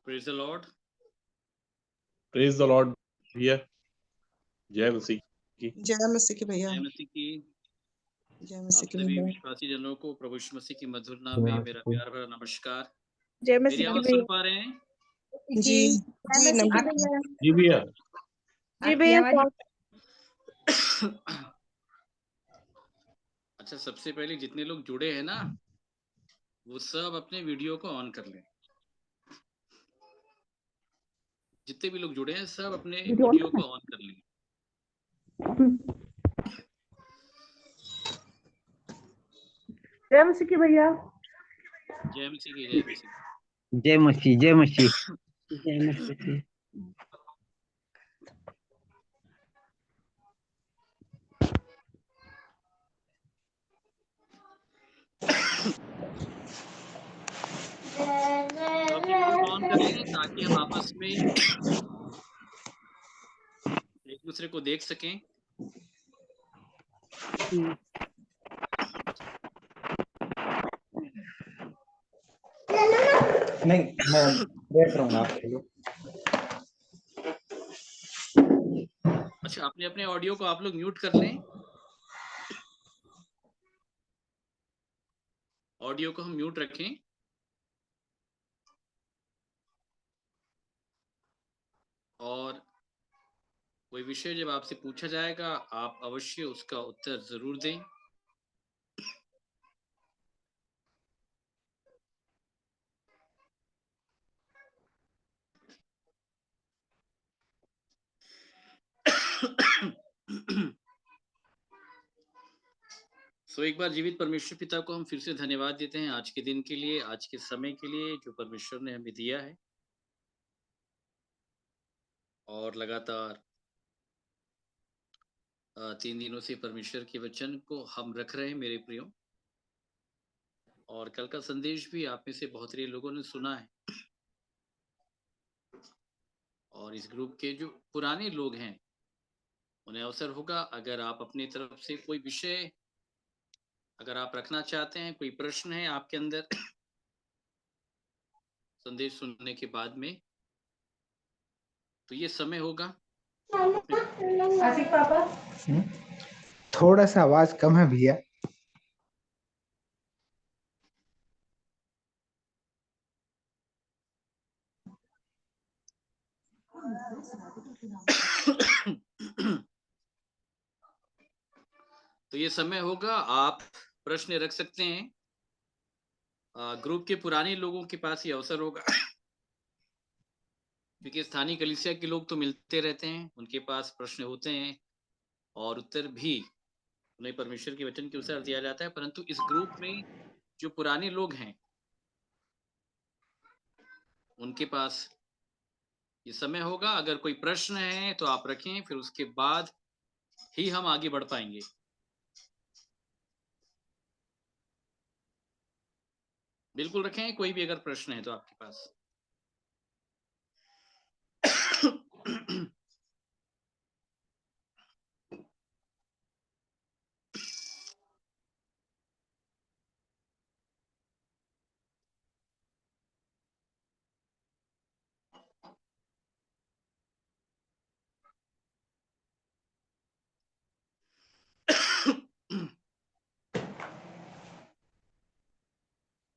Praise the Lord. Praise the Lord भैया। जय मसीह की। जय मसीह की भैया। जय मसीह की। जय आप मसीह की सभी भैया। विश्वासी जनों को प्रभु यीशु मसीह की मधुर नाम में मेरा प्यार भरा नमस्कार। जय मेरी मसीह की आवाज भैया। सुन पा रहे हैं? जी जय जी मसीह की नमस्कार। भैया। जी भैया। जी भैया अच्छा, सबसे पहले जितने लोग जुड़े हैं ना, वो सब अपने वीडियो को ऑन कर लें। जितने भी लोग जुड़े हैं सब अपने वीडियो को ऑन कर लें। जय मसीह की भैया। जय मसीह की। जय मसीह। जय मसीह जय मसीह। जय मसीह। तो अपने वीडियो को ऑन कर लें ताकि हम आपस में एक दूसरे को देख सकें। नहीं मैं देख रहा हूँ आपके लिए। अच्छा, अपने अपने ऑडियो को आप लोग म्यूट कर लें। ऑडियो को हम म्यूट रखें। और कोई विषय जब आपसे पूछा जाएगा आप अवश्य उसका उत्तर जरूर दें। सो एक बार जीवित परमेश्वर पिता को हम फिर से धन्यवाद देते हैं आज के दिन के लिए, आज के समय के लिए जो परमेश्वर ने हमें दिया है। और लगातार 3 दिनों से परमेश्वर के वचन को हम रख रहे हैं मेरे प्रियो। और कल का संदेश भी आप में से बहुत सारे लोगों ने सुना है। और इस ग्रुप के जो पुराने लोग हैं उन्हें अवसर होगा, अगर आप अपनी तरफ से कोई विषय अगर आप रखना चाहते हैं, कोई प्रश्न है आपके अंदर संदेश सुनने के बाद में, तो ये समय होगा। पापा थोड़ा सा आवाज कम है भैया। तो ये समय होगा, आप प्रश्न रख सकते हैं। ग्रुप के पुराने लोगों के पास ये अवसर होगा क्योंकि स्थानीय कलीसिया के लोग तो मिलते रहते हैं, उनके पास प्रश्न होते हैं और उत्तर भी उन्हें परमेश्वर के वचन के अनुसार दिया जाता है। परंतु इस ग्रुप में जो पुराने लोग हैं उनके पास ये समय होगा। अगर कोई प्रश्न है तो आप रखें, फिर उसके बाद ही हम आगे बढ़ पाएंगे। बिल्कुल रखें, कोई भी अगर प्रश्न है तो आपके पास।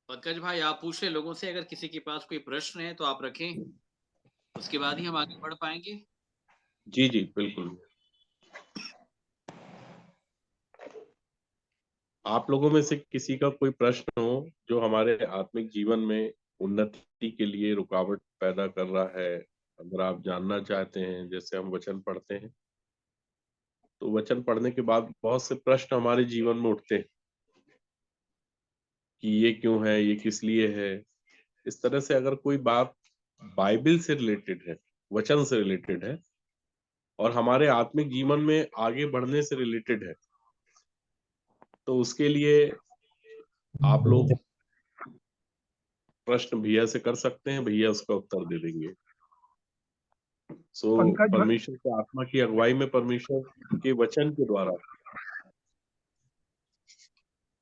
पंकज भाई, आप पूछ ले लोगों से, अगर किसी के पास कोई प्रश्न है तो आप रखें, उसके बाद ही हम आगे बढ़ पाएंगे। जी जी बिल्कुल। आप लोगों में से किसी का कोई प्रश्न हो जो हमारे आत्मिक जीवन में उन्नति के लिए रुकावट पैदा कर रहा है, अगर आप जानना चाहते हैं, जैसे हम वचन पढ़ते हैं तो वचन पढ़ने के बाद बहुत से प्रश्न हमारे जीवन में उठते हैं कि ये क्यों है, ये किस लिए है। इस तरह से अगर कोई बात बाइबल से रिलेटेड है, वचन से रिलेटेड है और हमारे आत्मिक जीवन में आगे बढ़ने से रिलेटेड है, तो उसके लिए आप लोग प्रश्न भैया से कर सकते हैं, भैया उसका उत्तर दे देंगे। सो परमेश्वर के आत्मा की अगुवाई में, परमेश्वर के वचन के द्वारा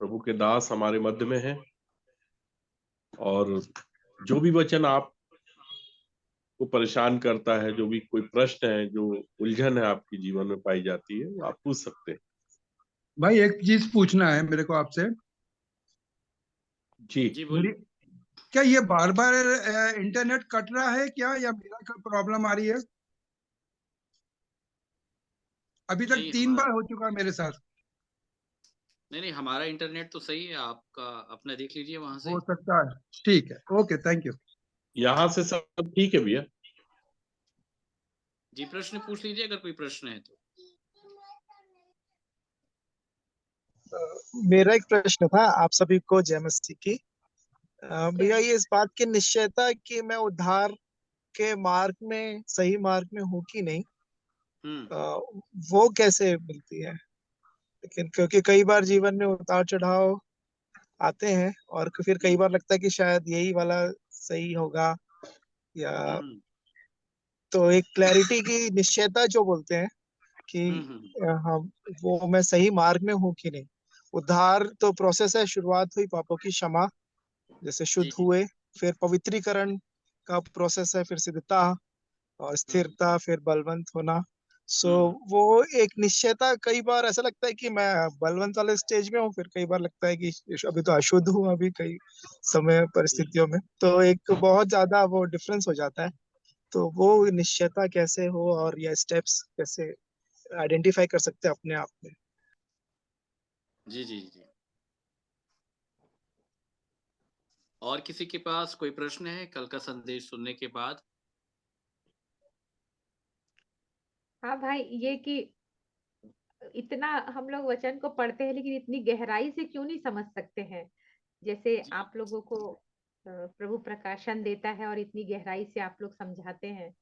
प्रभु के दास हमारे मध्य में हैं और जो भी वचन आप को परेशान करता है, जो भी कोई प्रश्न है, जो उलझन है आपके जीवन में पाई जाती है, वो आप पूछ सकते हैं। भाई एक चीज पूछना है मेरे को आपसे। जी। जी मेरी बोलिए। क्या ये बार बार इंटरनेट कट रहा है क्या, या मेरा क्या प्रॉब्लम आ रही है? अभी तक नहीं 3 बार हो चुका है मेरे साथ। नहीं, हमारा इंटरनेट तो सही है, आपका अपना देख लीजिए वहां से। हो सकता है। ठीक है, ओके, थैंक यू। यहाँ से सब ठीक है भैया। जी प्रश्न पूछ लीजिए अगर कोई प्रश्न है तो। मेरा एक प्रश्न था आप सभी को, जय मसीह की। भैया जय ये इस बात की निश्चयता कि मैं उद्धार के मार्ग में, सही मार्ग में हूँ कि नहीं, वो कैसे मिलती है? लेकिन क्योंकि कई बार जीवन में उतार चढ़ाव आते हैं और फिर कई बार लगता है कि शायद यही वाला सही होगा, या हम्म तो एक क्लैरिटी की निश्चयता जो बोलते हैं कि हम्म हम, वो मैं सही मार्ग में हूँ कि नहीं। उद्धार तो प्रोसेस है, शुरुआत हुई पापों की क्षमा, जैसे शुद्ध जी जी। हुए, फिर पवित्रीकरण का प्रोसेस है, फिर सिद्धता और हम्म स्थिरता, फिर बलवंत होना। सो हम्म वो एक निश्चयता, कई बार ऐसा लगता है कि मैं बलवंत वाले स्टेज में हूँ, फिर कई बार लगता है कि अभी तो अशुद्ध हूँ, अभी कई समय परिस्थितियों में तो एक बहुत ज्यादा वो डिफरेंस हो जाता है। तो वो निश्चयता कैसे हो, और या स्टेप्स कैसे आइडेंटिफाई कर सकते हैं अपने आप में? जी जी जी। और किसी के पास कोई प्रश्न है कल का संदेश सुनने के बाद? हाँ भाई, ये कि इतना हम लोग वचन को पढ़ते हैं लेकिन इतनी गहराई से क्यों नहीं समझ सकते हैं? जैसे जी आप लोगों को प्रभु प्रकाशन देता है और इतनी गहराई से आप लोग समझाते हैं,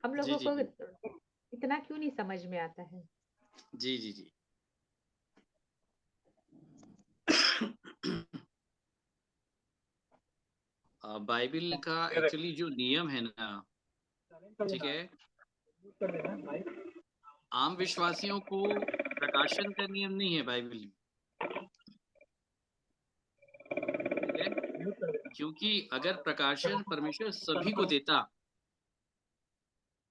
हम जी लोगों जी को जी इतना क्यों नहीं समझ में आता है? जी जी जी। बाइबल का एक्चुअली जो नियम है ना, ठीक है, आम विश्वासियों को प्रकाशन का नियम नहीं है बाइबल में, ठीक है। क्योंकि अगर प्रकाशन परमेश्वर सभी को देता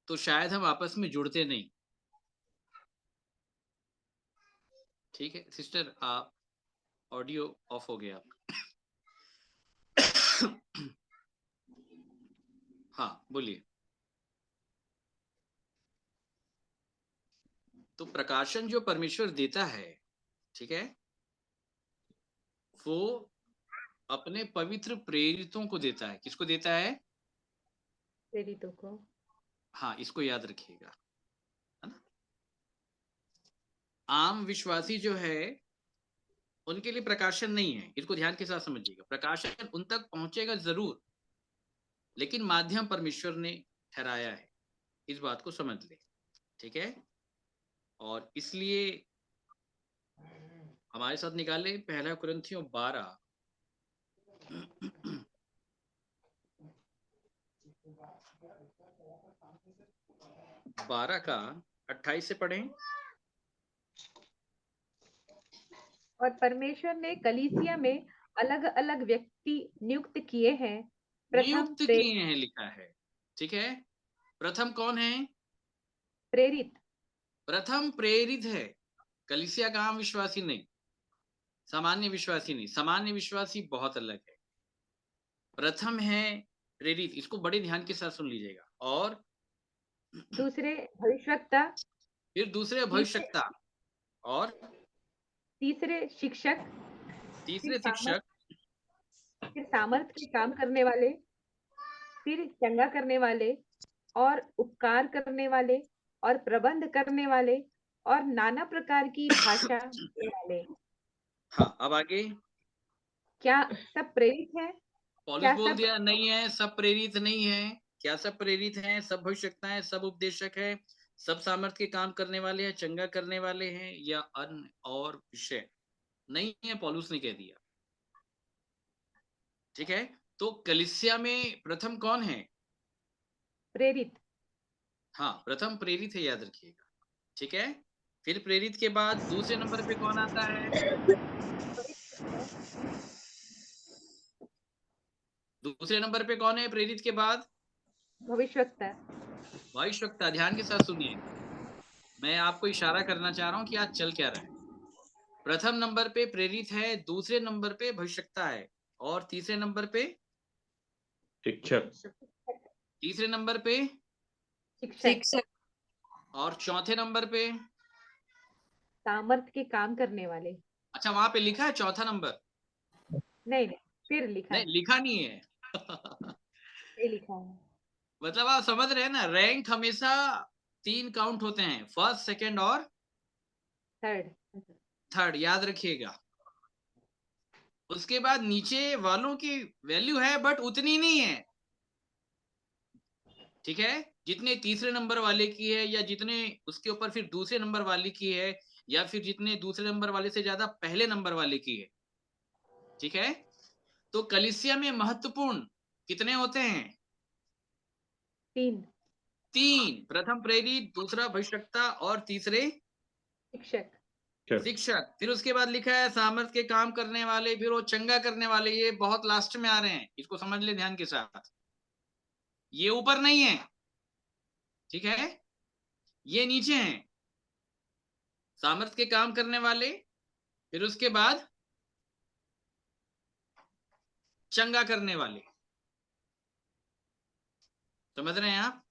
तो शायद हम आपस में जुड़ते नहीं। ठीक है सिस्टर, आप ऑडियो ऑफ हो गया। हाँ बोलिए। तो प्रकाशन जो परमेश्वर देता है, ठीक है, वो अपने पवित्र प्रेरितों को देता है। किसको देता है? प्रेरितों को। हाँ, इसको याद रखिएगा, है ना। आम विश्वासी जो है उनके लिए प्रकाशन नहीं है, इसको ध्यान के साथ समझिएगा। प्रकाशन उन तक पहुंचेगा जरूर, लेकिन माध्यम परमेश्वर ने ठहराया है, इस बात को समझ ले, ठीक है। और इसलिए हमारे साथ निकाले पहला कुरिन्थियों 12 12 का 28 से पढ़ें। और परमेश्वर ने कलीसिया में अलग अलग व्यक्ति नियुक्त किए हैं। प्रथम नियुक्त किए हैं लिखा है, ठीक है। प्रथम कौन है? प्रेरित। प्रथम प्रेरित है। कलीसिया का आम विश्वासी नहीं, सामान्य विश्वासी नहीं। सामान्य विश्वासी बहुत अलग है। प्रथम है प्रेरित, इसको बड़े ध्यान के साथ सुन लीजिएगा। और दूसरे भविष्यवक्ता। फिर दूसरे तीसरे भविष्यवक्ता, और तीसरे शिक्षक। फिर तीसरे सामर्थ शिक्षक, फिर सामर्थ के काम करने वाले। फिर चंगा करने वाले और उपकार करने वाले और प्रबंध करने वाले और नाना प्रकार की भाषा बोलने वाले। हाँ अब आगे। क्या सब प्रेरित है? पौलुस क्या बोल सब दिया नहीं है, सब प्रेरित नहीं है। क्या सब प्रेरित हैं? सब भविष्यवक्ता हैं, सब उपदेशक है, सब सामर्थ के काम करने वाले हैं, चंगा करने वाले हैं, या अन्य और विषय नहीं है, पौलुस ने कह दिया, ठीक है। तो कलीसिया में प्रथम कौन है? प्रेरित? हाँ, प्रथम प्रेरित है, याद रखिएगा, ठीक है। फिर प्रेरित के बाद दूसरे नंबर पे कौन आता है? दूसरे नंबर पे कौन है प्रेरित के बाद? भविष्यवक्ता। भविष्यवक्ता, ध्यान के साथ सुनिए, मैं आपको इशारा करना चाह रहा हूँ कि आज चल क्या रहा है। प्रथम नंबर पे प्रेरित है, दूसरे नंबर पे भविष्यवक्ता है, और तीसरे नंबर पे शिक्षक, तीसरे नंबर पे शिक्षक। और चौथे नंबर पे सामर्थ्य के काम करने वाले। अच्छा, वहां पे लिखा है चौथा नंबर? नहीं, फिर लिखा नहीं, है। लिखा नहीं है। नहीं लिखा है। मतलब आप समझ रहे हैं ना, रैंक हमेशा 3 काउंट होते हैं, फर्स्ट, सेकंड और थर्ड, याद रखिएगा। उसके बाद नीचे वालों की वैल्यू है बट उतनी नहीं है, ठीक है? जितने तीसरे नंबर वाले की है, या जितने उसके ऊपर फिर दूसरे नंबर वाले की है, या फिर जितने दूसरे नंबर वाले से ज्यादा पहले नंबर वाले की है, ठीक है? तो कलीसिया में महत्वपूर्ण कितने होते हैं? 3। प्रथम प्रेरित, दूसरा भविष्यवक्ता और तीसरे शिक्षक। फिर उसके बाद लिखा है सामर्थ के काम करने वाले, फिर वो चंगा करने वाले। ये बहुत लास्ट में आ रहे हैं, इसको समझ ले ध्यान के साथ, ये ऊपर नहीं है, ठीक है? ये नीचे हैं, सामर्थ के काम करने वाले, फिर उसके बाद चंगा करने वाले। समझ रहे हैं आप?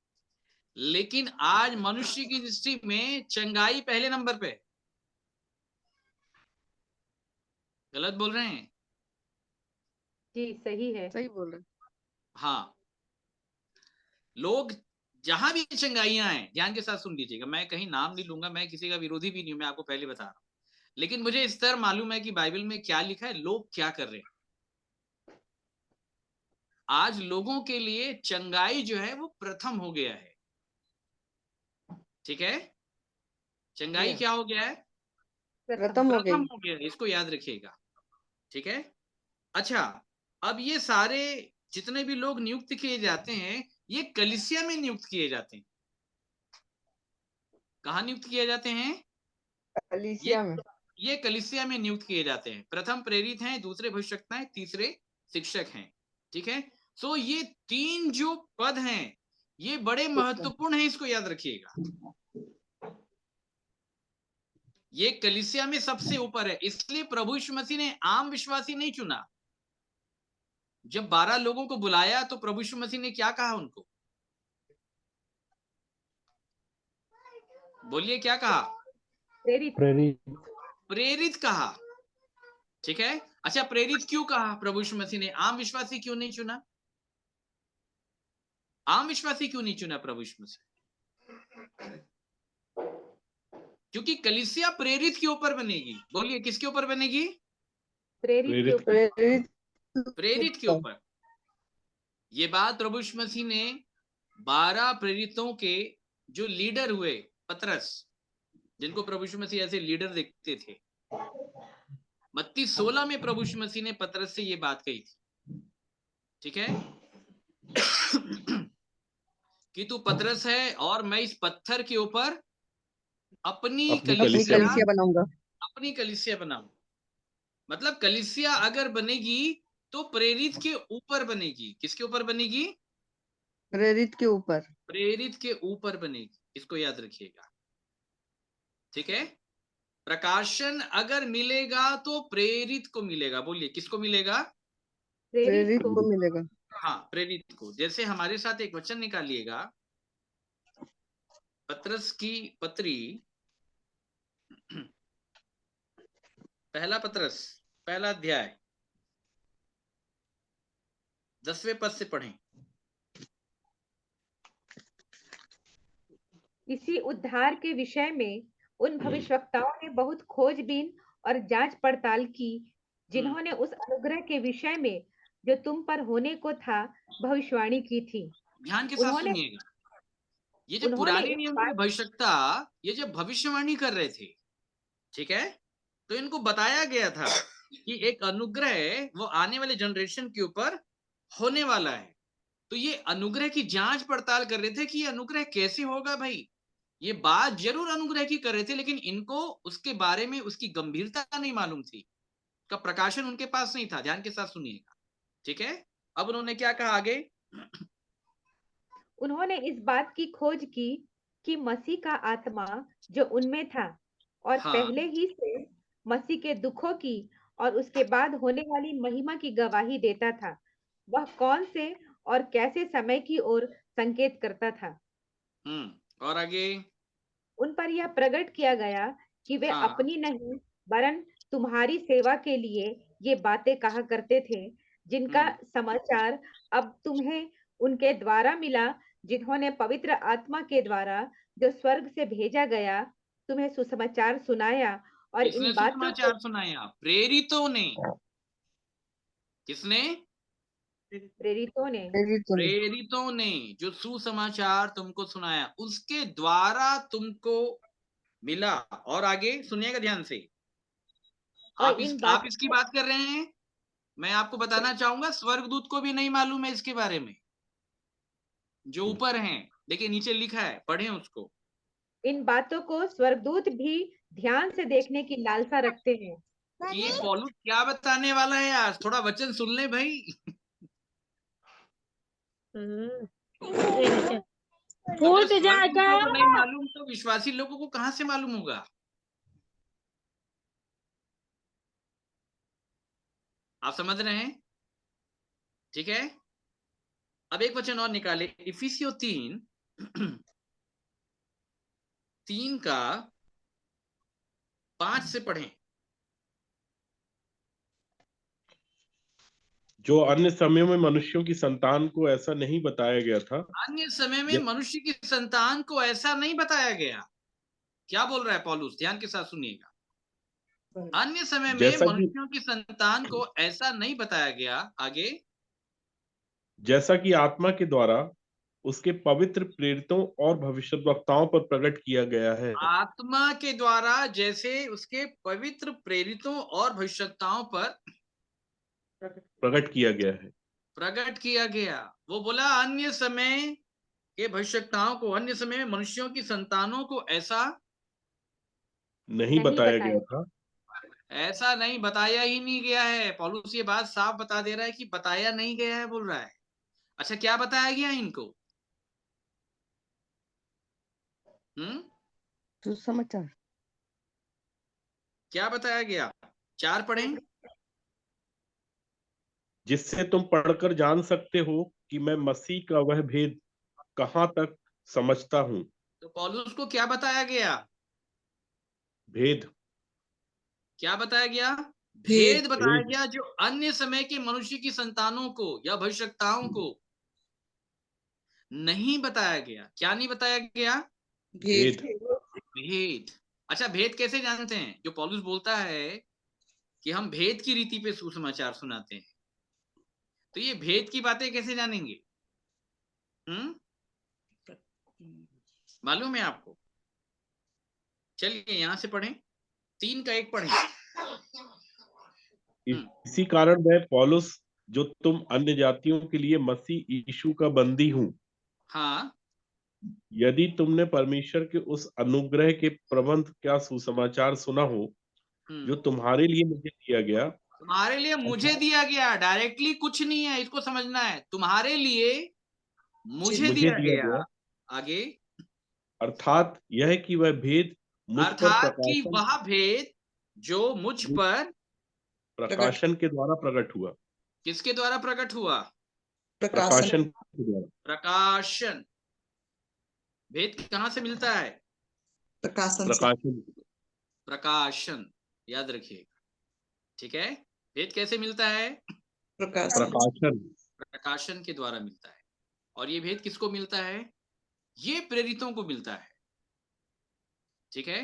लेकिन आज मनुष्य की दृष्टि में चंगाई पहले नंबर पे। गलत बोल रहे हैं? जी सही है। सही बोल रहे। हाँ, लोग जहां भी चंगाइयां हैं, ध्यान के साथ सुन लीजिएगा, मैं कहीं नाम नहीं लूंगा, मैं किसी का विरोधी भी नहीं हूं, मैं आपको पहले बता रहा हूं, लेकिन मुझे इस तरह मालूम है कि बाइबल में क्या लिखा है, लोग क्या कर रहे हैं। आज लोगों के लिए चंगाई जो है वो प्रथम हो गया है, ठीक है? चंगाई क्या हो गया है? प्रथम हो प्रथम गई। हो गया है, इसको याद रखिएगा, ठीक है? अच्छा, अब ये सारे जितने भी लोग नियुक्त किए जाते हैं, ये कलीसिया में नियुक्त किए जाते हैं। कहाँ नियुक्त किए जाते हैं? कलीसिया में। ये कलीसिया में नियुक्त किए जाते हैं। प्रथम प्रेरित हैं, दूसरे भविष्यवक्ता हैं, तीसरे शिक्षक हैं, ठीक है? सो ये 3 जो पद हैं ये बड़े महत्वपूर्ण हैं, इसको याद रखिएगा। ये कलीसिया में सबसे ऊपर है, इसलिए प्रभु यीशु मसीह ने आम विश्वासी नहीं चुना। जब 12 लोगों को बुलाया तो प्रभु यीशु मसीह ने क्या कहा उनको? बोलिए, क्या कहा? प्रेरित कहा, ठीक है? अच्छा, प्रेरित क्यों कहा प्रभु यीशु मसीह ने? आम विश्वासी क्यों नहीं चुना? आम विश्वासी क्यों नहीं चुना प्रभु यीशु मसीह? क्योंकि कलीसिया प्रेरित के ऊपर बनेगी। बोलिए, किसके ऊपर बनेगी? प्रेरित के ऊपर। ये बात प्रभु यीशु मसीह ने 12 प्रेरितों के जो लीडर हुए, पतरस, जिनको प्रभु यीशु मसीह ऐसे लीडर देखते थे, मत्ती 16 में प्रभु यीशु मसीह ने पतरस से ये बात कही थी, ठीक है? कि तू पतरस है और मैं इस पत्थर के ऊपर अपनी कलीसिया बनाऊंगा। अपनी कलीसिया बनाऊंगा। मतलब कलीसिया अगर बनेगी तो प्रेरित के ऊपर बनेगी। किसके ऊपर बनेगी? प्रेरित के ऊपर। प्रेरित के ऊपर बनेगी, इसको याद रखिएगा, ठीक है? प्रकाशन अगर मिलेगा तो प्रेरित को मिलेगा। बोलिए, किसको मिलेगा? प्रेरित को मिलेगा। हाँ, प्रेरित को। जैसे हमारे साथ एक वचन निकालिएगा, पतरस की पत्री, पहला पतरस, पहला अध्याय, 10वें पद से पढ़ें। इसी उद्धार के विषय में उन भविष्यवक्ताओं ने बहुत खोजबीन और जांच पड़ताल की, जिन्होंने उस अनुग्रह के विषय में जो तुम पर होने को था भविष्यवाणी की थी। ध्यान के साथ सुनिएगा, ये जो पुराने नियम के भविष्यवक्ता ये जब भविष्यवाणी कर रहे थे, ठीक है, तो इनको बताया गया था कि एक अनुग्रह वो आने वाले जनरेशन के ऊपर होने वाला है। तो ये अनुग्रह की जांच पड़ताल कर रहे थे कि ये अनुग्रह कैसे होगा। भाई, ये बात जरूर अनुग्रह की कर रहे थे, लेकिन इनको उसके बारे में उसकी गंभीरता नहीं मालूम थी, का प्रकाशन उनके पास नहीं था। ध्यान के साथ सुनिएगा, ठीक है? अब उन्होंने क्या कहा आगे? उन्होंने इस बात की खोज की कि मसीह का आत्मा जो उनमें था और हाँ पहले ही से मसीह के दुखों की और उसके बाद होने वाली महिमा की गवाही देता था, वह कौन से और कैसे समय की ओर संकेत करता था। और आगे उन पर यह प्रकट किया गया कि वे हाँ अपनी नहीं वरन तुम्हारी सेवा के लिए ये बातें कहा करते थे, जिनका समाचार अब तुम्हें उनके द्वारा मिला, जिन्होंने पवित्र आत्मा के द्वारा जो स्वर्ग से भेजा गया तुम्हें सुसमाचार सुनाया। और किसने इन बातों को सुसमाचार सुनाया? प्रेरितों ने। किसने? प्रेरितों ने प्रेरितों ने। प्रेरितों ने जो सुसमाचार तुमको सुनाया, उसके द्वारा तुमको मिला। और आगे सुनिएगा ध्यान से। और इन आप बातों इसकी को बात कर रहे हैं, मैं आपको बताना चाहूंगा स्वर्गदूत को भी नहीं मालूम है इसके बारे में, जो ऊपर हैं। देखिए नीचे लिखा है, पढ़ें उसको। इन बातों को स्वर्गदूत भी ध्यान से देखने की लालसा रखते हैं। कि ये पौलुस क्या बताने वाला है आज, थोड़ा वचन सुन ले भाई। फूट जब जाएगा। स्वर्गदूतों को नहीं मालूम तो विश्वासी लोगों को कहां से मालूम होगा? आप समझ रहे हैं? ठीक है, अब एक वचन और निकाले, इफिसियों 3 का 5 से पढ़ें। जो अन्य समयों में मनुष्यों की संतान को ऐसा नहीं बताया गया था। अन्य समय में मनुष्य की संतान को ऐसा नहीं बताया गया। क्या बोल रहा है पौलुस? ध्यान के साथ सुनिएगा। अन्य समय में मनुष्यों की संतान को ऐसा नहीं बताया गया। आगे, जैसा कि आत्मा के द्वारा उसके पवित्र प्रेरितों और भविष्यद्वक्ताओं पर प्रकट किया गया है। आत्मा के द्वारा जैसे उसके पवित्र प्रेरितों और भविष्यद्वक्ताओं पर प्रकट किया गया है। प्रकट किया गया। वो बोला अन्य समय के भविष्यद्वक्ताओं को, अन्य समय में मनुष्यों की संतानों को ऐसा नहीं बताया गया था। ऐसा नहीं बताया ही नहीं गया है। पौलुस ये बात साफ बता दे रहा है कि बताया नहीं गया है, बोल रहा है। अच्छा, क्या बताया गया इनको? सुसमाचार। क्या बताया गया? 4 पढ़ें। जिससे तुम पढ़कर जान सकते हो कि मैं मसीह का वह भेद कहां तक समझता हूं। तो पौलुस को क्या बताया गया? भेद। क्या बताया गया? भेद बताया गया, जो अन्य समय के मनुष्य की संतानों को या भविष्यद्वक्ताओं को नहीं बताया गया। क्या नहीं बताया गया? भेद। भेद। अच्छा, भेद कैसे जानते हैं? जो पौलुस बोलता है कि हम भेद की रीति पे सुसमाचार सुनाते हैं, तो ये भेद की बातें कैसे जानेंगे? मालूम है आपको? चलिए यहां से पढ़ें, 3 का 1 पढ़ें। इसी कारण मैं पौलुस, जो तुम अन्य जातियों के लिए मसीह यीशु का बंदी हूं। हाँ, यदि तुमने परमेश्वर के उस अनुग्रह के प्रबंध का सुसमाचार सुना हो जो तुम्हारे लिए मुझे दिया गया। तुम्हारे लिए मुझे दिया गया, डायरेक्टली कुछ नहीं है, इसको समझना है। तुम्हारे लिए मुझे दिया गया। आगे, अर्थात यह कि वह भेद मुझ पर कि वह भेद जो मुझ पर प्रकाशन के द्वारा प्रकट हुआ। किसके द्वारा प्रकट हुआ? प्रकाशन के द्वारा। प्रकाशन। भेद कहां से मिलता है? प्रकाशन। प्रकाशन, याद रखिएगा। ठीक है, भेद कैसे मिलता है? प्रकाशन। प्रकाशन के द्वारा मिलता है। और ये भेद किसको मिलता है? ये प्रेरितों को मिलता है। ठीक है,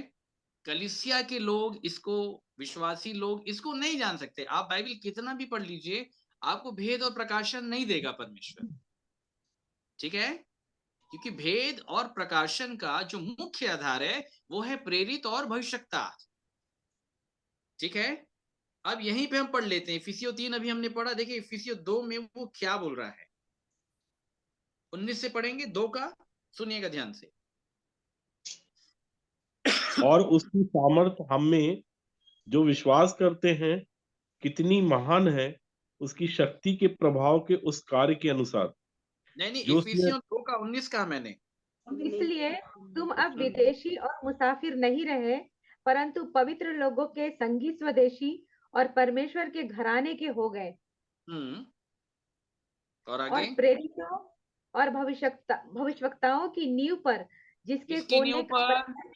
कलीसिया के लोग इसको, विश्वासी लोग इसको नहीं जान सकते। आप बाइबल कितना भी पढ़ लीजिए, आपको भेद और प्रकाशन नहीं देगा परमेश्वर। ठीक है, क्योंकि भेद और प्रकाशन का जो मुख्य आधार है वो है प्रेरित और भविष्यद्वक्ता। ठीक है, अब यहीं पे हम पढ़ लेते हैं। इफिसियों 3 अभी हमने पढ़ा। देखिए इफिसियों 2 में वो क्या बोल रहा है, 19 से पढ़ेंगे, 2 का सुनिएगा ध्यान से। और उसकी सामर्थ हम में जो विश्वास करते हैं कितनी महान है, उसकी शक्ति के प्रभाव के उस कार्य के अनुसार नहीं, जो उसने इफिसियों 2:19 कहा मैंने। इसलिए तुम अब विदेशी और मुसाफिर नहीं रहे, परंतु पवित्र लोगों के संगी स्वदेशी और परमेश्वर के घराने के हो गए, और और आगे प्रेरितों और भविष्यवक्ताओं की नींव पर, जिसके किसकी नींव कोने का पर? पत्थर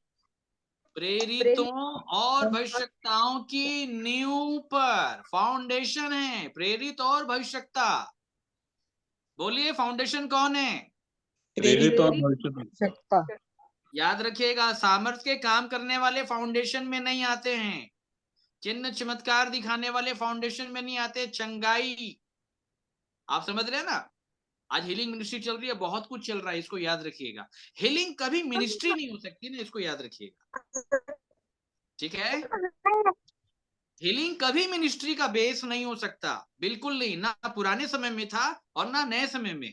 प्रेरितों और भविष्यवक्ताओं की नींव पर। फाउंडेशन है प्रेरित और भविष्यवक्ता। बोलिए फाउंडेशन कौन है? प्रेरित और भविष्यवक्ता। याद रखिएगा, सामर्थ्य के काम करने वाले फाउंडेशन में नहीं आते हैं, चिन्ह चमत्कार दिखाने वाले फाउंडेशन में नहीं आते। चंगाई, आप समझ रहे हैं ना? आज हीलिंग मिनिस्ट्री चल रही है, बहुत कुछ चल रहा है, इसको याद रखिएगा। हीलिंग कभी मिनिस्ट्री नहीं हो सकती ना, इसको याद रखिएगा, ठीक है? हीलिंग कभी मिनिस्ट्री का बेस नहीं हो सकता, बिल्कुल नहीं, ना पुराने समय में था और ना नए समय में,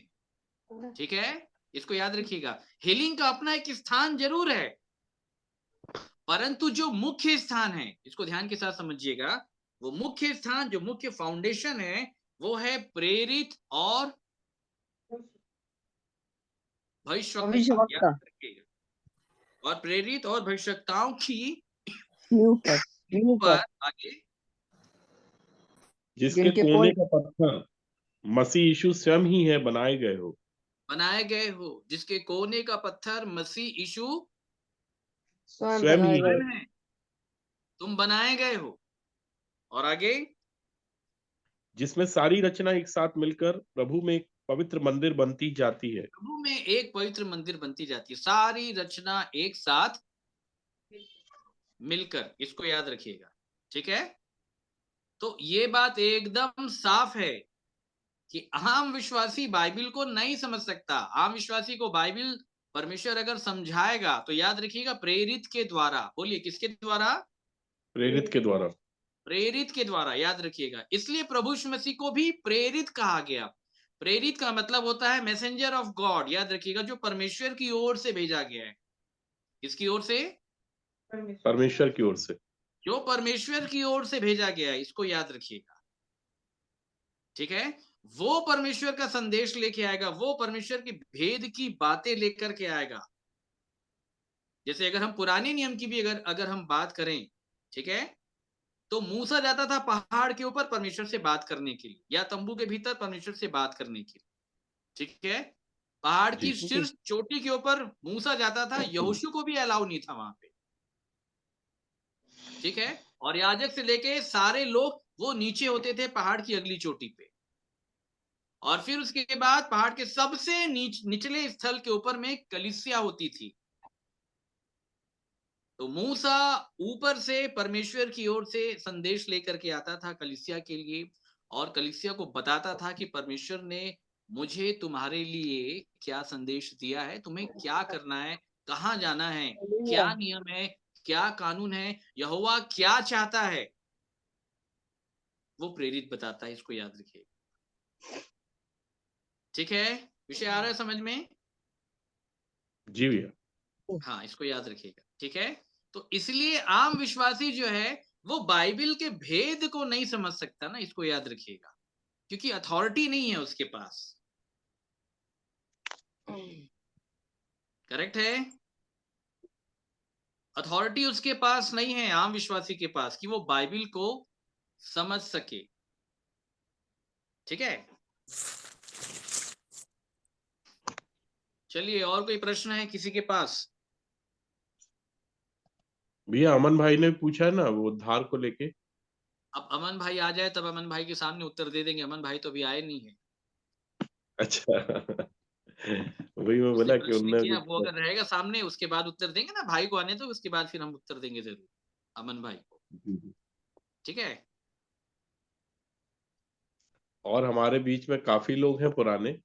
ठीक है? इसको याद रखिएगा। हीलिंग का अपना एक स्थान जरूर है, परंतु जो मुख्य स्थान है, इसको ध्यान के साथ समझिएगा, वो मुख्य स्थान, जो मुख्य फाउंडेशन है, वो है प्रेरित और भविष्यवक्ता। और प्रेरित और भविष्यवक्ताओं की पर आगे, जिसके कोने का पत्थर मसीह यीशु स्वयं ही है, बनाए गए हो, जिसके कोने का पत्थर मसीह यीशु स्वयं ही है, तुम बनाए गए हो। और आगे, जिसमें सारी रचना एक साथ मिलकर प्रभु में एक पवित्र मंदिर बनती जाती है। प्रभु में एक पवित्र मंदिर बनती जाती है, सारी रचना एक साथ मिलकर, इसको याद रखिएगा, ठीक है? तो ये बात एकदम साफ है कि आम विश्वासी बाइबिल को नहीं समझ सकता। आम विश्वासी को बाइबिल परमेश्वर अगर समझाएगा तो याद रखिएगा प्रेरित के द्वारा। बोलिए किसके द्वारा? प्रेरित के द्वारा। प्रेरित के द्वारा, याद रखिएगा। इसलिए प्रभु यीशु मसीह को भी प्रेरित कहा गया। प्रेरित का मतलब होता है मैसेंजर ऑफ गॉड, याद रखिएगा, जो परमेश्वर की ओर से भेजा गया है। किसकी ओर से? परमेश्वर की ओर से। जो परमेश्वर की ओर से भेजा गया है, इसको याद रखिएगा, ठीक है? वो परमेश्वर का संदेश लेके आएगा, वो परमेश्वर की भेद की बातें लेकर के आएगा। जैसे अगर हम पुराने नियम की भी अगर हम बात करें, ठीक है, तो मूसा जाता था पहाड़ के ऊपर परमेश्वर से बात करने के लिए, या तंबू के भीतर परमेश्वर से बात करने के लिए, ठीक है? पहाड़ की शीर्ष चोटी के ऊपर मूसा जाता था, यहोशू को भी अलाउ नहीं था वहां पे, ठीक है? और याजक से लेके सारे लोग वो नीचे होते थे पहाड़ की अगली चोटी पे, और फिर उसके बाद पहाड़ के सबसे निचले स्थल के ऊपर में कलीसिया होती थी। तो मूसा ऊपर से परमेश्वर की ओर से संदेश लेकर के आता था कलीसिया के लिए, और कलीसिया को बताता था कि परमेश्वर ने मुझे तुम्हारे लिए क्या संदेश दिया है, तुम्हें क्या करना है, कहाँ जाना है, क्या नियम है, क्या कानून है, यहोवा क्या चाहता है, वो प्रेरित बताता है। इसको याद रखिए, ठीक है? विषय आ रहा है समझ में? जी भैया। हाँ, इसको याद रखिएगा, ठीक है? तो इसलिए आम विश्वासी जो है वो बाइबिल के भेद को नहीं समझ सकता ना, इसको याद रखिएगा, क्योंकि अथॉरिटी नहीं है उसके पास। करेक्ट है? अथॉरिटी उसके पास नहीं है, आम विश्वासी के पास, कि वो बाइबिल को समझ सके, ठीक है? चलिए, और कोई प्रश्न है किसी के पास? भैया अमन भाई ने पूछा है ना वो उद्धार को लेके। अब अमन भाई आ जाए तब अमन भाई के सामने उत्तर दे देंगे। अमन भाई तो अभी आए नहीं है। अच्छा वही मैं बोला कि प्रश्न उनने किया, वो अगर रहेगा सामने उसके बाद उत्तर देंगे ना, भाई को आने तो उसके बाद फिर हम उत्तर देंगे जरूर अमन भाई को, ठीक है? और हमारे बीच में काफी लोग हैं पुराने, हाँ,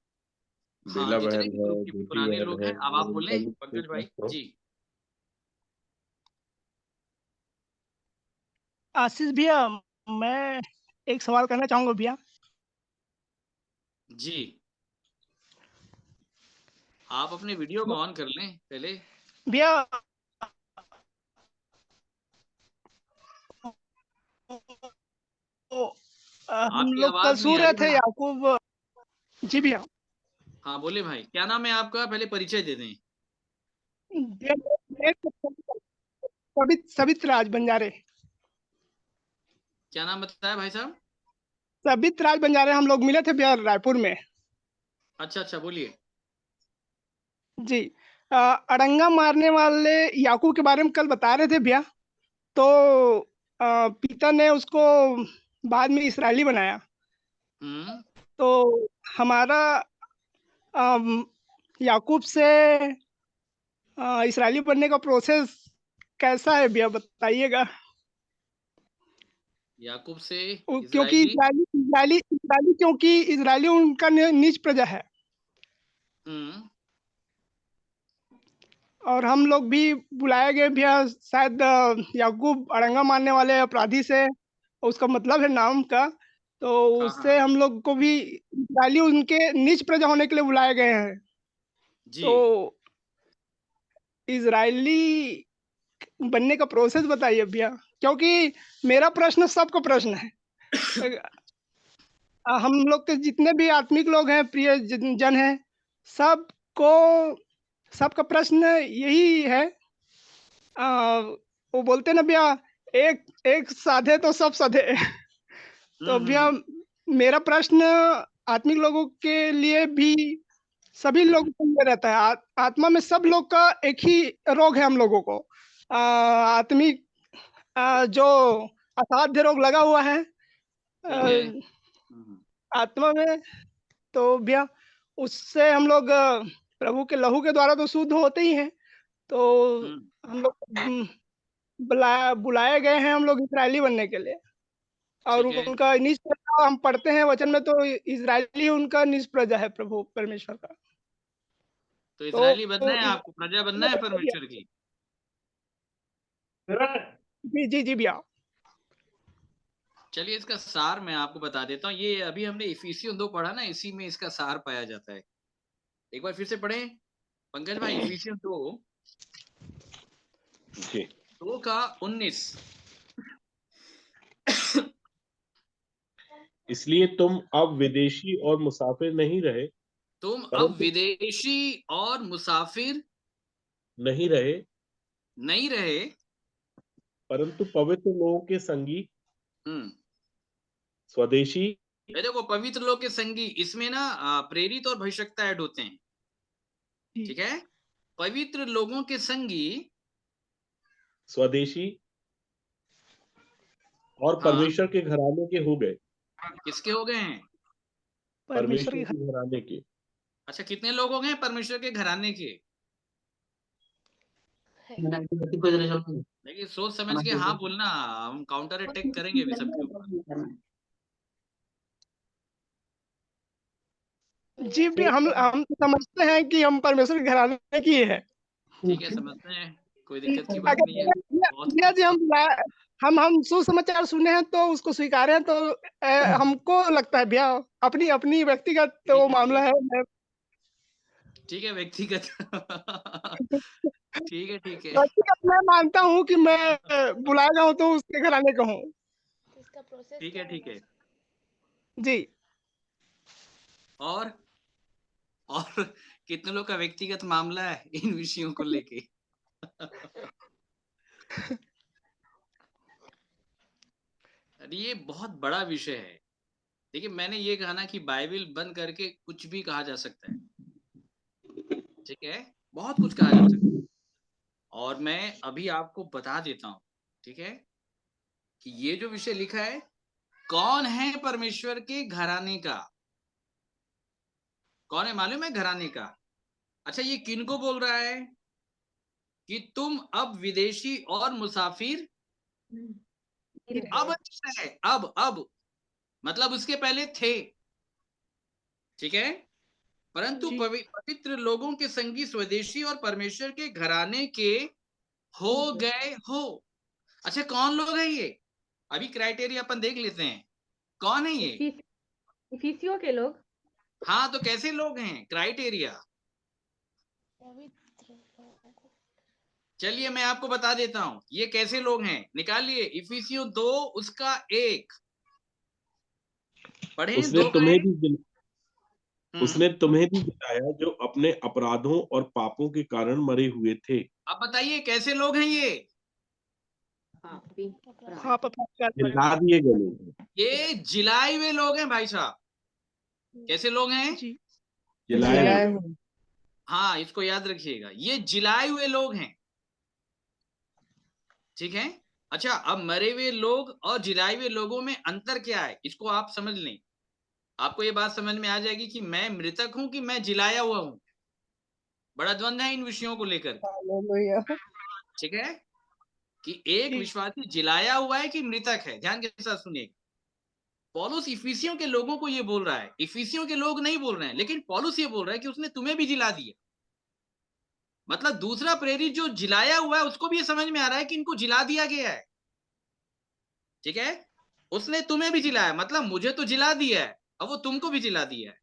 बेला जितने बहन भी है, ग्रुप के ज्योति पुराने बहन लोग है, हैं, अब आप बोले पंकज भाई जी। आशीष भैया, मैं एक सवाल करना चाहूंगा भैया। जी, आप अपने वीडियो को ऑन कर लें पहले। भैया हम आपकी लोग कल आवाज सो नहीं आ रहे रही थे भाई। याकूब। जी भैया। हाँ बोले भाई, क्या नाम है आपका? पहले परिचय दे दें। सबित राज बंजारे। क्या नाम बताया भाई साहब? सबित राज बंजारे, हम लोग मिले थे बिहार रायपुर में। अच्छा अच्छा, बोलिए। जी। अड़ंगा मारने वाले याकूब के बारे में कल बता रहे थे भैया। तो पिता ने उसको बाद में इस्राएली बनाया। तो हमारा याकूब से इस्राएली बनने का प्रोसेस कैसा है भैया, बताइएगा। याकूब से क्योंकि इजरायली। क्योंकि इजरायली उनका नीच प्रजा है। और हम लोग भी बुलाए गए भैया, शायद याकूब अड़ंगा मारने वाले अपराधी से, उसका मतलब है नाम का। तो उससे हम लोग को भी इजरायली उनके नीच प्रजा होने के लिए बुलाए गए हैं। जी। तो इजरायली बनने का प्रोसेस बताइए भैया, क्योंकि मेरा प्रश्न सबका प्रश्न है। हम लोग के जितने भी आत्मिक लोग हैं, प्रिय जन हैं, सबका प्रश्न यही है। वो बोलते ना भैया, एक एक साधे तो सब सधे। तो भैया मेरा प्रश्न आत्मिक लोगों के लिए भी, सभी लोगों के लिए रहता है। आत्मा में सब लोग का एक ही रोग है हम लोगों को। आत्मिक जो असाध्य रोग लगा हुआ है आत्मा में। तो भैया उससे हम लोग प्रभु के लहू के द्वारा तो शुद्ध होते ही हैं। तो हम लोग बुलाए गए हैं हम लोग इजरायली बनने के लिए। और उनका निज प्रजा हम पढ़ते हैं वचन में, तो इजरायली उनका निज प्रजा है प्रभु परमेश्वर का। तो इजरायली बनना है आपको, प्रजा बनना है परमेश्वर की। जी जी जी भैया। चलिए इसका सार मैं आपको बता देता हूँ। ये अभी हमने इफिसियों 2 पढ़ा ना, इसी में इसका सार पाया जाता है। एक बार फिर से पढ़े पंकज भाई, इफिसियों 2 का 19। इसलिए तुम अब विदेशी और मुसाफिर नहीं रहे। तुम अब विदेशी और मुसाफिर नहीं रहे, परंतु पवित्र लोगों के संगी, स्वदेशी। ये देखो, पवित्र लोग के संगी, इसमें ना प्रेरित और भविष्यवक्ता ऐड होते हैं। ठीक है, पवित्र लोगों के संगी, स्वदेशी और परमेश्वर के घराने के हो गए। किसके हो गए हैं? परमेश्वर के घराने के। अच्छा, कितने लोग हो गए परमेश्वर के घराने के? देखिए सोच समझ के हाँ बोलना, हम काउंटर अटैक करेंगे अभी सबके ऊपर। जी भी हम समझते हैं कि हम परमेश्वर के घराने की है। ठीक है, समझते हैं, कोई दिक्कत की बात नहीं है। जी हम सुसमाचार सुने हैं तो उसको स्वीकारे हैं। तो हमको लगता है भैया अपनी अपनी व्यक्तिगत तो मामला है। ठीक है, व्यक्तिगत। ठीक है व्यक्तिगत मैं मानता हूँ कि मैं बुलाया हूँ तो उसके घराने का हूँ। ठीक है जी। और कितने लोग का व्यक्तिगत मामला है इन विषयों को लेके? ये बहुत बड़ा विषय है। देखिए मैंने ये कहा ना कि बाइबल बंद करके कुछ भी कहा जा सकता है। ठीक है, बहुत कुछ कहा जा सकता है। और मैं अभी आपको बता देता हूं, ठीक है, कि ये जो विषय लिखा है, कौन है परमेश्वर के घराने का, कौन है मालूम है? घराने का। अच्छा, ये किनको बोल रहा है कि तुम अब विदेशी और मुसाफिर अब है, अब मतलब उसके पहले थे। ठीक है, परंतु पवित्र लोगों के संगी, स्वदेशी और परमेश्वर के घराने के हो गए हो। अच्छा, कौन लोग हैं ये? अभी क्राइटेरिया अपन देख लेते हैं, कौन है ये? इफिसियों के लोग। हाँ, तो कैसे लोग हैं? क्राइटेरिया चलिए मैं आपको बता देता हूं, ये कैसे लोग हैं, निकालिए। इफिसियों 2 उसका 1 पढ़े। उसने तुम्हें भी उसने तुम्हें भी जिलाया जो अपने अपराधों और पापों के कारण मरे हुए थे। अब बताइए कैसे लोग हैं ये? पाप अपराध जिला दिए गए लोग हैं। ये जिलाए हुए लोग हैं भाई साहब। कैसे लोग हैं? जी जिलाए जिलाए हुए। हुए। हाँ, इसको याद रखिएगा, ये जिलाए हुए लोग हैं। ठीक है। अच्छा, अब मरे हुए लोग और जिलाए हुए लोगों में अंतर क्या है, इसको आप समझ लें। आपको ये बात समझ में आ जाएगी कि मैं मृतक हूं कि मैं जिलाया हुआ हूं। बड़ा द्वंद्व है इन विषयों को लेकर। हालेलुया। ठीक है, कि एक जी विश्वासी जिलाया हुआ है कि मृतक है। ध्यान के साथ सुनिए। पौलुस इफिसियों के लोगों को ये बोल रहा है, इफिसियों के लोग नहीं बोल रहे हैं, लेकिन पौलुस ये बोल रहा है कि उसने तुम्हें भी जिला दिया। मतलब दूसरा प्रेरित जो जिलाया हुआ है उसको भी ये समझ में आ रहा है कि इनको जिला दिया गया है। ठीक है, उसने तुम्हें भी जिलाया, मतलब मुझे तो जिला दिया है, अब वो तुमको भी जिला दिया है,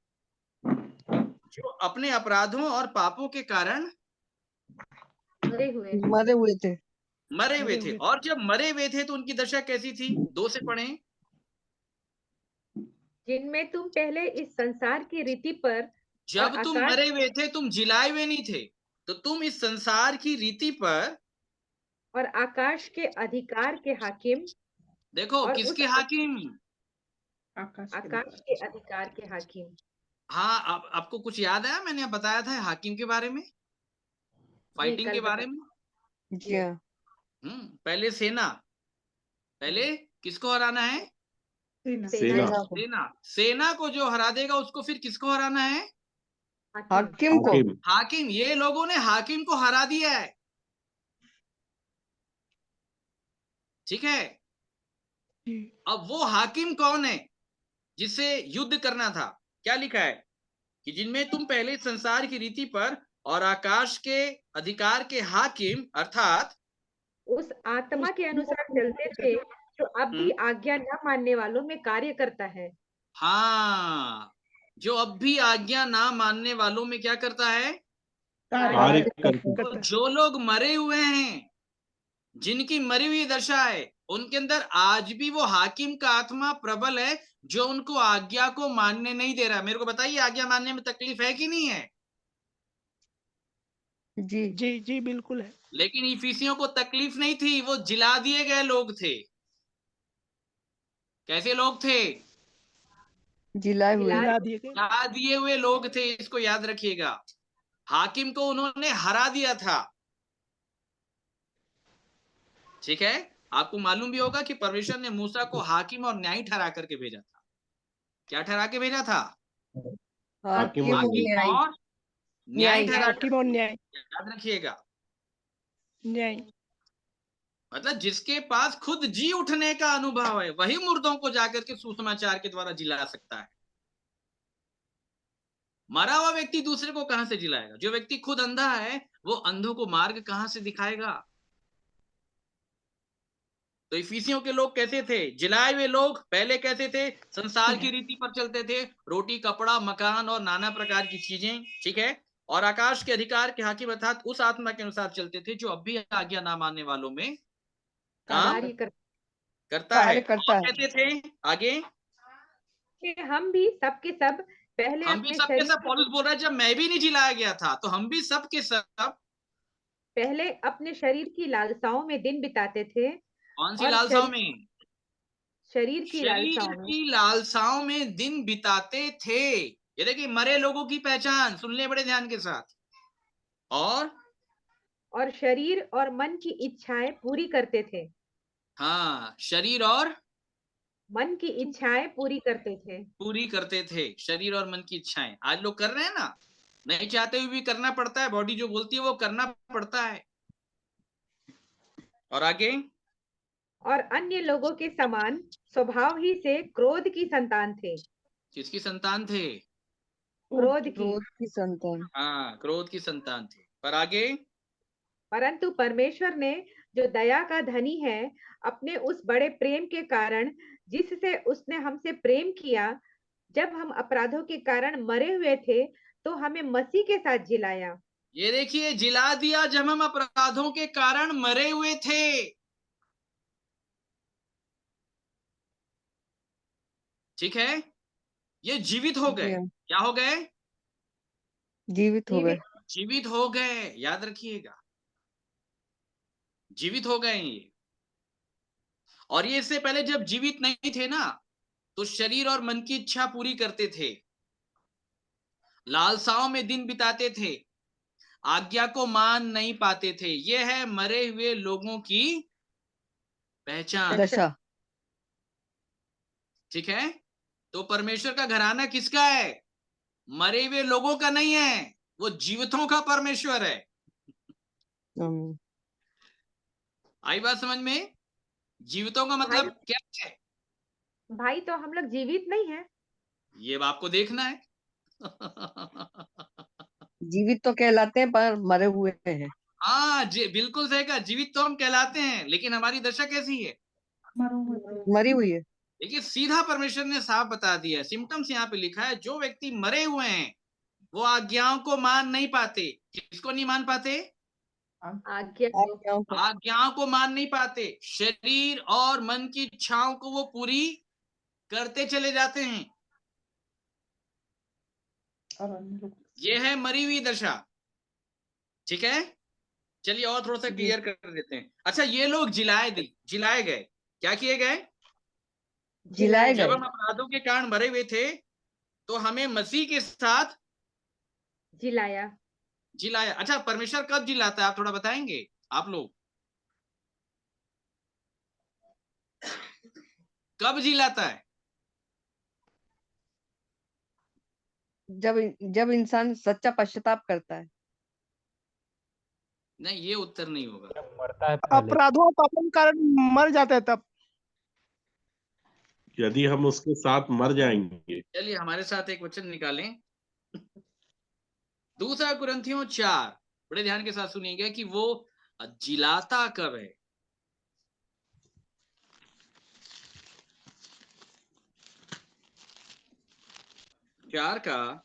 जो अपने अपराधों और पापों के कारण मरे हुए मरे हुए थे। मरे हुए मरे थे। हुए और जब मरे हुए थे तो उनकी दशा कैसी थी? 2 से पढ़ें। जिनमें तुम पहले इस संसार की रीति पर और जब तुम आकाश मरे हुए थे, तुम जिलाए हुए नहीं थे, तो तुम इस संसार की रीति पर, और आकाश के अधिकार के हाकिम देखो और उस किसके हाकिम? आकाश के अधिकार के हाकिम। हाँ, आपको कुछ याद आया? मैंने बताया था हाकिम के बारे में, जी फाइटिंग के कल बारे बता। में। जी हाँ। पहले सेना, पहले किसको हराना है? सेना सेना। सेना को। सेना। सेना को जो हरा देगा उसको फिर किसको हराना है? हाकिम। हाकिम को। हाकिम। हाकिम। ये लोगों ने हाकिम को हरा दिया है। ठीक है, जी अब वो हाकिम कौन है जिसे युद्ध करना था? क्या लिखा है कि जिनमें तुम पहले संसार की रीति पर और आकाश के अधिकार के हाकिम, अर्थात उस आत्मा के अनुसार चलते थे जो अब भी आज्ञा न मानने वालों में कार्य करता है। हाँ, जो अब भी आज्ञा ना मानने वालों में क्या करता है? कार्य करते। तो जो लोग मरे हुए हैं, जिनकी मरी हुई दशा है, उनके अंदर आज भी वो हाकिम का आत्मा प्रबल है जो उनको आज्ञा को मानने नहीं दे रहा। मेरे को बताइए, आज्ञा मानने में तकलीफ है कि नहीं है? जी। जी जी बिल्कुल है। लेकिन इफिसियों को तकलीफ नहीं थी, वो जिला दिए गए लोग थे। कैसे लोग थे? जिलाए हुए। जिला दिए गए। जिला दिए हुए लोग थे, इसको याद रखिएगा। हाकिम को उन्होंने हरा दिया था। ठीक है, आपको मालूम भी होगा कि परमेश्वर ने मूसा को हाकिम और न्यायी ठहरा करके भेजा था। क्या ठहरा के भेजा था? हाकिम और हाकिम न्यायी। न्यायी। और न्याय न्यायी। ठहरा। हाकिम और न्याय। याद रखिएगा, न्याय। मतलब जिसके पास खुद जी उठने का अनुभव है वही मुर्दों को जाकर के सुसमाचार के द्वारा जिला सकता है। मरा हुआ व्यक्ति दूसरे को कहां से जिलाएगा? जो व्यक्ति खुद अंधा है वो अंधों को मार्ग कहां से दिखाएगा? तो इफिसियों के लोग कैसे थे? जिलाए हुए लोग। पहले कैसे थे? संसार की रीति पर चलते थे, रोटी कपड़ा मकान और नाना प्रकार की चीजें। ठीक है, और आकाश के अधिकार के हाकिम अर्थात उस आत्मा के अनुसार चलते थे जो अब भी आज्ञा ना मानने वालों में काम कार्य कर करता है। कार्य करता और है। कहते थे आगे, हम भी सब के सब पहले हम भी अपने सब के शरीर सब, पौलुस बोल रहा है जब मैं भी नहीं जिलाया गया था तो हम भी सब के सब पहले अपने शरीर की लालसाओं में दिन बिताते थे कौन सी और लालसाओं में? शरीर की शरीर लालसाओं में की लालसाओं में दिन बिताते थे। ये देखिए, मरे लोगों की पहचान सुन ले बड़े ध्यान के साथ। और शरीर और मन की इच्छाएं पूरी करते थे। हाँ, शरीर और मन की इच्छाएं पूरी करते थे। पूरी करते थे। शरीर और मन की इच्छाएं आज लोग कर रहे हैं ना, नहीं चाहते हुए भी करना पड़ता है। बॉडी जो बोलती है वो करना पड़ता है। और आगे, और अन्य लोगों के समान स्वभाव ही से क्रोध की संतान थे। किसकी संतान थे? क्रोध की। क्रोध की संतान। हाँ, क्रोध की संतान थे। पर आगे, परंतु परमेश्वर ने जो दया का धनी है अपने उस बड़े प्रेम के कारण जिससे उसने हमसे प्रेम किया, जब हम अपराधों के कारण मरे हुए थे तो हमें मसीह के साथ जिलाया। ये देखिए, जिला दिया जब हम अपराधों के कारण मरे हुए थे। ठीक है, ये जीवित हो जी गए। हाँ। क्या हो गए? जीवित हो गए। जीवित हो गए, याद रखिएगा, जीवित हो गए ये। और ये इससे पहले जब जीवित नहीं थे ना, तो शरीर और मन की इच्छा पूरी करते थे, लालसाओं में दिन बिताते थे, आज्ञा को मान नहीं पाते थे। यह है मरे हुए लोगों की पहचान। दशा। ठीक है, तो परमेश्वर का घराना किसका है? मरे हुए लोगों का नहीं है, वो जीवितों का परमेश्वर है। आई बात समझ में? जीवितों का मतलब क्या है? भाई तो हम लोग जीवित नहीं है, ये आपको देखना है। जीवित तो कहलाते हैं पर मरे हुए हैं। हाँ जी, बिल्कुल सही कहा, जीवित तो हम कहलाते हैं, लेकिन हमारी दशा कैसी है? मरी हुई है। देखिए, सीधा परमेश्वर ने साफ बता दिया है, सिम्टम्स यहाँ पे लिखा है, जो व्यक्ति मरे हुए हैं वो आज्ञाओं को मान नहीं पाते। किसको नहीं मान पाते? आज्ञाओं को मान नहीं पाते। शरीर और मन की इच्छाओं को वो पूरी करते चले जाते हैं। ये है मरी हुई दशा। ठीक है, चलिए और थोड़ा सा क्लियर कर देते हैं। अच्छा, ये लोग जिलाए गए। क्या किए गए? जिलाए जब गए। हम अपराधों के कारण मरे हुए थे, तो हमें मसीह के साथ जिलाया। अच्छा, परमेश्वर कब जिलाता है, आप थोड़ा बताएंगे आप लोग? कब जिलाता है? जब इंसान सच्चा पश्चाताप करता है। नहीं, ये उत्तर नहीं होगा। मरता है अपराधों पापों के कारण मर जाता है तब। यदि हम उसके साथ मर जाएंगे। चलिए हमारे साथ एक वचन निकालें, 2 कुरिन्थियों 4, बड़े ध्यान के साथ सुनिएगा कि वो जिलाता कब है। 4 का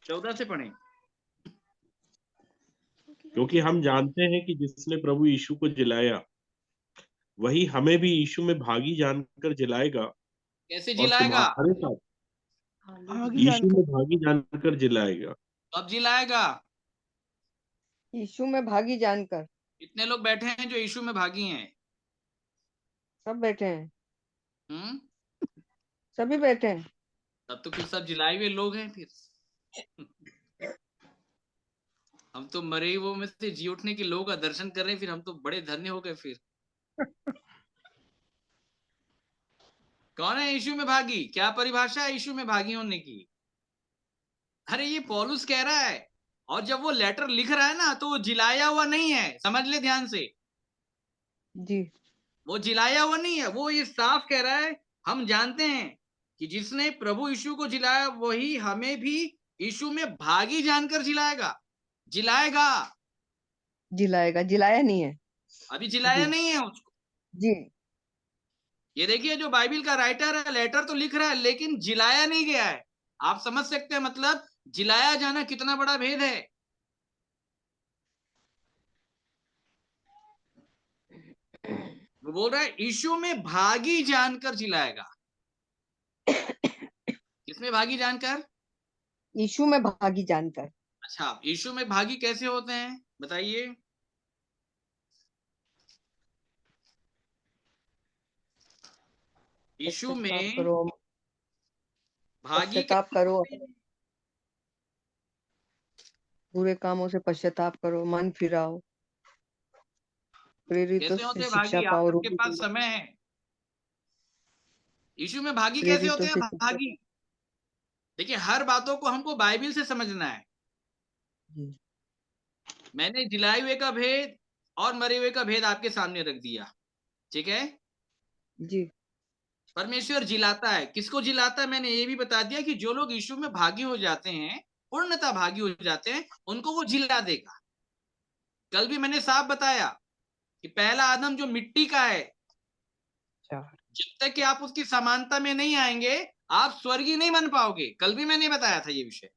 14 से पढ़ें। क्योंकि हम जानते हैं कि जिसने प्रभु यीशु को जिलाया वही हमें भी यीशु में भागी जानकर जिलाएगा। कैसे और जिलाएगा? तुम्हारे साथ यीशु में भागी जानकर जिलाएगा। कब जिलाएगा? यीशु में भागी जानकर। कितने लोग बैठे हैं जो यीशु में भागी हैं? सब बैठे हैं। हम्म, सभी बैठे हैं। तब तो फिर सब जिलाए हुए लोग हैं फिर। हम तो मरे हुए में से जी उठने के लोगों का दर्शन कर रहे हैं, फिर हम तो बड़े धन्य हो गए फिर। कौन है यीशु में भागी? क्या परिभाषा है यीशु में भागी होने की? अरे ये पौलुस कह रहा है, और जब वो लेटर लिख रहा है ना, तो वो जिलाया हुआ नहीं है, समझ ले ध्यान से जी। वो जिलाया हुआ नहीं है, वो ये साफ कह रहा है, हम जानते हैं कि जिसने प्रभु यीशु को जिलाया वही हमें भी यीशु में भागी जानकर जिलाएगा। जिलाया नहीं है। अभी जिलाया जी। नहीं है उसको। जी। ये देखिए, जो बाइबिल का राइटर है, लेटर तो लिख रहा है, लेकिन जिलाया नहीं गया है। आप समझ सकते हैं, मतलब जिलाया जाना कितना बड़ा भेद है। वो बोल रहा है यीशु में भागी जानकर जिलाएगा। किसमें भागी जानकर? यीशु में भागी जानकर। अच्छा, यीशु में भागी कैसे होते हैं बताइए? यीशु में भागी पश्चाताप करो, बुरे कामों से पश्चाताप करो, मन फिराओ, प्रेरितों कैसे से होते शिक्षा भागी? पाओ। आपके पास समय है। यीशु में भागी कैसे प्रेरितों होते हैं से शिक्षा भागी? देखिए, हर बातों को हमको बाइबिल से समझना है। जी। मैंने जिलाए हुए का भेद और मरे हुए का भेद आपके सामने रख दिया। ठीक है जी। परमेश्वर जिलाता है। किसको जिलाता है मैंने ये भी बता दिया कि जो लोग यीशु में भागी हो जाते हैं, पूर्णतः भागी हो जाते हैं, उनको वो जिला देगा। कल भी मैंने साफ बताया कि पहला आदम जो मिट्टी का है, जब तक कि आप उसकी समानता में नहीं आएंगे, आप स्वर्गीय नहीं बन पाओगे। कल भी मैंने बताया था ये विषय,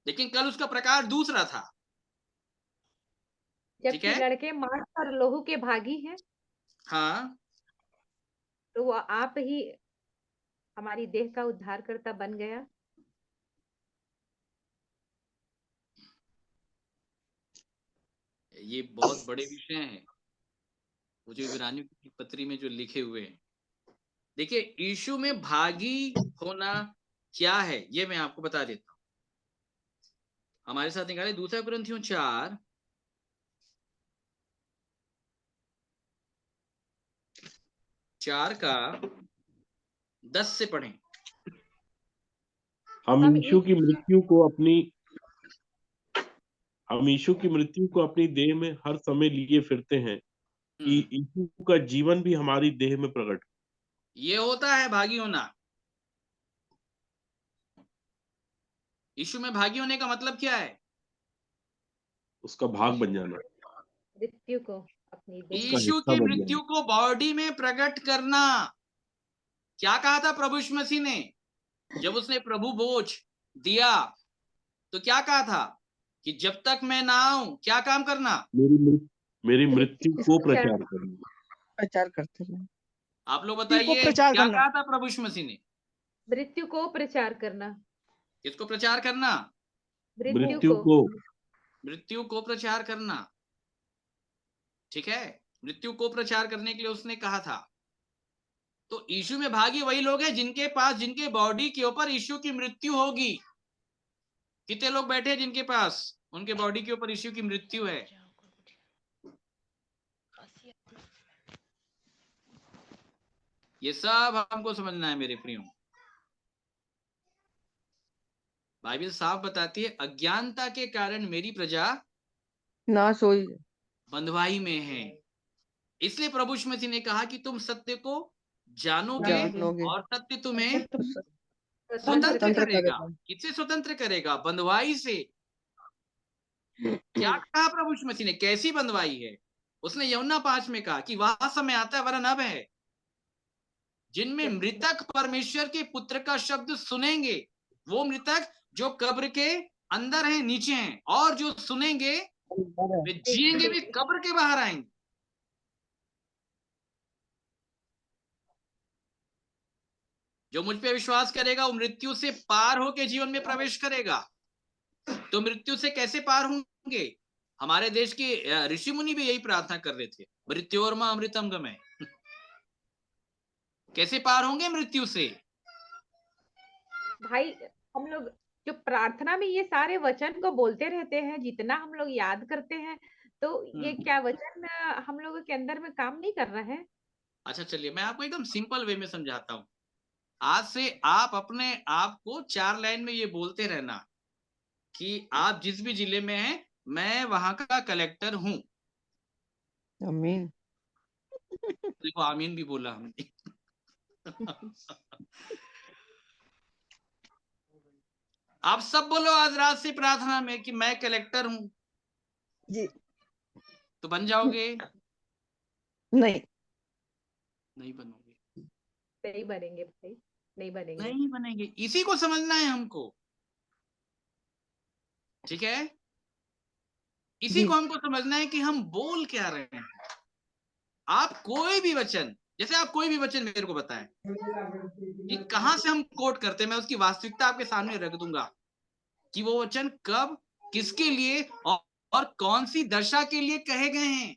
लेकिन कल उसका प्रकार दूसरा था। ठीक जबकि है, लड़के मांस और लोहू के भागी हैं, हाँ, तो वो आप ही हमारी देह का उद्धारकर्ता बन गया। ये बहुत बड़े विषय हैं, वो जो इब्रानियों की पत्री में जो लिखे हुए हैं। देखिए, यीशु में भागी होना क्या है, ये मैं आपको बता देता हूं। हमारे साथ निकाले 2 कुरिन्थियों 4 का 10 से पढ़ें। हम हम यीशु की ईश्वर मृत्यु को अपनी देह में हर समय लिए फिरते हैं कि यीशु का जीवन भी हमारी देह में प्रकट हो। ये होता है भागी होना। यीशु में भागी होने का मतलब क्या है? उसका भाग बन जाना, मृत्यु को अपनी देह उसका यीशु हिस्सा की बन मृत्यु जाना। को बॉडी में प्रकट करना। क्या कहा था प्रभु यीशु मसीह ने जब उसने प्रभु भोज दिया? तो क्या कहा था कि जब तक मैं ना आऊं क्या काम करना? मेरी मृत्यु को इसका प्रचार करना। प्रचार करते रहे। आप लोग को बताइए, प्रचार क्या करना। कहा था प्रभु यीशु मसीह ने? मृत्यु को प्रचार करना। किसको प्रचार करना? मृत्यु मृत्यु को। को। मृत्यु को प्रचार करना। ठीक है, मृत्यु को प्रचार करने के लिए उसने कहा था। तो यीशु में भागी वही लोग हैं जिनके पास, जिनके बॉडी के ऊपर यीशु की मृत्यु होगी। कितने लोग बैठे हैं जिनके पास उनके बॉडी के ऊपर यीशु की मृत्यु है? ये सब हमको समझना है मेरे प्रियो। बाइबल साफ बताती है, अज्ञानता के कारण मेरी प्रजा नाश होई बंधुआई में है। इसलिए प्रभु यीशु मसीह ने कहा कि तुम सत्य को जानोगे जानोगे और सत्य तुम्हें तो स्वतंत्र स्वतंत्र करेगा। करेगा। किससे स्वतंत्र करेगा? बंधुआई से। क्या कहा प्रभु यीशु मसीह ने? कैसी बंधुआई है? उसने यूहन्ना 5 में कहा कि वह समय आता है वरन अब है, जिनमें मृतक परमेश्वर के पुत्र का शब्द सुनेंगे। वो मृतक जो कब्र के अंदर हैं, नीचे हैं, और जो सुनेंगे वे जिएंगे भी, कब्र के बाहर आएंगे। जो मुझ पे विश्वास करेगा वो मृत्यु से पार होके जीवन में प्रवेश करेगा। तो मृत्यु से कैसे पार होंगे? हमारे देश के ऋषि मुनि भी यही प्रार्थना कर रहे थे, मृत्योर्मा अमृतम गमय। कैसे पार होंगे मृत्यु से? भाई, हम लोग जो प्रार्थना में ये सारे वचन को बोलते रहते हैं, जितना हम लोग याद करते हैं, तो ये क्या वचन हम लोगों के अंदर में काम नहीं कर रहा है? अच्छा चलिए, मैं आपको एकदम सिंपल वे में समझाता हूं। आज से आप अपने आप को 4 लाइन में ये बोलते रहना कि आप जिस भी जिले में हैं, मैं वहां का कलेक्टर हूं। आमीन। देखो, आमीन भी बोला हमने। आप सब बोलो आज रात से प्रार्थना में कि मैं कलेक्टर हूं। जी। तो बन जाओगे? नहीं नहीं बनोगे। नहीं बनेंगे भाई, नहीं बनेंगे। नहीं बनेंगे। इसी को समझना है हमको। ठीक है, इसी जी। को हमको समझना है कि हम बोल क्या रहे हैं। आप कोई भी वचन, जैसे आप कोई भी वचन मेरे को बताएं कि कहां से हम कोट करते हैं, मैं उसकी वास्तविकता आपके सामने रख दूंगा कि वो वचन कब, किसके लिए और कौन सी दशा के लिए कहे गए हैं।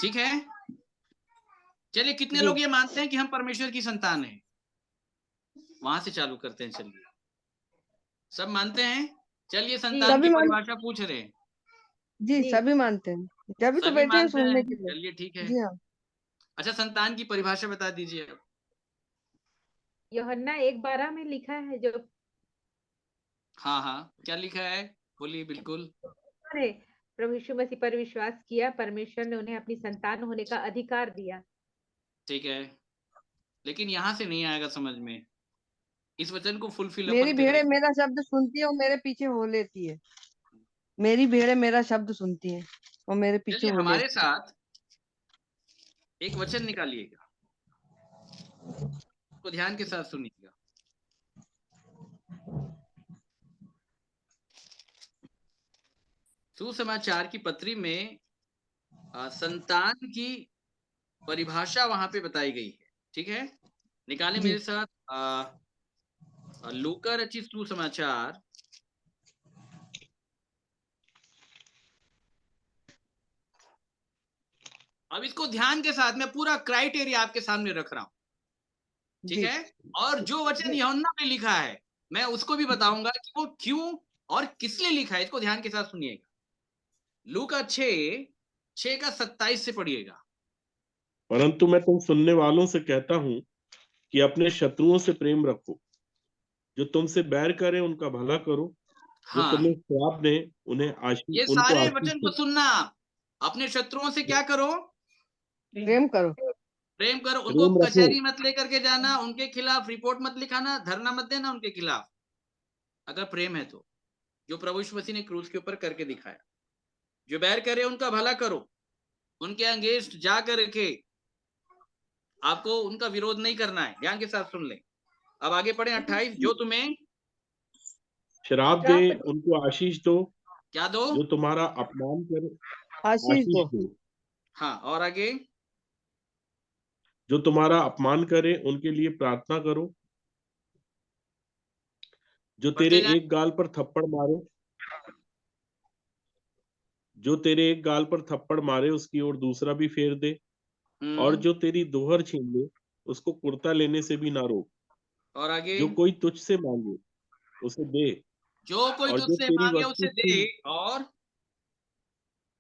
ठीक है, चलिए, कितने जी। लोग ये मानते हैं कि हम परमेश्वर की संतान हैं? वहां से चालू करते हैं। चलिए, सब मानते हैं? चलिए, संतान सभी की मान परिभाषा पूछ रहे हैं। जी, जी। सभी मानते हैं, तभी तो सभी बैठे हैं मानते सुनने हैं? के लिए। चलिए ठीक है। जी हाँ। अच्छा, संतान की परिभाषा बता दीजिए अब। यूहन्ना 1:12 में लिखा है, जो हाँ हाँ, क्या लिखा है? बोलिए। बिल्कुल। ने प्रभु यीशु मसीह पर विश्वास किया, परमेश्वर ने उन्हें अपनी संतान होने का अधिकार दिया। ठीक है, लेकिन यहां से नहीं आएगा समझ में। इस वचन को फुलफिल मेरी अपन भेड़ें करेंगे। मेरा शब्द सुनती है और मेरे पीछे हो लेती है। मेरी भेड़ें मेरा शब्द सुनती है और मेरे पीछे चलिए, हो हमारे लेती साथ एक वचन निकालिएगा, तो ध्यान के साथ सुनिएगा। सुसमाचार की पत्री में संतान की परिभाषा वहां पे बताई गई है। ठीक है, निकाले जी। मेरे साथ लूका रचित सुसमाचार अब इसको ध्यान के साथ मैं पूरा क्राइटेरिया आपके सामने रख रहा हूं, ठीक जी है। और जो वचन यूहन्ना में लिखा है मैं उसको भी बताऊंगा कि वो क्यों और किस लिए लिखा है। इसको ध्यान के साथ सुनिएगा। लूका 6:27 से पढ़िएगा। परंतु मैं तुम सुनने वालों से कहता हूं कि अपने शत्रुओं से प्रेम रखो, जो तुमसे बैर करे उनका भला करो, जो हाँ, तुम्हें श्राप दे उन्हें आशीष ये उनको सारे आशीष वचन को दो। सुनना। अपने शत्रुओं से क्या करो? प्रेम करो। प्रेम करो। उनको प्रेम रखो। कचहरी मत लेकर के जाना, उनके खिलाफ रिपोर्ट मत लिखाना, धरना मत देना उनके खिलाफ, अगर प्रेम है तो, जो प्रभु यीशु मसीह ने क्रूस के ऊपर करके दिखाया। जो बैर करे उनका भला करो, उनके अगेंस्ट जा करके आपको उनका विरोध नहीं करना है। ध्यान के साथ सुन ले। अब आगे पढ़े 28। जो तुम्हें श्राप दे उनको आशीष दो, क्या दो? जो तुम्हारा अपमान करे आशीष दो। आशीष दो, हाँ, और आगे? जो तुम्हारा अपमान करे उनके लिए प्रार्थना करो, जो तेरे पढ़ते जाए। एक गाल पर थप्पड़ मारे, जो तेरे एक गाल पर थप्पड़ मारे उसकी ओर दूसरा भी फेर दे, और जो तेरी दोहर छीन ले उसको कुर्ता लेने से भी ना रोक। और आगे? जो कोई तुझसे मांगे उसे दे, जो कोई और जो तुझसे तेरी मांगे वस्तु उसे दे, छीन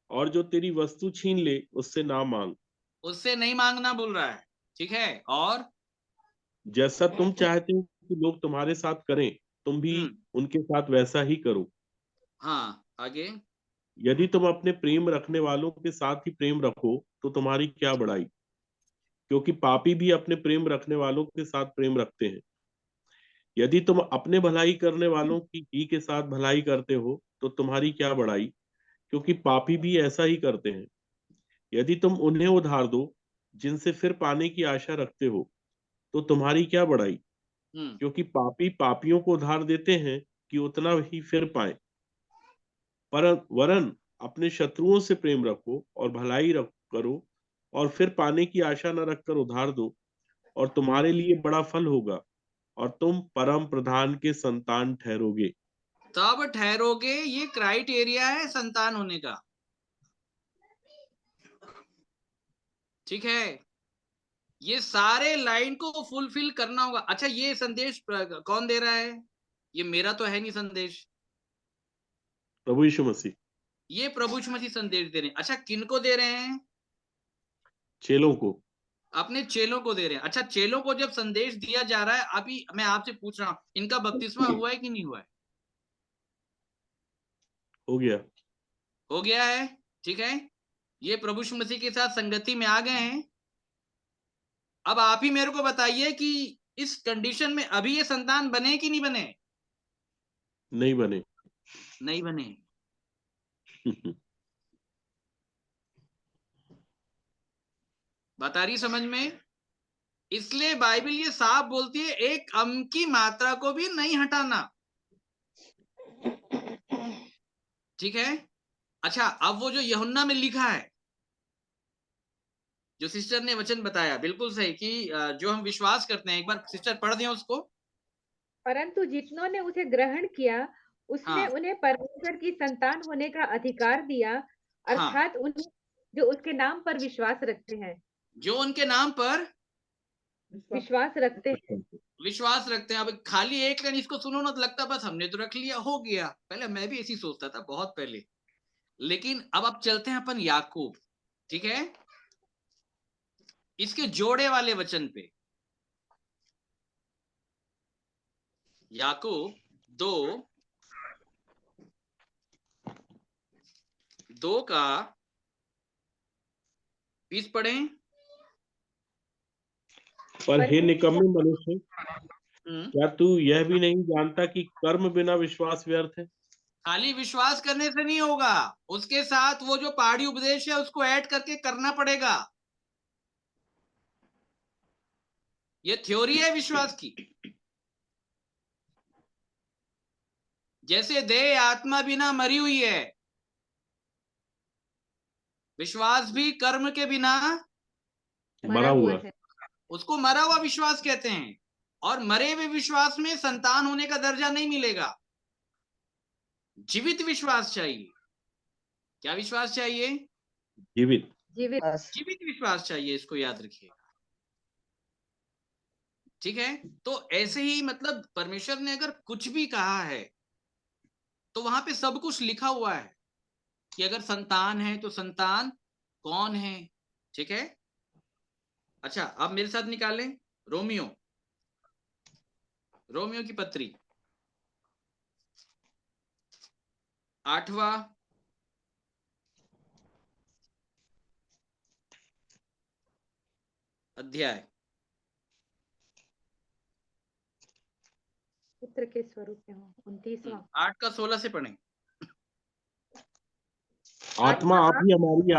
और जो तेरी वस्तु छीन ले उससे ना मांग। उससे नहीं मांगना बोल रहा है, ठीक है। और जैसा तुम चाहते हो कि लोग तुम्हारे साथ करें, तुम भी उनके साथ वैसा ही करो। हाँ, आगे? यदि तुम अपने प्रेम रखने वालों के साथ ही प्रेम रखो तो तुम्हारी क्या बड़ाई, क्योंकि पापी भी अपने प्रेम रखने वालों के साथ प्रेम रखते हैं। यदि तुम अपने भलाई करने वालों की ही के साथ भलाई करते हो तो तुम्हारी क्या बड़ाई, क्योंकि पापी भी ऐसा ही करते हैं। यदि तुम उन्हें उधार दो जिनसे फिर पाने की आशा रखते हो तो तुम्हारी क्या बड़ाई, क्योंकि पापी पापियों को उधार देते हैं कि उतना ही फिर पाए। पर वरन अपने शत्रुओं से प्रेम रखो और भलाई करो और फिर पाने की आशा न रखकर उधार दो, और तुम्हारे लिए बड़ा फल होगा और तुम परम प्रधान के संतान ठहरोगे। तब ठहरोगे। ये क्राइटेरिया है संतान होने का, ठीक है। ये सारे लाइन को फुलफिल करना होगा। अच्छा, ये संदेश कौन दे रहा है? ये मेरा तो है नहीं संदेश, प्रभु यीशु मसीह ये प्रभु यीशु मसीह संदेश दे रहे हैं। अच्छा, किनको दे रहे हैं? चेलों को। अपने चेलों को दे रहे हैं। अच्छा, चेलों को जब संदेश दिया जा रहा है, अभी मैं आपसे पूछ रहा हूं, इनका बपतिस्मा हुआ है कि नहीं हुआ है? हो गया। हो गया है, ठीक है। ये प्रभु यीशु मसीह के साथ संगति में आ गए हैं। अब आप ही मेरे को बताइए कि इस कंडीशन में अभी ये संतान बने कि नहीं बने? नहीं बने। नहीं बने। बता रही समझ में? इसलिए बाइबल ये साफ बोलती है, एक अंक की मात्रा को भी नहीं हटाना, ठीक है। अच्छा, अब वो जो यूहन्ना में लिखा है, जो सिस्टर ने वचन बताया, बिल्कुल सही कि जो हम विश्वास करते हैं, एक बार सिस्टर पढ़ दें उसको। परंतु जितनों ने उसे ग्रहण किया उसने उन्हें परमेश्वर की संतान होने का अधिकार दिया, अर्थात उन्हें जो उसके नाम पर विश्वास रखते हैं। जो उनके नाम पर विश्वास रखते हैं। विश्वास रखते हैं। अब खाली एक लाइन इसको सुनो ना तो लगता बस हमने तो रख लिया, हो गया। पहले मैं भी ऐसी सोचता था बहुत पहले, लेकिन अब चलते हैं अपन याकूब, ठीक है, इसके जोड़े वाले वचन पे। याकूब 2 का 20 पढ़ें। पर हे निकम्मे मनुष्य, क्या तू यह भी नहीं जानता कि कर्म बिना विश्वास व्यर्थ है? खाली विश्वास करने से नहीं होगा, उसके साथ वो जो पहाड़ी उपदेश है उसको ऐड करके करना पड़ेगा। ये थ्योरी है विश्वास की। जैसे देह आत्मा बिना मरी हुई है, विश्वास भी कर्म के बिना मरा हुआ है। उसको मरा हुआ विश्वास कहते हैं। और मरे हुए विश्वास में संतान होने का दर्जा नहीं मिलेगा। जीवित विश्वास चाहिए। क्या विश्वास चाहिए? जीवित। जीवित बस जीवित विश्वास चाहिए, इसको याद रखिएगा। ठीक है, तो ऐसे ही मतलब परमेश्वर ने अगर कुछ भी कहा है तो वहां पे सब कुछ लिखा हुआ है कि अगर संतान है तो संतान कौन है। ठीक है, अच्छा आप मेरे साथ निकालें रोमियो, रोमियो की पत्री 8वां अध्याय, पुत्र के स्वरूप में हो। 29वां 8 का 16 से पढ़ें। आत्मा आप ही हमारी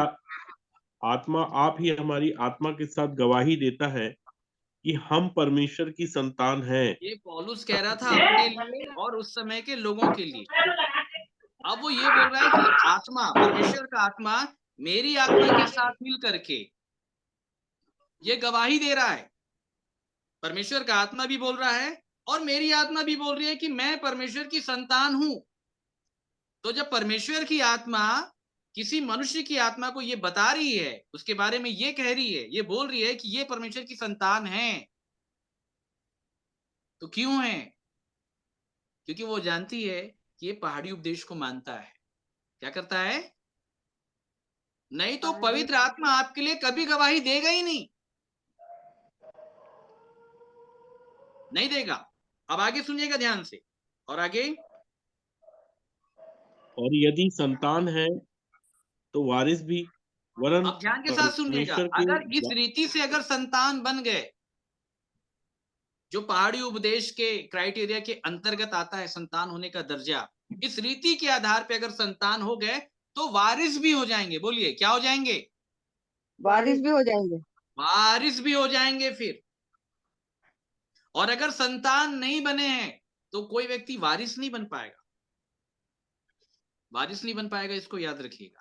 आत्मा आप ही हमारी आत्मा के साथ गवाही देता है कि हम परमेश्वर की संतान हैं। ये पौलुस कह रहा था अपने लिए और उस समय के लोगों के लिए। अब वो ये बोल रहा है कि आत्मा, परमेश्वर का आत्मा मेरी आत्मा के साथ मिल करके ये गवाही दे रहा है। परमेश्वर का आत्मा भी बोल रहा है और मेरी आत्मा भी बोल रही है कि मैं परमेश्वर की संतान हूं। तो जब परमेश्वर की आत्मा किसी मनुष्य की आत्मा को ये बता रही है, उसके बारे में ये कह रही है, ये बोल रही है कि ये परमेश्वर की संतान है, तो क्यों है? क्योंकि वो जानती है कि ये पहाड़ी उपदेश को मानता है। क्या करता है? नहीं तो पवित्र आत्मा आपके लिए कभी गवाही देगा ही नहीं, नहीं देगा। अब आगे सुनिएगा ध्यान से, और आगे, और यदि संतान है तो वारिस भी, वरन अब ध्यान के साथ सुनिएगा, परमेश्वर के अगर इस रीति से अगर संतान बन गए, जो पहाड़ी उपदेश के क्राइटेरिया के अंतर्गत आता है संतान होने का दर्जा, इस रीति के आधार पे अगर संतान हो गए तो वारिस भी हो जाएंगे। बोलिए क्या हो जाएंगे? वारिस भी हो जाएंगे। वारिस भी हो जाएंगे फिर। और अगर संतान नहीं बने हैं तो कोई व्यक्ति वारिस नहीं बन पाएगा, वारिस नहीं बन पाएगा, इसको याद रखिएगा।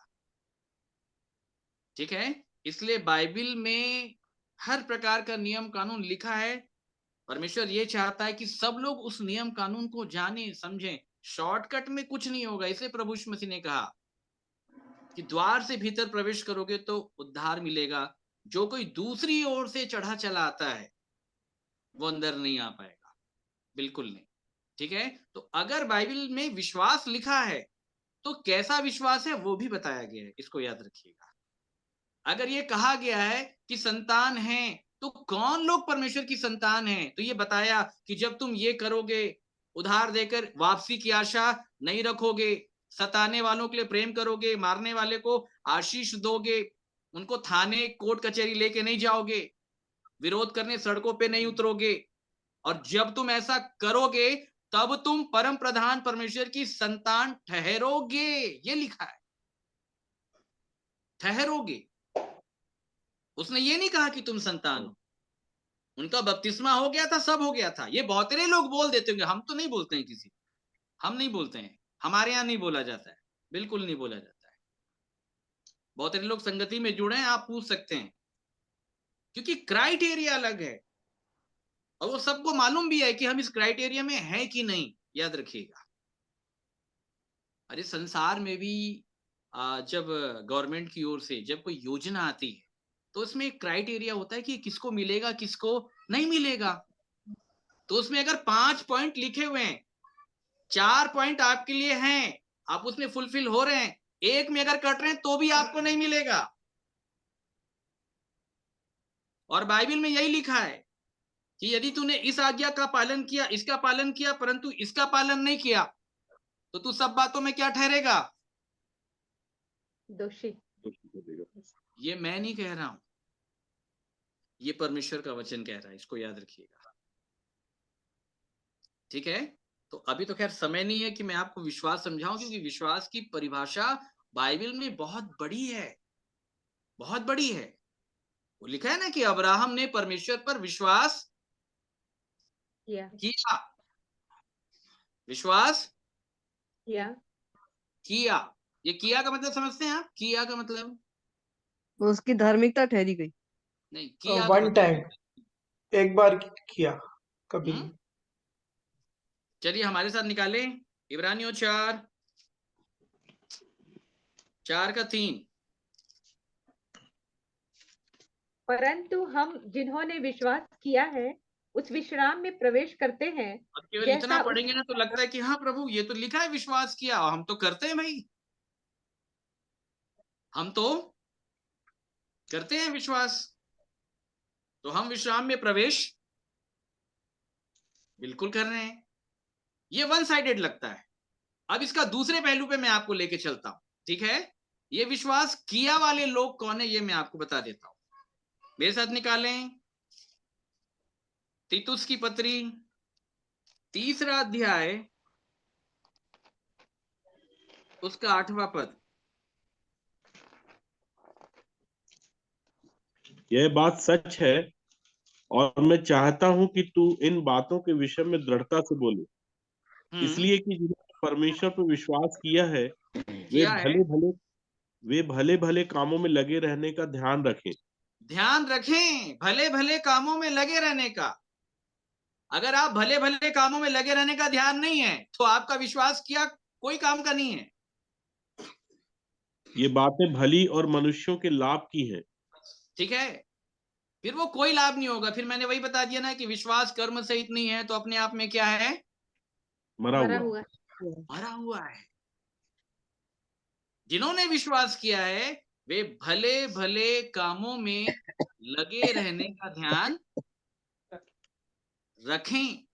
ठीक है, इसलिए बाइबल में हर प्रकार का नियम कानून लिखा है। परमेश्वर ये चाहता है कि सब लोग उस नियम कानून को जाने समझें। शॉर्टकट में कुछ नहीं होगा। इसलिए प्रभु यीशु मसीह ने कहा कि द्वार से भीतर प्रवेश करोगे तो उद्धार मिलेगा, जो कोई दूसरी ओर से चढ़ा चला आता है वो अंदर नहीं आ पाएगा, बिल्कुल नहीं। ठीक है, तो अगर बाइबल में विश्वास लिखा है तो कैसा विश्वास है वो भी बताया गया है, इसको याद रखिएगा। अगर ये कहा गया है कि संतान है तो कौन लोग परमेश्वर की संतान है, तो ये बताया कि जब तुम ये करोगे, उधार देकर वापसी की आशा नहीं रखोगे, सताने वालों के लिए प्रेम करोगे, मारने वाले को आशीष दोगे, उनको थाने कोर्ट कचहरी लेके नहीं जाओगे, विरोध करने सड़कों पे नहीं उतरोगे, और जब तुम ऐसा करोगे तब तुम परम प्रधान परमेश्वर की संतान ठहरोगे। ये लिखा है, ठहरोगे। उसने ये नहीं कहा कि तुम संतान हो। उनका बपतिस्मा हो गया था, सब हो गया था। ये बहुत सारे लोग बोल देते होंगे, हम तो नहीं बोलते हैं किसी, हम नहीं बोलते हैं, हमारे यहाँ नहीं बोला जाता है, बिल्कुल नहीं बोला जाता है। बहुत सारे लोग संगति में जुड़े हैं, आप पूछ सकते हैं, क्योंकि क्राइटेरिया अलग है और वो सबको मालूम भी है कि हम इस क्राइटेरिया में हैं कि नहीं, याद रखिएगा। अरे संसार में भी जब गवर्नमेंट की ओर से जब कोई योजना आती है तो उसमें एक क्राइटेरिया होता है कि किसको मिलेगा किसको नहीं मिलेगा। तो उसमें अगर 5 पॉइंट लिखे हुए हैं, 4 पॉइंट आपके लिए हैं, आप उसमें फुलफिल हो रहे हैं, एक में अगर कट रहे हैं तो भी आपको नहीं मिलेगा। और बाइबल में यही लिखा है कि यदि तूने इस आज्ञा का पालन किया, इसका पालन किया, परंतु इसका पालन नहीं किया, तो तू सब बातों में क्या ठहरेगा? दोषी। ये मैं नहीं कह रहा हूं, ये परमेश्वर का वचन कह रहा है, इसको याद रखिएगा। ठीक है, तो अभी तो खैर समय नहीं है कि मैं आपको विश्वास समझाऊं, क्योंकि विश्वास की परिभाषा बाइबल में बहुत बड़ी है, बहुत बड़ी है। वो लिखा है ना कि अब्राहम ने परमेश्वर पर विश्वास किया, विश्वास किया। ये किया का मतलब समझते हैं आप? किया का मतलब तो उसकी धार्मिकता ठहरी गई। नहीं, किया का वन मतलब टाइम, एक बार किया, कभी नहीं। चलिए हमारे साथ निकालें इब्रानियों 4 का 3। परंतु हम जिन्होंने विश्वास किया है उस विश्राम में प्रवेश करते हैं। अब केवल जैसा इतना उस- पढ़ेंगे ना तो लगता है कि हाँ प्रभु ये तो लिखा है विश्वास किया, हम तो करते हैं भाई, हम तो करते हैं विश्वास, तो हम विश्राम में प्रवेश बिल्कुल कर रहे हैं। ये वन साइडेड लगता है। अब इसका दूसरे पहलू पे मैं आपको लेके चलता हूं, ठीक है। ये विश्वास किया वाले लोग कौन है ये मैं आपको बता देता हूं। मेरे साथ निकालें तीतुस की पत्री 3 अध्याय उसका 8वां पद। यह बात सच है और मैं चाहता हूं कि तू इन बातों के विषय में दृढ़ता से बोले, इसलिए कि जिन्होंने परमेश्वर पर विश्वास किया है वे किया है, भले भले कामों में लगे रहने का ध्यान रखें। ध्यान रखें भले भले कामों में लगे रहने का। अगर आप भले भले कामों में लगे रहने का ध्यान नहीं है तो आपका विश्वास किया कोई काम का नहीं है। ये बातें भली और मनुष्यों के लाभ की हैं। ठीक है, फिर वो कोई लाभ नहीं होगा। फिर मैंने वही बता दिया ना कि विश्वास कर्म सहित नहीं है तो अपने आप में क्या है, मरा मरा हुआ। हुआ। मरा हुआ है। जिन्होंने विश्वास किया है वे भले भले कामों में लगे रहने का ध्यान रखें।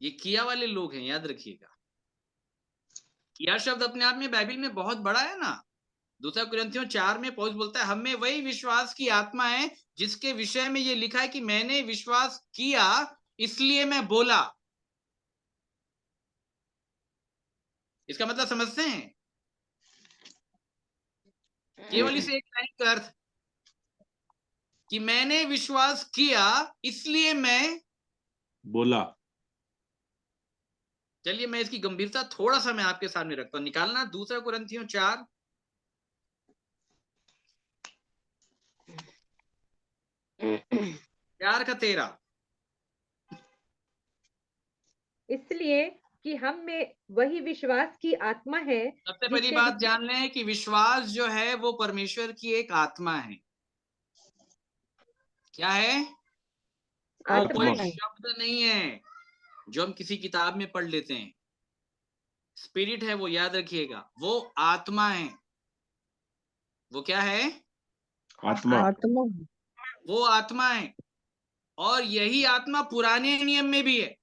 ये किया वाले लोग हैं, याद रखिएगा। किया शब्द अपने आप में बाइबल में बहुत बड़ा है ना। 2 कुरिन्थियों 4 में पौलुस बोलता है, हमें वही विश्वास की आत्मा है जिसके विषय में ये लिखा है कि मैंने विश्वास किया इसलिए मैं बोला। इसका मतलब समझते हैं, केवल इसे एक लाइन का अर्थ कि मैंने विश्वास किया इसलिए मैं बोला। चलिए मैं इसकी गंभीरता थोड़ा सा मैं आपके सामने रखता हूं। निकालना 2 कुरिन्थियों 4 का 13। इसलिए कि हम में वही विश्वास की आत्मा है सबसे पहली जिसके बात जान लें कि विश्वास जो है वो परमेश्वर की एक आत्मा है। क्या है? वो आत्मा कोई है। शब्द नहीं है जो हम किसी किताब में पढ़ लेते हैं। स्पिरिट है वो, याद रखिएगा। वो आत्मा है। वो क्या है? आत्मा। आत्मा वो आत्मा है। और यही आत्मा पुराने नियम में भी है।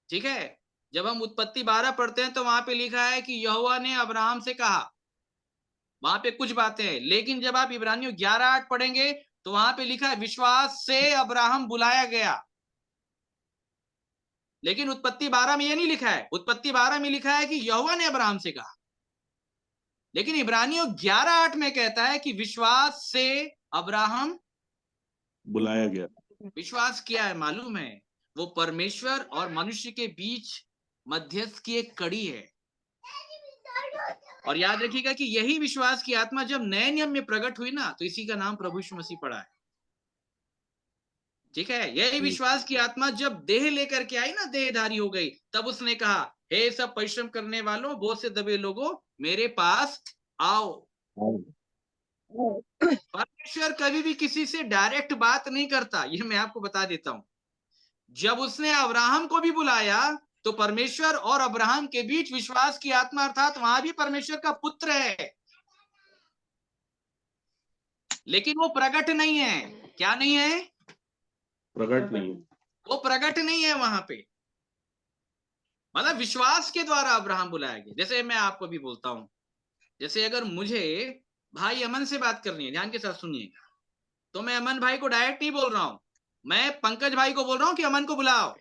ठीक है, जब हम उत्पत्ति 12 पढ़ते हैं तो वहां पे लिखा है कि यहोवा ने अब्राहम से कहा, वहां पे कुछ बातें हैं। लेकिन जब आप इब्रानियों 11:8 पढ़ेंगे तो वहां पे लिखा है विश्वास से अब्राहम बुलाया गया। लेकिन उत्पत्ति 12 में ये नहीं लिखा है। उत्पत्ति 12 में लिखा है कि यहोवा ने अब्राहम से कहा। लेकिन इब्रानियों 11:8 में कहता है कि विश्वास से अब्राहम बुलाया गया। विश्वास किया है। मालूम है, वो परमेश्वर और मनुष्य के बीच मध्यस्थ की एक कड़ी है। और याद रखिएगा कि यही विश्वास की आत्मा जब नए नियम में प्रकट हुई ना तो इसी का नाम प्रभु यीशु मसीह पड़ा है। ठीक है, यही विश्वास की आत्मा जब देह लेकर के आई ना, देहधारी हो गई, तब उसने कहा, हे सब परिश्रम करने वालों, बोझ से दबे लोगों, मेरे पास आओ। परमेश्वर कभी भी किसी से डायरेक्ट बात नहीं करता, ये मैं आपको बता देता हूं। जब उसने अब्राहम को भी बुलाया तो परमेश्वर और अब्राहम के बीच विश्वास की आत्मा, अर्थात वहां भी परमेश्वर का पुत्र है, लेकिन वो प्रकट नहीं है। क्या नहीं है? प्रकट नहीं। वो प्रकट नहीं है वहां पे। मतलब विश्वास के द्वारा अब्राहम बुलाया गया। जैसे मैं आपको भी बोलता हूं, जैसे अगर मुझे भाई अमन से बात करनी है, ध्यान के साथ सुनिएगा, तो मैं अमन भाई को डायरेक्ट नहीं बोल रहा हूं, मैं पंकज भाई को बोल रहा हूं कि अमन को बुलाओ।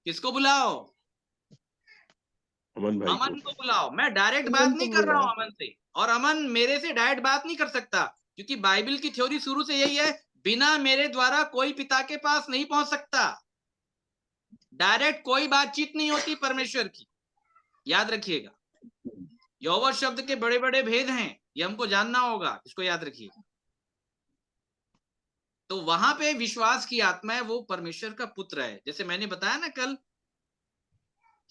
किसको बुलाओ? अमन भाई अमन को। को बुलाओ। मैं डायरेक्ट बात अमन को नहीं कर रहा हूं बुलाओ। अमन से, और अमन मेरे से डायरेक्ट बात नहीं कर सकता, क्योंकि बाइबल की थ्योरी शुरू से यही है, बिना मेरे द्वारा कोई पिता के पास नहीं पहुंच सकता। डायरेक्ट कोई बातचीत नहीं होती परमेश्वर की, याद रखिएगा। यहोवा शब्द के बड़े बड़े भेद हैं, ये हमको जानना होगा, इसको याद रखिएगा। तो वहां पे विश्वास की आत्मा है, वो परमेश्वर का पुत्र है। जैसे मैंने बताया ना कल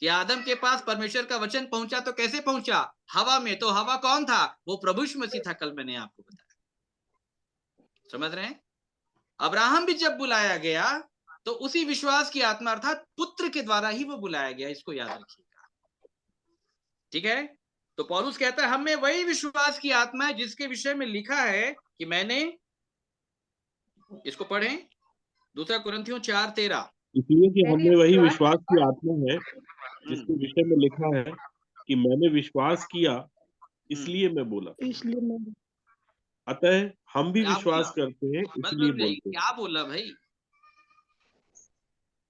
कि आदम के पास परमेश्वर का वचन पहुंचा तो कैसे पहुंचा? हवा में। तो हवा कौन था? वो प्रभु यीशु मसीह था। कल मैंने आपको बताया, समझ रहे हैं? अब्राहम भी जब बुलाया गया तो उसी विश्वास की आत्मा अर्थात पुत्र के द्वारा ही वो बुलाया गया, इसको याद रखिएगा। ठीक है, तो पौलुस कहता है हम में वही विश्वास की आत्मा है जिसके विषय में लिखा है कि मैंने, इसको पढ़ें, 2 कुरिन्थियों 4:13। इसलिए कि मैंने हमें वही विश्वास विश्वास की आत्मा है जिसके विषय में लिखा है कि मैंने विश्वास किया इसलिए मैं बोला। इसलिए मैं अतः हम भी क्या विश्वास बोला? करते हैं बस इसलिए बस यही, बोलते हैं। क्या बोला भाई?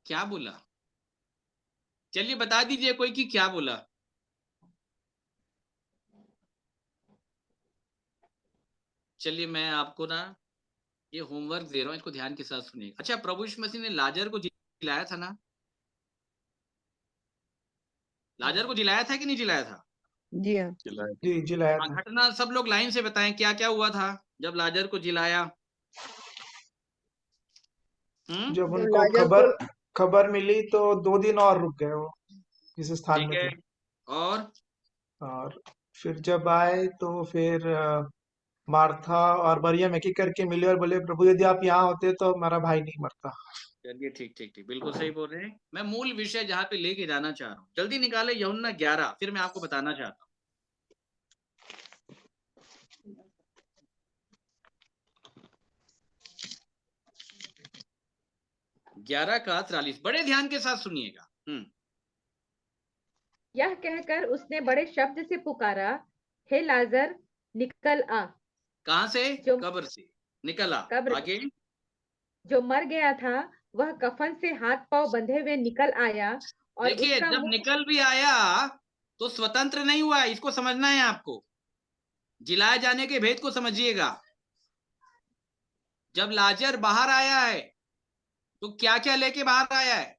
क्या बोला? चलिए बता दीजिए कोई कि क्या बोला। चलिए मैं आपको ना ये होमवर्क दे रहा हूं, इसको ध्यान के साथ सुनिए। अच्छा, प्रभु यीशु मसीह ने लाजर को जिलाया था ना? लाजर को जिलाया था कि नहीं जिलाया था? जी हाँ। जी जिलाया हाँ, था। घटना सब लोग लाइन से बताएं, क्या क्या हुआ था जब लाजर को जिलाया? जब जब उनको लाजर को खबर मिली तो 2 दिन और रुक गए वो जिस स्थान ठीक में है, थे। और फिर जब आए तो फिर मार्था और मरियम एक एक करके मिले और बोले प्रभु यदि आप यहाँ होते तो हमारा भाई नहीं मरता। चलिए ठीक ठीक ठीक, बिल्कुल सही बोल रहे हैं। मैं मूल विषय जहाँ पे लेके जाना चाह रहा हूँ, जल्दी निकाले यूहन्ना 11, फिर मैं आपको बताना चाहता हूँ। 11:43, बड़े ध्यान के साथ सुनिएगा। यह कहकर उसने बड़े शब्द से पुकारा, हे लाजर निकल आ। कहां से? जो कब्र से निकला। कब्र आगे? जो मर गया था वह कफन से हाथ पांव बंधे हुए निकल आया और देखिए, उसका जब मुंह निकल भी आया तो स्वतंत्र नहीं हुआ, इसको समझना है आपको। जिलाए जाने के भेद को समझिएगा। जब लाजर बाहर आया है तो क्या क्या लेके बाहर आया है?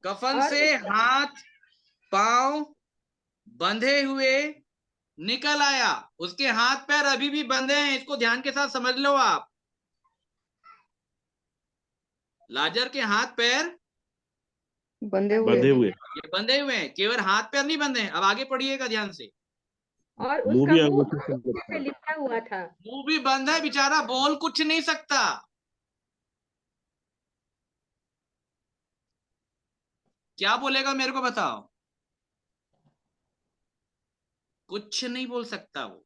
कफन और से हाथ पांव बंधे हुए निकल आया। उसके हाथ पैर अभी भी बंधे हैं, इसको ध्यान के साथ समझ लो आप। लाजर के हाथ पैर बंधे हुए बंधे हुए। ये बंधे हुए हैं, केवल हाथ पैर नहीं बंधे हैं। अब आगे पढ़िएगा ध्यान से। और मुंह उसका भी मुंह अंगूठे से अंगूठे लगता से है। लिपटा हुआ था। मुंह भी बंद है, बेचारा बोल कुछ नहीं सकता। क्या बोलेगा मेरे को बताओ? कुछ नहीं बोल सकता वो।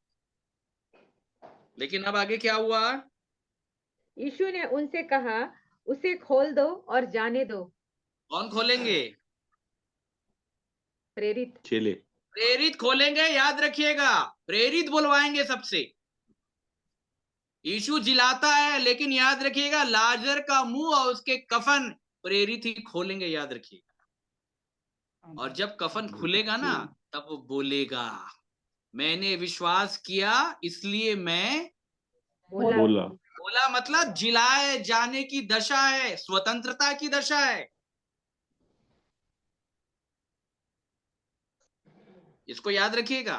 लेकिन अब आगे क्या हुआ? यीशु ने उनसे कहा, उसे खोल दो और जाने दो। कौन खोलेंगे? प्रेरित चेले। प्रेरित खोलेंगे, याद रखिएगा। प्रेरित बुलवाएंगे सबसे। यीशु जिलाता है, लेकिन याद रखिएगा लाजर का मुंह और उसके कफन प्रेरित ही खोलेंगे, याद रखिएगा। और जब कफन खुलेगा ना, तब वो बोलेगा मैंने विश्वास किया इसलिए मैं बोला। बोला। मतलब जिलाए जाने की दशा है, स्वतंत्रता की दशा है। इसको याद रखिएगा।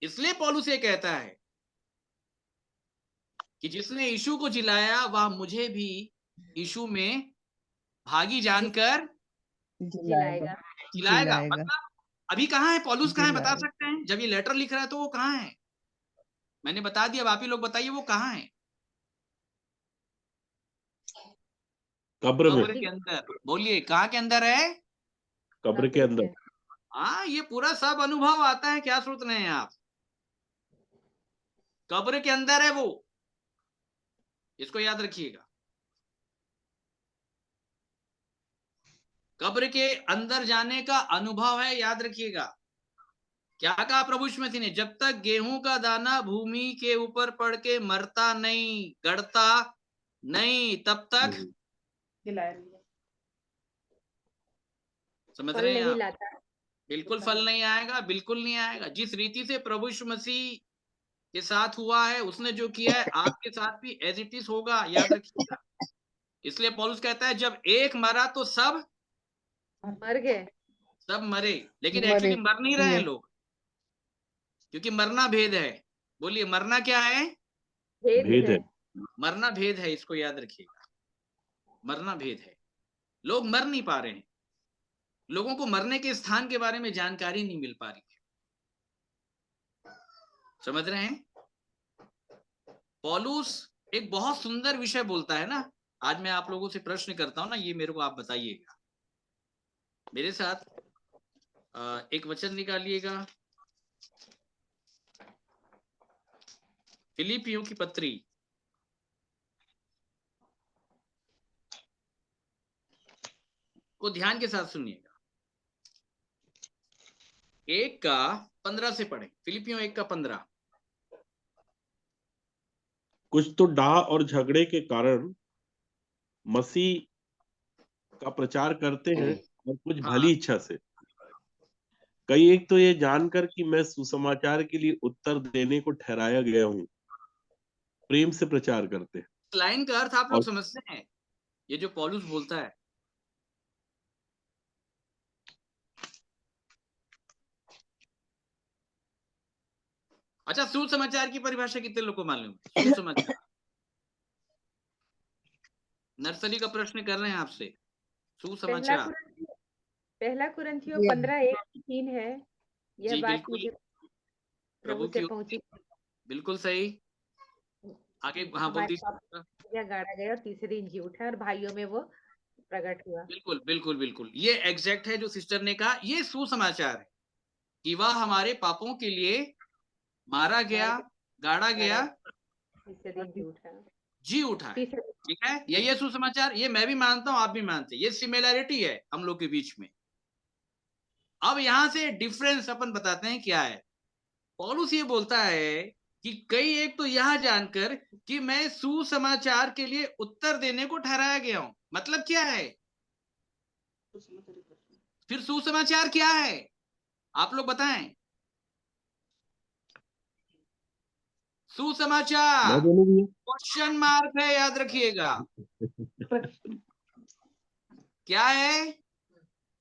इसलिए पौलुस ये कहता है कि जिसने यीशु को जिलाया वह मुझे भी यीशु में भागी जानकर जिलाएगा जिलाएगा। जिलाएगा मतलब अभी कहाँ है पौलुस? कहाँ है बता जिलाएगा। सकते हैं? जब ये लेटर लिख रहा है तो वो कहाँ है? मैंने बता दिया, अब आप ही लोग बताइए वो कहाँ है? कब्र में। कब्र के अंदर। बोलिए, कहाँ के अंदर है? कब्र के अंदर। हाँ, ये पूरा सब अनुभव आता है, क्या सोच रहे हैं आप? कब्र के अंदर है वो, इसको याद रखिएगा। कब्र के अंदर जाने का अनुभव है, याद रखिएगा। क्या कहा प्रभु यीशु मसीह ने? जब तक गेहूं का दाना भूमि के ऊपर पड़ के मरता नहीं, गड़ता नहीं, तब तक समझ फल रहे हैं नहीं आप? लाता। बिल्कुल फल नहीं आएगा, बिल्कुल नहीं आएगा। जिस रीति से प्रभु यीशु मसीह के साथ हुआ है, उसने जो किया है आपके साथ भी एज इट इज होगा, याद रखिएगा। इसलिए पौलुस कहता है जब एक मरा तो सब मर गए। मरे। लेकिन मरे एक्चुअली मर नहीं रहे हैं हुए लोग, क्योंकि मरना भेद है। बोलिए, मरना क्या है? भेद भेद है। है। मरना भेद है, इसको याद रखिएगा। मरना भेद है। लोग मर नहीं पा रहे हैं, लोगों को मरने के स्थान के बारे में जानकारी नहीं मिल पा रही है। समझ रहे हैं? पौलुस एक बहुत सुंदर विषय बोलता है ना। आज मैं आप लोगों से प्रश्न करता हूं ना, ये मेरे को आप बताइएगा। मेरे साथ एक वचन निकालिएगा, फिलिपियों की पत्री को ध्यान के साथ सुनिएगा। 1:15 से पढ़े। फिलिपियों 1:15। कुछ तो डाह और झगड़े के कारण मसीह का प्रचार करते हैं और कुछ हाँ। भली इच्छा से। कई एक तो ये जानकर कि मैं सुसमाचार के लिए उत्तर देने को ठहराया गया हूँ, प्रेम से प्रचार करते हैं। लाइन का अर्थ आप लोग समझते हैं? ये जो पौलुस बोलता है, अच्छा सुसमाचार की परिभाषा कितने लोग को मालूम है? सुसमाचार नर्सरी का प्रश्न कर रहे हैं आपसे। सुसमाचार पहला कुरिन्थियों 15:1-3 है। यह जी बात बिल्कुल, मुझे प्रभु से पहुंची। बिल्कुल सही। आगे हाँ बोल दीजिए। गाड़ा गया और तीसरे दिन जी उठा और भाइयों में वो प्रकट हुआ। बिल्कुल बिल्कुल बिल्कुल, ये एग्जैक्ट है जो सिस्टर ने कहा। ये सुसमाचार है कि वह हमारे पापों के लिए मारा गया, गाड़ा गया, तीसरे दिन जी उठा, जी उठा है। ठीक है, यही है सुसमाचार। ये मैं भी मानता हूं, आप भी मानते हैं। ये सिमिलैरिटी है हम लोग के बीच में। अब यहां से डिफरेंस अपन बताते हैं क्या है। पौलुस ये बोलता है कि कई एक तो यह जानकर कि मैं सुसमाचार के लिए उत्तर देने को ठहराया गया हूं। मतलब क्या है? फिर सुसमाचार क्या है? आप लोग बताएं। सुसमाचार क्वेश्चन मार्क है, याद रखिएगा। क्या है?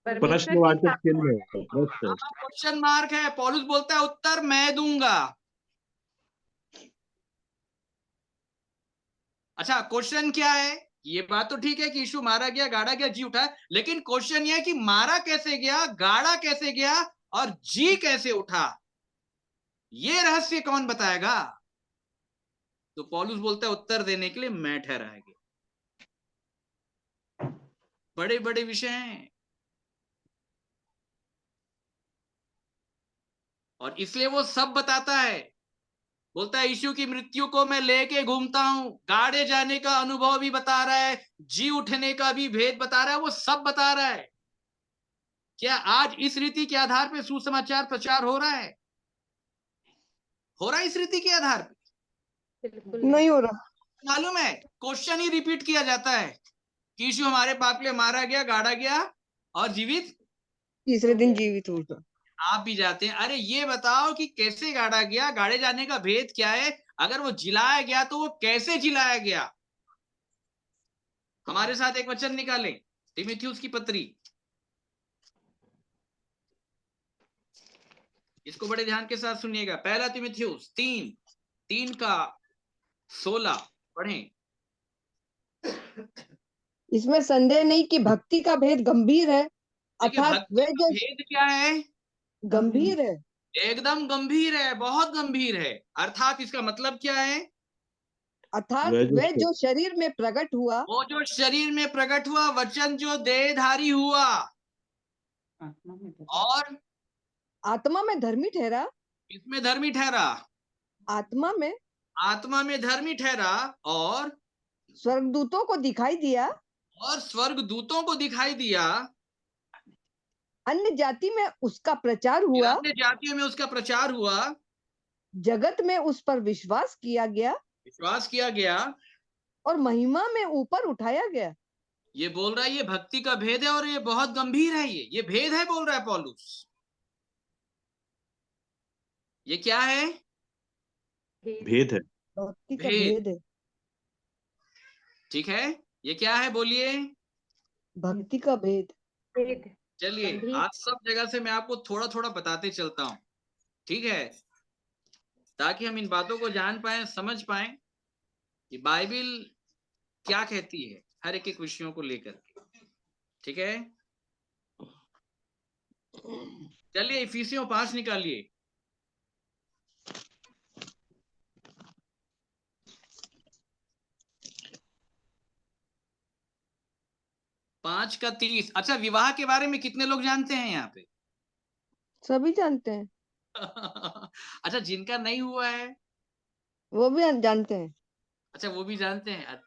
प्रश्नवाचक चिन्ह है। क्वेश्चन मार्क है। पौलुस बोलता है उत्तर मैं दूंगा। अच्छा, क्वेश्चन क्या है? ये बात तो ठीक है कि यीशु मारा गया, गाड़ा गया, जी उठा, लेकिन क्वेश्चन ये है कि मारा कैसे गया, गाड़ा कैसे गया और जी कैसे उठा? ये रहस्य कौन बताएगा? तो पौलुस बोलता है उत्तर देने के लिए मैं ठहराया गया। बड़े बड़े विषय हैं और इसलिए वो सब बताता है। बोलता है यीशु की मृत्यु को मैं लेके घूमता हूं, गाड़े जाने का अनुभव भी बता रहा है, जी उठने का भी भेद बता रहा है, वो सब बता रहा है। क्या आज इस रीति के आधार पे सुसमाचार प्रचार हो रहा है? हो रहा है इस रीति के आधार पे? नहीं हो रहा। मालूम है, क्वेश्चन ही रिपीट किया जाता है कि यीशु हमारे पाप के लिए मारा गया, गाड़ा गया और जीवित तीसरे दिन जीवित होगा। आप भी जाते हैं, अरे ये बताओ कि कैसे गाड़ा गया, गाड़े जाने का भेद क्या है? अगर वो जिलाया गया तो वो कैसे जिलाया गया? हमारे साथ एक वचन निकालें, तीमुथियुस की पत्री। इसको बड़े ध्यान के साथ सुनिएगा। पहला तीमुथियुस 3:16 पढ़ें। इसमें संदेह नहीं कि भक्ति का भेद गंभीर है, अर्थात वे जो भेद क्या है? गंभीर है, एकदम गंभीर है, बहुत गंभीर है। अर्थात इसका मतलब क्या है? अर्थात वे जो शरीर में प्रकट हुआ, वो जो शरीर में प्रकट हुआ, वचन जो देहधारी हुआ और आत्मा में धर्मी ठहरा। इसमें धर्मी ठहरा, आत्मा में धर्मी ठहरा और स्वर्गदूतों को दिखाई दिया, और स्वर्गदूतों को दिखाई दिया। अन्य जाति में उसका प्रचार हुआ, अन्य जातियों में उसका प्रचार हुआ, जगत में उस पर विश्वास किया गया और महिमा में ऊपर उठाया गया। ये बोल रहा है ये भक्ति का भेद है और ये बहुत गंभीर है। ये भेद है बोल रहा है पौलुस। ये क्या है? भेद है, भक्ति का भेद है। ठीक है, ये क्या है बोलिए? भक्ति का भेद। चलिए, आज सब जगह से मैं आपको थोड़ा थोड़ा बताते चलता हूं, ठीक है, ताकि हम इन बातों को जान पाए, समझ पाए कि बाइबिल क्या कहती है। हर एक विषयों को लेकर के, ठीक है। चलिए इफिसियों 5 निकालिए। 5 का 30। अच्छा, विवाह के बारे में कितने लोग जानते हैं यहाँ पे? सभी जानते हैं। अच्छा, जिनका नहीं हुआ है वो भी जानते हैं। अच्छा, वो भी जानते हैं।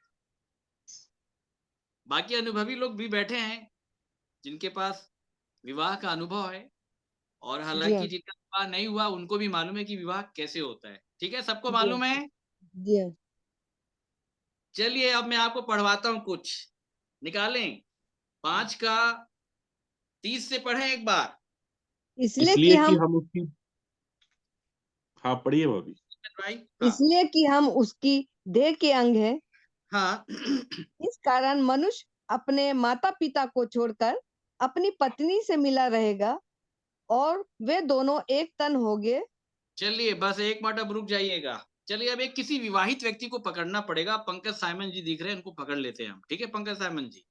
बाकी अनुभवी लोग भी बैठे हैं जिनके पास विवाह का अनुभव है, और जी हालांकि हाँ। जिनका विवाह नहीं हुआ उनको भी मालूम है कि विवाह कैसे होता है। ठीक है, सबको जी हाँ। मालूम है। जी हाँ। चलिए अब मैं आपको पढ़वाता हूँ कुछ। निकालें 5 का 30 से पढ़ें एक बार। इसलिए कि इसलिए कि हम हम उसकी, हाँ पढ़िए भाभी। हाँ इसलिए कि हम उसकी देह के अंग हैं। हाँ। इस कारण मनुष्य अपने माता पिता को छोड़कर अपनी पत्नी से मिला रहेगा और वे दोनों एक तन होंगे। चलिए बस एक मिनट, अब रुक जाइएगा। चलिए अब एक किसी विवाहित व्यक्ति को पकड़ना पड़ेगा। पंकज साइमन जी दिख रहे हैं, उनको पकड़ लेते हैं हम। ठीक है पंकज साइमन जी,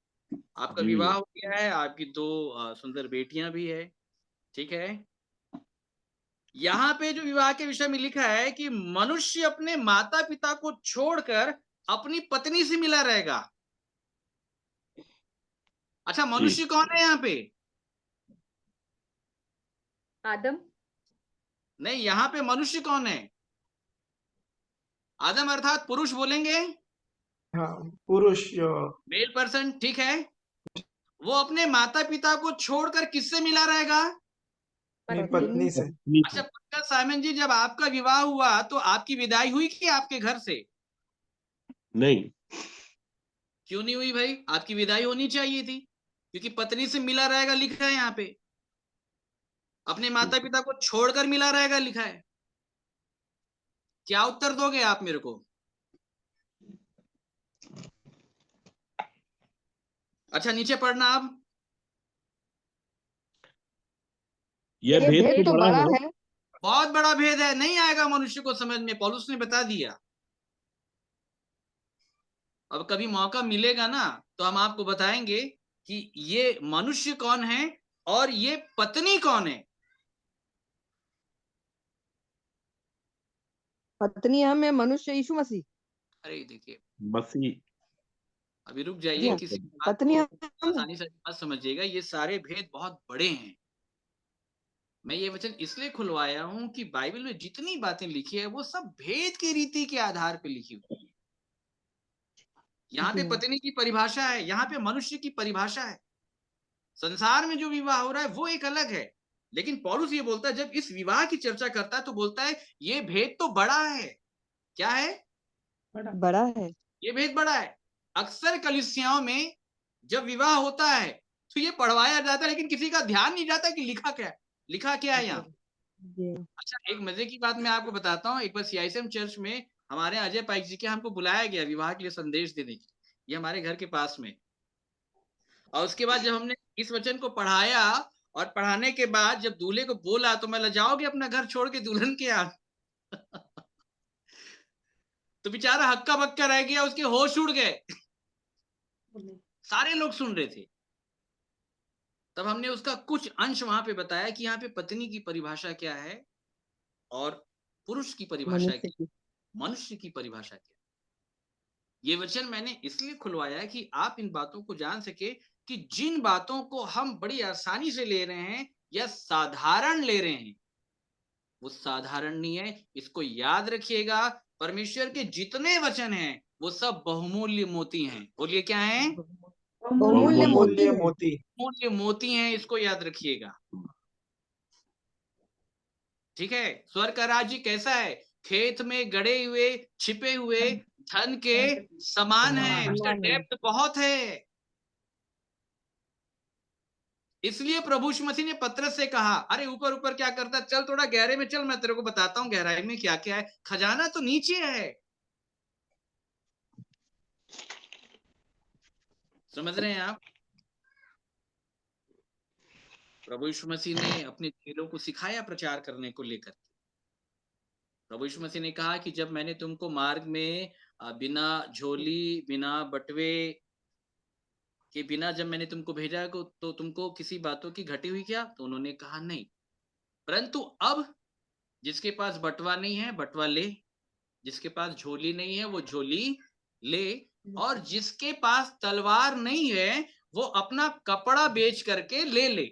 आपका जी विवाह भैया। हो गया है, आपकी 2 सुंदर बेटियां भी है। ठीक है, यहाँ पे जो विवाह के विषय में लिखा है कि मनुष्य अपने माता पिता को छोड़कर अपनी पत्नी से मिला रहेगा। अच्छा, जी मनुष्य कौन है यहाँ पे? आदम। नहीं, यहाँ पे मनुष्य कौन है? आदम अर्थात पुरुष बोलेंगे, हाँ, पुरुष मेल पर्सन। ठीक है, वो अपने माता पिता को छोड़कर किससे मिला रहेगा? अपनी पत्नी। पत्नी से। पत्नी अच्छा से। पंकज साइमन जी, जब आपका विवाह हुआ तो आपकी विदाई हुई कि आपके घर से? नहीं, क्यों नहीं हुई भाई? आपकी विदाई होनी चाहिए थी, क्योंकि पत्नी से मिला रहेगा लिखा है यहाँ पे, अपने माता पिता को छोड़कर मिला रहेगा लिखा है। क्या उत्तर दोगे आप मेरे को? अच्छा नीचे पढ़ना आप। यह ये भेद भेद तो तो बड़ा बड़ा है। है। बहुत बड़ा भेद है, नहीं आएगा मनुष्य को समझ में, पौलुस ने बता दिया। अब कभी मौका मिलेगा ना तो हम आपको बताएंगे कि ये मनुष्य कौन है और ये पत्नी कौन है। पत्नी हमें मनुष्य यीशु मसीह। अरे देखिए, मसीह। अभी रुक जी जाइए, हाँ। किसी बात पत्नी को हम हैं। आसानी से मत समझिएगा, ये सारे भेद बहुत बड़े हैं। मैं ये वचन इसलिए खुलवाया हूं कि बाइबल में जितनी बातें लिखी है वो सब भेद की रीति के आधार पे लिखी हुई है। यहाँ जी पे हाँ। पत्नी की परिभाषा है, यहाँ पे मनुष्य की परिभाषा है। संसार में जो विवाह हो रहा है वो एक अलग है, लेकिन पौलुस ये बोलता है, जब इस विवाह की चर्चा करता है तो बोलता है ये भेद तो बड़ा है। क्या है? बड़ा है। ये भेद बड़ा है। अक्सर कलीसियाओं में जब विवाह होता है तो ये पढ़वाया जाता है, लेकिन किसी का ध्यान नहीं जाता कि लिखा क्या है यहाँ। जी हाँ। अच्छा, एक मजे की बात मैं आपको बताता हूँ। एक बार सीआईएसएम चर्च में हमारे अजय पाइक जी के हमको बुलाया गया विवाह के लिए संदेश देने के। ये हमारे घर के पास में। और उसके बाद जब हमने इस वचन को पढ़ाया और पढ़ाने के बाद जब दूल्हे को बोला तो मैं जाओगे अपना घर छोड़ के दुल्हन के यहाँ? तो बेचारा हक्का बक्का रह गया, उसके होश उड़ गए। सारे लोग सुन रहे थे। तब हमने उसका कुछ अंश वहां पे बताया कि यहाँ पे पत्नी की परिभाषा क्या है और पुरुष की परिभाषा मनुष्य क्या, की। मनुष्य की परिभाषा क्या। ये वचन मैंने इसलिए खुलवाया है कि आप इन बातों को जान सके कि जिन बातों को हम बड़ी आसानी से ले रहे हैं या साधारण ले रहे हैं वो साधारण नहीं है। इसको याद रखिएगा, परमेश्वर के जितने वचन हैं वो सब बहुमूल्य मोती हैं। बोलिए क्या है? बहुमूल्य मोती बहुमूल्य है। मोती। बहुमूल्य मोती हैं, इसको याद रखिएगा। ठीक है, स्वर्ग का राज्य कैसा है? खेत में गड़े हुए छिपे हुए धन के समान है, उसका डेप्थ बहुत है। इसलिए प्रभु यीशु मसीह ने पतरस से कहा, अरे ऊपर ऊपर क्या करता, चल थोड़ा गहरे में चल, मैं तेरे को बताता हूं गहराई में क्या क्या है। खजाना तो नीचे है। समझ रहे हैं आप? प्रभु यीशु मसीह ने अपने चेलों को सिखाया प्रचार करने को लेकर। प्रभु यीशु मसीह ने कहा कि जब मैंने तुमको मार्ग में बिना झोली बिना बटवे कि बिना जब मैंने तुमको भेजा तो तुमको किसी बातों की घटी हुई क्या? तो उन्होंने कहा नहीं, परंतु अब जिसके पास बटवा नहीं है बटवा ले, जिसके पास झोली नहीं है वो झोली ले, और जिसके पास तलवार नहीं है वो अपना कपड़ा बेच करके ले ले।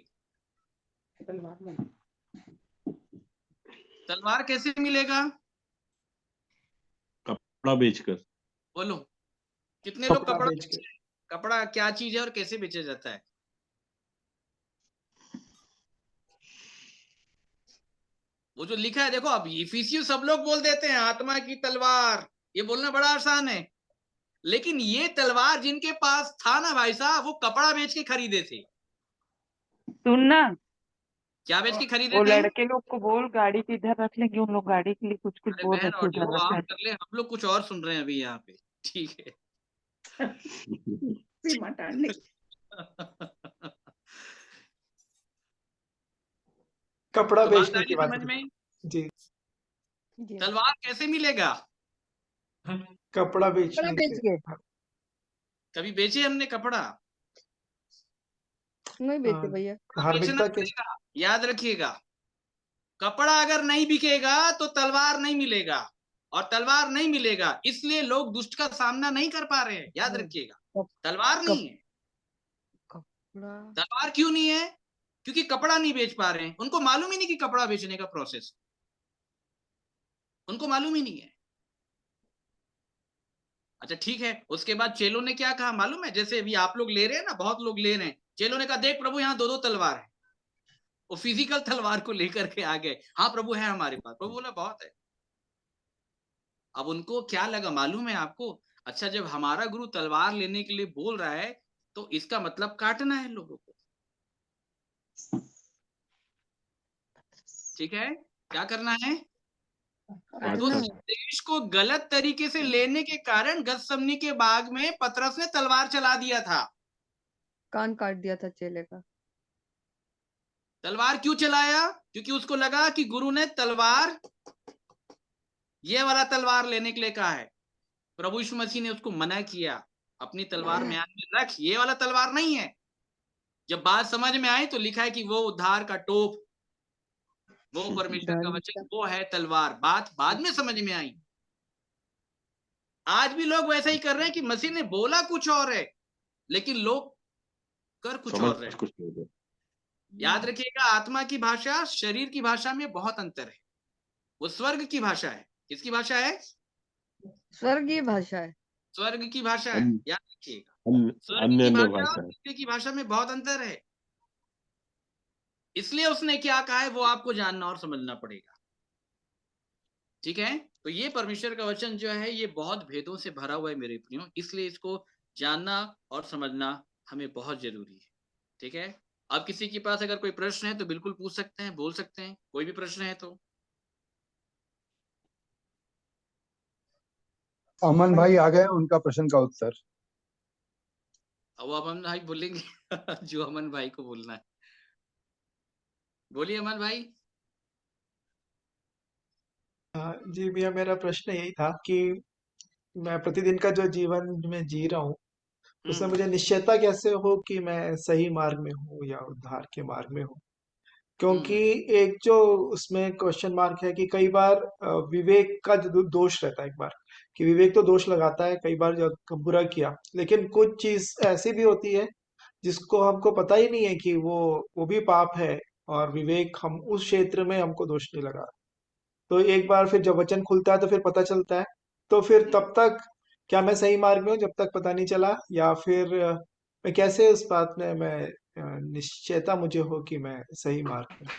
तलवार कैसे मिलेगा? कपड़ा बेचकर। बोलो, कितने लोग कपड़ा कपड़ा बेच के। बेचते हैं? कपड़ा क्या चीज है और कैसे बेचा जाता है? वो जो लिखा है देखो, अब इफिसियु सब लोग बोल देते हैं आत्मा की तलवार, ये बोलना बड़ा आसान है, लेकिन ये तलवार जिनके पास था ना भाई साहब, वो कपड़ा बेच के खरीदे थे। सुनना, क्या बेच के खरीदे वो थे? लड़के लोग को बोल गाड़ी के इधर रख लेंगे, उन लोग गाड़ी के लिए कुछ कुछ अरे बोल बहन, रहे थे, ऑडियो उधर ऑफ रखा कर ले, हम लोग कुछ और सुन रहे हैं अभी यहाँ पे, ठीक है। कपड़ा तो बात बेचने आई की बात समझ करें। में? जी। तलवार कैसे मिलेगा? कपड़ा बेचने बेच के। के कभी बेचे हमने कपड़ा? नहीं बेचे भैया। कपड़ा बेचना धार्मिकता के। पड़ेगा, याद रखिएगा। कपड़ा अगर नहीं बिकेगा तो तलवार नहीं मिलेगा, और तलवार नहीं मिलेगा इसलिए लोग दुष्ट का सामना नहीं कर पा रहे हैं, याद रखिएगा। तलवार नहीं है। तलवार क्यों नहीं है? क्योंकि कपड़ा नहीं बेच पा रहे हैं, उनको मालूम ही नहीं कि कपड़ा बेचने का प्रोसेस, उनको मालूम ही नहीं है। अच्छा ठीक है, उसके बाद चेलों ने क्या कहा मालूम है? जैसे अभी आप लोग ले रहे हैं ना, बहुत लोग ले रहे हैं, चेलों ने कहा देख प्रभु यहाँ दो दो तलवार है। वो फिजिकल तलवार को लेकर के आ गए, हाँ प्रभु है हमारे पास। प्रभु बोला बहुत है। अब उनको क्या लगा मालूम है आपको? अच्छा, जब हमारा गुरु तलवार लेने के लिए बोल रहा है तो इसका मतलब काटना है लोगों को, ठीक है? क्या करना है? तो संदेश को गलत तरीके से लेने के कारण गतसमनी के बाग में पतरस ने तलवार चला दिया था। कान काट दिया था चेले का। तलवार क्यों चलाया? क्योंकि उसको लगा कि गुरु ने तलवार, ये वाला तलवार लेने के लिए कहा है। प्रभु यीशु मसीह ने उसको मना किया, अपनी तलवार म्यान में रख, ये वाला तलवार नहीं है। जब बात समझ में आई तो लिखा है कि वो उद्धार का टोप, वो परमेश्वर का वचन, वो है तलवार। बात बाद में समझ में आई। आज भी लोग वैसा ही कर रहे हैं कि मसीह ने बोला कुछ और है लेकिन लोग कर कुछ और रहे हैं। याद रखिएगा, आत्मा की भाषा शरीर की भाषा में बहुत अंतर है। वो स्वर्ग की भाषा है। किसकी भाषा है? स्वर्गीय भाषा है। स्वर्ग की भाषा है, याद रखिएगा। स्वर्ग की भाषा और पृथ्वी की भाषा में बहुत अंतर है। इसलिए उसने क्या कहा है वो आपको जानना और समझना पड़ेगा, ठीक है? तो ये परमेश्वर का वचन जो है ये बहुत भेदों से भरा हुआ है मेरे प्रियो, इसलिए इसको जानना और समझना हमें बहुत जरूरी है, ठीक है? अब किसी के पास अगर कोई प्रश्न है तो बिल्कुल पूछ सकते हैं, बोल सकते हैं, कोई भी प्रश्न है तो। अमन भाई आ गए, उनका प्रश्न का उत्तर। अब अमन भाई बोलेंगे जो अमन भाई को बोलना है। बोलिए अमन भाई। जी भैया, मेरा प्रश्न यही था कि मैं प्रतिदिन का जो जीवन में जी रहा हूँ उसमें मुझे निश्चयता कैसे हो कि मैं सही मार्ग में हूँ या उद्धार के मार्ग में हूँ। क्योंकि एक जो उसमें क्वेश्चन मार्क है कि कई बार विवेक का जो दोष रहता है, एक बार कि विवेक तो दोष लगाता है कई बार जो बुरा किया, लेकिन कुछ चीज ऐसी भी होती है जिसको हमको पता ही नहीं है कि वो भी पाप है, और विवेक हम उस क्षेत्र में हमको दोष नहीं लगा। तो एक बार फिर जब वचन खुलता है तो फिर पता चलता है। तो फिर तब तक क्या मैं सही मार्ग में हूँ जब तक पता नहीं चला, या फिर मैं कैसे उस बात में मैं निश्चयता मुझे हो कि मैं सही मार्ग में।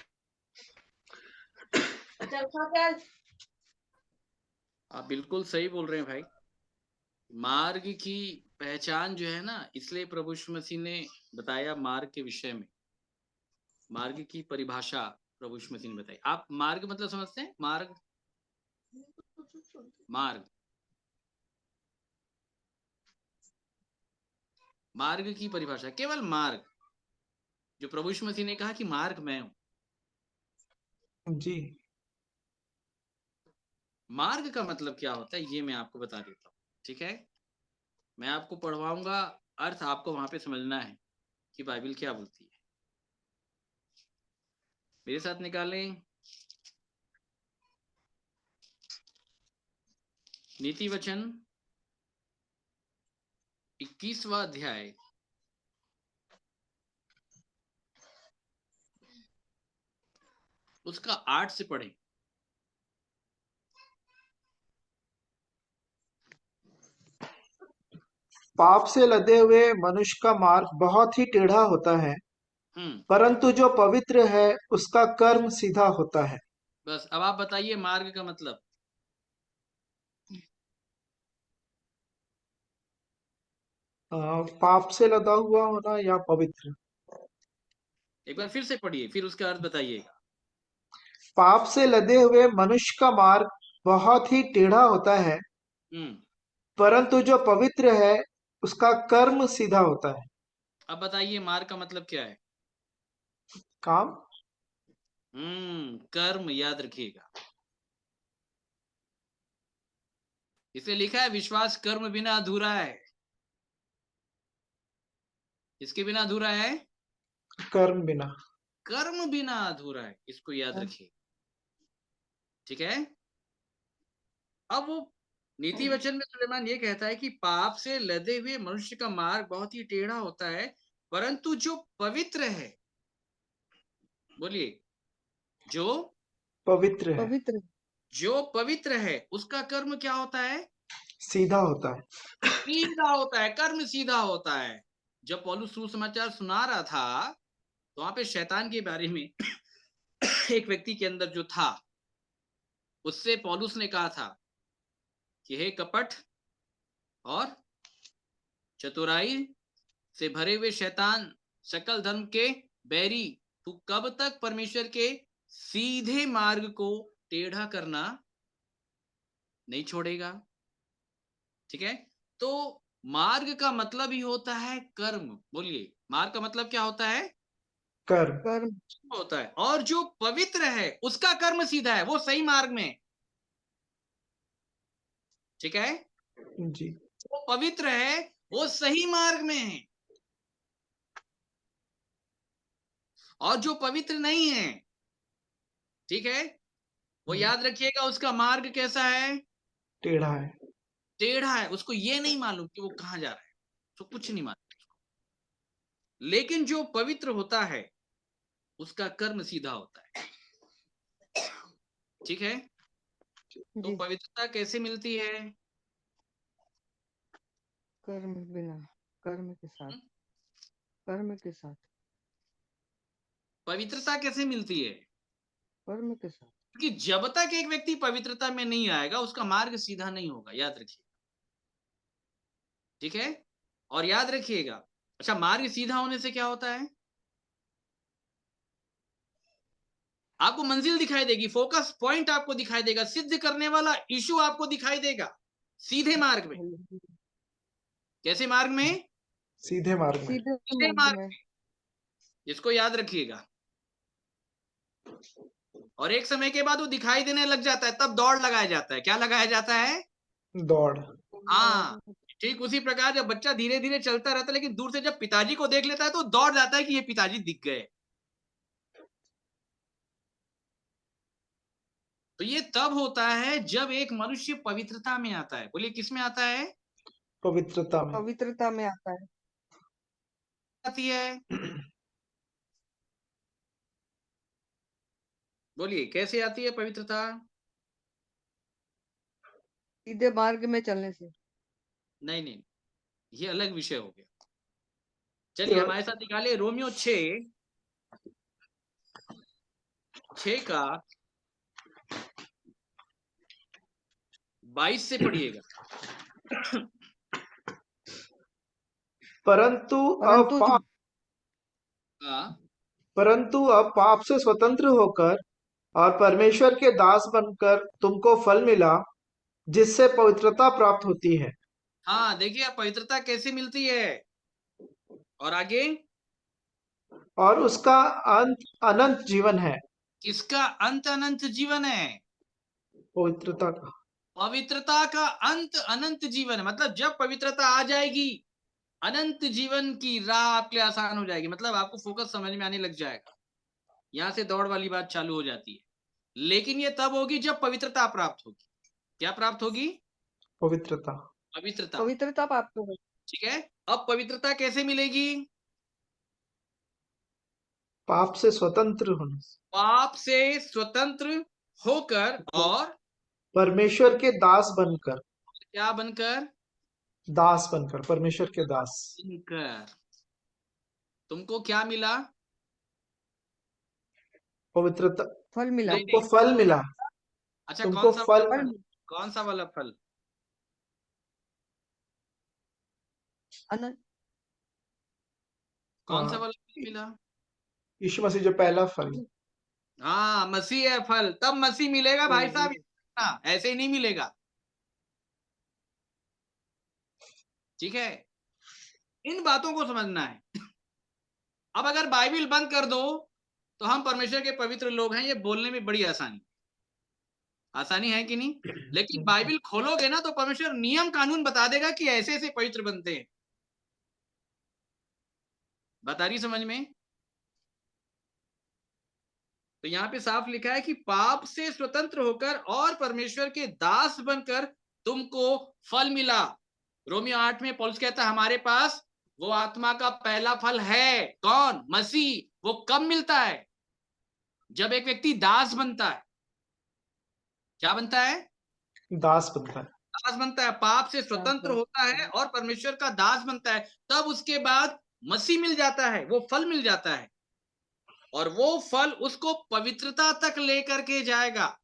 आप बिल्कुल सही बोल रहे हैं भाई। मार्ग की पहचान जो है ना, इसलिए प्रभु यीशु मसीह ने बताया मार्ग के विषय में। मार्ग की परिभाषा प्रभु यीशु मसीह ने बताई। आप मार्ग मतलब समझते हैं? मार्ग, मार्ग, मार्ग की परिभाषा केवल मार्ग, जो प्रभु यीशु मसीह ने कहा कि मार्ग मैं हूं। जी। मार्ग का मतलब क्या होता है ये मैं आपको बता देता हूँ, ठीक है? मैं आपको पढ़वाऊंगा अर्थ आपको वहां पे समझना है कि बाइबल क्या बोलती है। मेरे साथ निकालें नीति वचन 21वां अध्याय उसका 8 से पढ़ें। पाप से लदे हुए मनुष्य का मार्ग बहुत ही टेढ़ा होता है, परंतु जो पवित्र है उसका कर्म सीधा होता है। बस अब आप बताइए मार्ग का मतलब। पाप से लदा हुआ होना या पवित्र। एक बार फिर से पढ़िए, फिर उसका अर्थ बताइएगा। पाप से लदे हुए मनुष्य का मार्ग बहुत ही टेढ़ा होता है, परंतु जो पवित्र है उसका कर्म सीधा होता है। अब बताइए मार्ग का मतलब क्या है? काम। कर्म, याद रखिएगा। इसे लिखा है विश्वास कर्म बिना अधूरा है। इसके बिना अधूरा है? कर्म बिना। कर्म बिना अधूरा है, इसको याद रखिए। ठीक है। अब वो नीति वचन में सुलेमान ये कहता है कि पाप से लदे हुए मनुष्य का मार्ग बहुत ही टेढ़ा होता है, परंतु जो पवित्र है, बोलिए, जो पवित्र है, पवित्र जो पवित्र है उसका कर्म क्या होता है? सीधा होता है। सीधा होता है, कर्म सीधा होता है। जब पौलुस सुसमाचार सुना रहा था तो वहां पे शैतान के बारे में एक व्यक्ति के अंदर जो था, उससे पौलुस ने कहा था कि हे कपट और चतुराई से भरे हुए शैतान, सकल धर्म के बैरी, तू कब तक परमेश्वर के सीधे मार्ग को टेढ़ा करना नहीं छोड़ेगा? ठीक है। तो मार्ग का मतलब ही होता है कर्म। बोलिए, मार्ग का मतलब क्या होता है? कर्म होता है। और जो पवित्र है उसका कर्म सीधा है, वो सही मार्ग में। ठीक है। जी। वो पवित्र है, वो सही मार्ग में है। और जो पवित्र नहीं है, ठीक है, वो याद रखिएगा उसका मार्ग कैसा है? टेढ़ा है। टेढ़ा है। उसको ये नहीं मालूम कि वो कहां जा रहा है, तो कुछ नहीं मालूम। लेकिन जो पवित्र होता है उसका कर्म सीधा होता है। ठीक है। तो पवित्रता कैसे मिलती है? कर्म बिना, कर्म के साथ, कर्म के साथ। पवित्रता कैसे मिलती है? कर्म के साथ। क्योंकि जब तक एक व्यक्ति पवित्रता में नहीं आएगा उसका मार्ग सीधा नहीं होगा, याद रखिए। ठीक है। और याद रखिएगा, अच्छा, मार्ग सीधा होने से क्या होता है? आपको मंजिल दिखाई देगी, फोकस पॉइंट आपको दिखाई देगा, सिद्ध करने वाला इशू आपको दिखाई देगा सीधे मार्ग में। कैसे मार्ग में? सीधे मार्ग में। सीधे मार्ग में। इसको याद रखिएगा। और एक समय के बाद वो दिखाई देने लग जाता है, तब दौड़ लगाया जाता है। क्या लगाया जाता है? दौड़। हाँ, ठीक उसी प्रकार जब बच्चा धीरे धीरे चलता रहता है, लेकिन दूर से जब पिताजी को देख लेता है तो दौड़ जाता है कि ये पिताजी दिख गए। तो ये तब होता है जब एक मनुष्य पवित्रता में आता है। बोलिए, किस में आता है? पवित्रता में। पवित्रता में आता है। आती है। बोलिए, कैसे आती है पवित्रता? सीधे मार्ग में चलने से। नहीं नहीं, ये अलग विषय हो गया। चलिए हमारे साथ निकाले रोमियो 6 का 22 से पढ़िएगा। परंतु अब पाप से स्वतंत्र होकर और परमेश्वर के दास बनकर तुमको फल मिला जिससे पवित्रता प्राप्त होती है। हाँ, देखिए पवित्रता कैसे मिलती है। और आगे, और उसका अंत अनंत जीवन है। किसका अंत अनंत जीवन है? पवित्रता का। पवित्रता का अंत अनंत जीवन है। मतलब जब पवित्रता आ जाएगी, अनंत जीवन की राह आपके लिए आसान हो जाएगी। मतलब आपको फोकस समझ में आने लग जाएगा। यहाँ से दौड़ वाली बात चालू हो जाती है। लेकिन ये तब होगी जब पवित्रता प्राप्त होगी। क्या प्राप्त होगी? पवित्रता। पवित्रता। पवित्रता प्राप्त होगी। ठीक है। अब पवित्रता कैसे मिलेगी? पाप से स्वतंत्र होने से। पाप से स्वतंत्र होकर और परमेश्वर के दास बनकर। क्या बनकर? दास बनकर, परमेश्वर के दास बनकर। तुमको क्या मिला? पवित्रता। फल मिला। तुमको फल मिला। अच्छा, तुमको कौन सा फल फल? कौन सा वाला फल? अनंत। कौन सा वाला फल मिला? यीशु मसीह जो पहला फल। हाँ, मसीह है फल। तब मसीह मिलेगा भाई साहब। ऐसे ही नहीं मिलेगा। ठीक है, इन बातों को समझना है। अब अगर बाइबल बंद कर दो तो हम परमेश्वर के पवित्र लोग हैं, ये बोलने में बड़ी आसानी है कि नहीं? लेकिन बाइबल खोलोगे ना तो परमेश्वर नियम कानून बता देगा कि ऐसे ऐसे पवित्र बनते हैं। बता रही समझ में? तो यहाँ पे साफ लिखा है कि पाप से स्वतंत्र होकर और परमेश्वर के दास बनकर तुमको फल मिला। रोमियो 8 में पौलुस कहता है हमारे पास वो आत्मा का पहला फल है। कौन? मसीह। वो कब मिलता है? जब एक व्यक्ति दास बनता है। क्या बनता है? दास बनता है। दास बनता है, पाप से स्वतंत्र होता है और परमेश्वर का दास बनता है। तब उसके बाद मसीह मिल जाता है, वो फल मिल जाता है और वो फल उसको पवित्रता तक लेकर के जाएगा।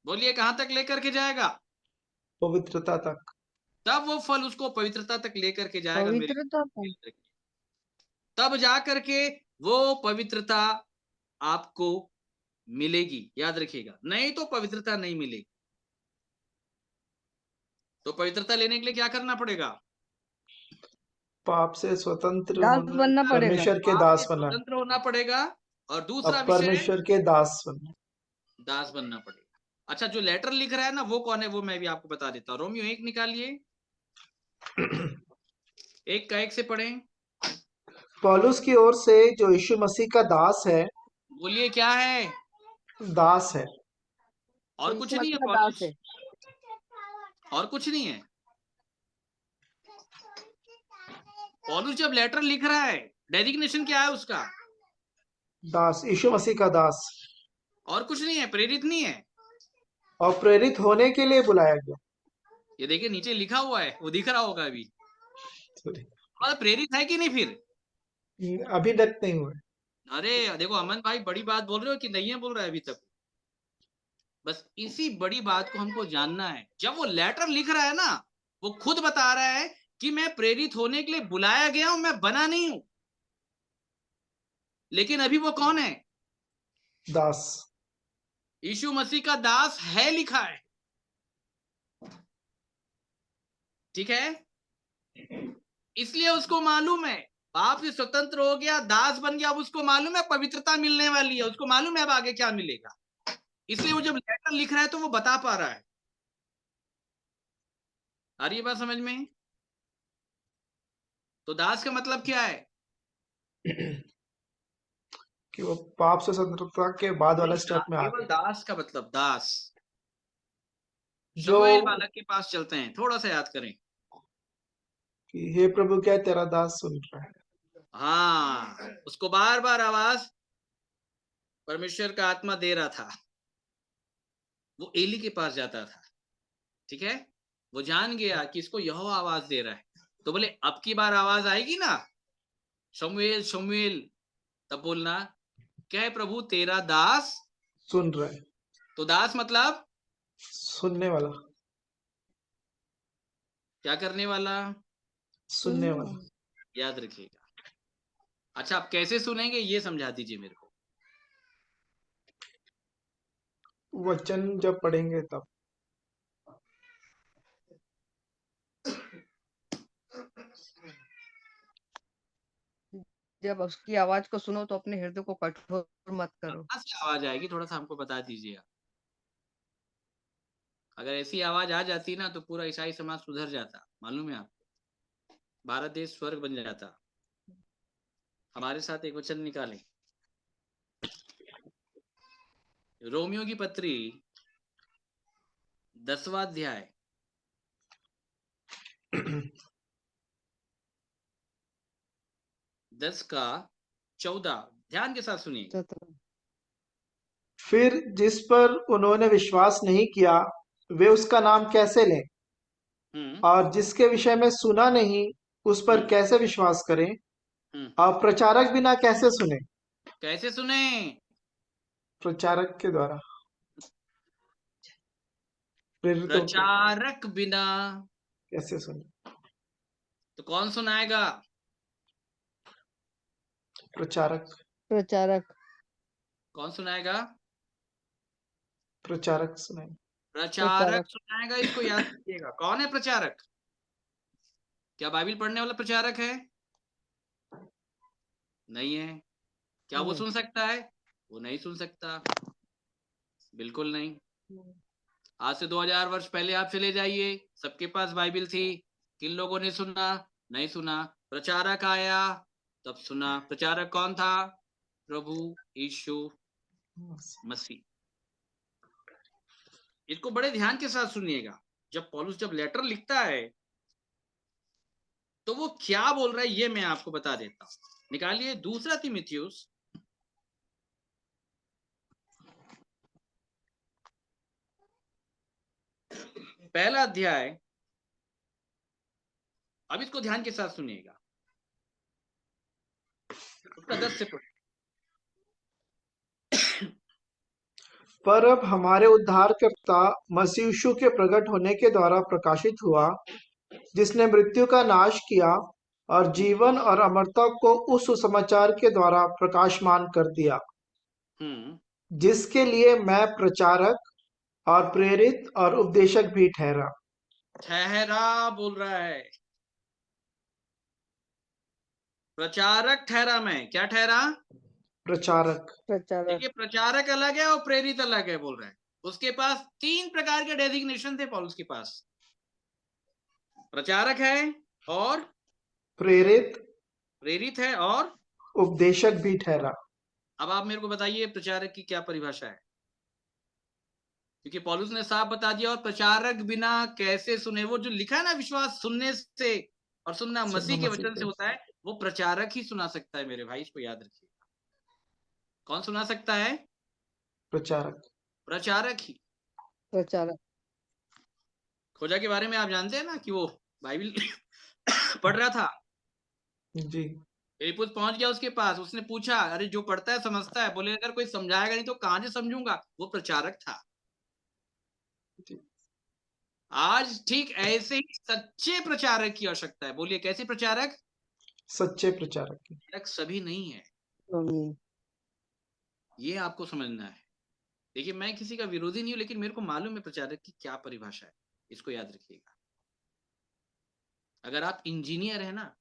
बोलिए कहां तक लेकर के जाएगा? पवित्रता तक। तब वो फल उसको पवित्रता तक लेकर के जाएगा। मेरे पवित्रता तक। तब जा करके वो पवित्रता आपको मिलेगी। याद रखिएगा, नहीं तो पवित्रता नहीं मिलेगी। तो पवित्रता लेने के लिए क्या करना पड़ेगा? पाप से स्वतंत्र दास होना, बनना पड़ेगा। परमेश्वर के पाप दास से बनना। स्वतंत्र होना पड़ेगा और दूसरा अब विषय परमेश्वर के दास बनना। दास बनना पड़ेगा। अच्छा, जो लेटर लिख रहा है ना वो कौन है, वो मैं भी आपको बता देता हूँ। रोमियो 1 निकालिए, 1 का 1 से पढ़ें। पौलुस की ओर से जो यीशु मसीह का दास है। बोलिए क्या है? दास है। और कुछ नहीं है दास है। और कुछ नहीं है। पौलुस जब लेटर लिख रहा है, डेजिग्नेशन क्या है उसका? दास, यीशु मसीह का दास। और कुछ नहीं है, प्रेरित नहीं है। और प्रेरित होने के लिए बुलाया गया। ये देखिए नीचे लिखा हुआ है, वो दिख रहा होगा अभी। मतलब प्रेरित है कि नहीं फिर? अभी तक नहीं हुए। अरे देखो अमन भाई, बड़ी बात बोल रहे हो कि नहीं है बोल रहा है अभी तक? बस इसी बड़ी बात को हमको जानना है। जब वो लेटर लिख रहा है ना, वो खुद बता रहा है कि मैं प्रेरित होने के लिए बुलाया गया हूं, मैं बना नहीं हूं। लेकिन अभी वो कौन है? दास। यीशु मसीह का दास है लिखा है। ठीक है, इसलिए उसको मालूम है पाप से स्वतंत्र हो गया, दास बन गया। अब उसको मालूम है पवित्रता मिलने वाली है, उसको मालूम है अब आगे क्या मिलेगा। इसलिए वो जब लेटर लिख रहा है तो वो बता पा रहा है। आ रही है बात समझ में? तो दास का मतलब क्या है? कि वो पाप से स्वतंत्रता के बाद वाला स्टेप में आ केवल गए। दास का मतलब दास। जो शमूएल बालक के पास चलते हैं, थोड़ा सा याद करें। कि हे प्रभु क्या तेरा दास सुन रहा है। हाँ, उसको बार बार आवाज परमेश्वर का आत्मा दे रहा था। वो एली के पास जाता था। ठीक है, वो जान गया कि इसको यहोवा आवाज दे रहा है, तो बोले अब की बार आवाज आएगी ना, शमूएल शमूएल, तब बोलना क्या है प्रभु तेरा दास सुन रहा है। तो दास मतलब सुनने वाला। क्या करने वाला? सुनने वाला। याद रखिएगा। अच्छा, आप कैसे सुनेंगे ये समझा दीजिए मेरे को। वचन जब पढ़ेंगे तब। जब उसकी आवाज को सुनो तो अपने हृदय को कठोर मत करो। कहाँ से आवाज आएगी, थोड़ा सा हमको बता दीजिए। अगर ऐसी आवाज आ जाती ना तो पूरा ईसाई समाज सुधर जाता, मालूम है आपको, भारत देश स्वर्ग बन जाता। हमारे साथ एक वचन निकालें, रोमियो की पत्री 10वां अध्याय 10 का 14, ध्यान के साथ सुनिए। फिर जिस पर उन्होंने विश्वास नहीं किया वे उसका नाम कैसे लें, और जिसके विषय में सुना नहीं उस पर कैसे विश्वास करें, और प्रचारक बिना कैसे सुने? कैसे सुने? प्रचारक के द्वारा, प्रेरितों के। प्रचारक बिना कैसे सुने? तो कौन सुनाएगा? प्रचारक। प्रचारक। कौन सुनाएगा? प्रचारक सुनाएगा। प्रचारक सुनाएगा, इसको याद रखिएगा। कौन है प्रचारक? क्या बाइबल पढ़ने वाला प्रचारक है? नहीं है। क्या वो सुन सकता है? वो नहीं सुन सकता, बिल्कुल नहीं। आज से 2000 वर्ष पहले आप चले जाइए, सबके पास बाइबल थी, किन लोगों ने सुना? नहीं सुना। प्रचारक आया तब सुना। प्रचारक कौन था? प्रभु यीशु मसीह। इसको बड़े ध्यान के साथ सुनिएगा। जब पौलुस जब लेटर लिखता है तो वो क्या बोल रहा है ये मैं आपको बता देता हूं। निकालिए 2 तीमुथियुस 1 अध्याय। अब इसको ध्यान के साथ सुनिएगा, उसका 10 से पढ़। पर अब हमारे उद्धारकर्ता मसीह यीशु के प्रकट होने के द्वारा प्रकाशित हुआ, जिसने मृत्यु का नाश किया और जीवन और अमरता को उस सुसमाचार के द्वारा प्रकाशमान कर दिया, जिसके लिए मैं प्रचारक और प्रेरित और उपदेशक भी ठहरा। बोल रहा है, प्रचारक ठहरा। मैं क्या ठहरा? प्रचारक। देखिए, प्रचारक अलग है और प्रेरित अलग है बोल रहा है। उसके पास 3 प्रकार के डेजिग्नेशन थे पौलुस के पास। प्रचारक है और प्रेरित है और उपदेशक भी ठहरा। अब आप मेरे को बताइए प्रचारक की क्या परिभाषा है, क्योंकि पौलुस ने साफ बता दिया। और प्रचारक बिना कैसे सुने? वो जो लिखा है ना, विश्वास सुनने से और सुनना मसीह के वचन से होता है, वो प्रचारक ही सुना सकता है मेरे भाई, इसको याद रखिए। कौन सुना सकता है? प्रचारक ही। प्रचारक। खोजा के बारे में आप जानते हैं ना कि वो बाइबल पढ़ रहा था जी। फिलिप्पुस पहुंच गया उसके पास, उसने पूछा, अरे जो पढ़ता है समझता है। बोले अगर कोई समझाएगा नहीं तो कहां से समझूंगा? वो प्रचारक था। आज ठीक ऐसे ही सच्चे प्रचारक की आवश्यकता है। बोलिए कैसे प्रचारक? सच्चे प्रचारक। सभी नहीं है, ये आपको समझना है। देखिए, मैं किसी का विरोधी नहीं हूं, लेकिन मेरे को मालूम है प्रचारक की क्या परिभाषा है, इसको याद रखिएगा। अगर आप इंजीनियर है ना,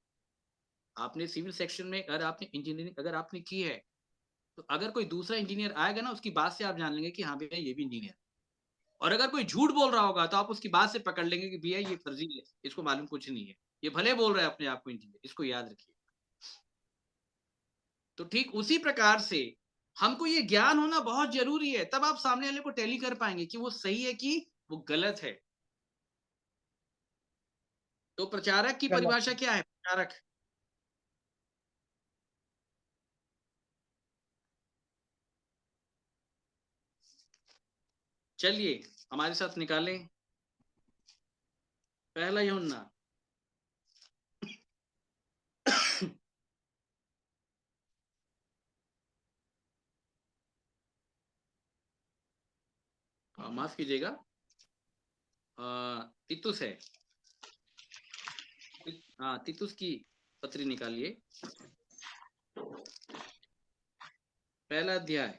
आपने सिविल सेक्शन में अगर आपने इंजीनियरिंग अगर आपने की है, तो अगर कोई दूसरा इंजीनियर आएगा ना, उसकी बात से आप जान लेंगे कि हाँ भैया ये भी इंजीनियर। और अगर कोई झूठ बोल रहा होगा तो आप उसकी बात से पकड़ लेंगे कि भैया ये फर्जी है, इसको मालूम कुछ नहीं है, ये भले बोल रहा है अपने आप को इंजीनियर। इसको याद रखिए। तो ठीक उसी प्रकार से हमको ये ज्ञान होना बहुत जरूरी है, तब आप सामने वाले को टैली कर पाएंगे कि वो सही है कि वो गलत है। तो प्रचारक की परिभाषा क्या है? प्रचारक चलिए हमारे साथ निकालें 1 यूहन्ना माफ कीजिएगा, तीतुस है। हाँ, तीतुस की पत्री निकालिए 1 अध्याय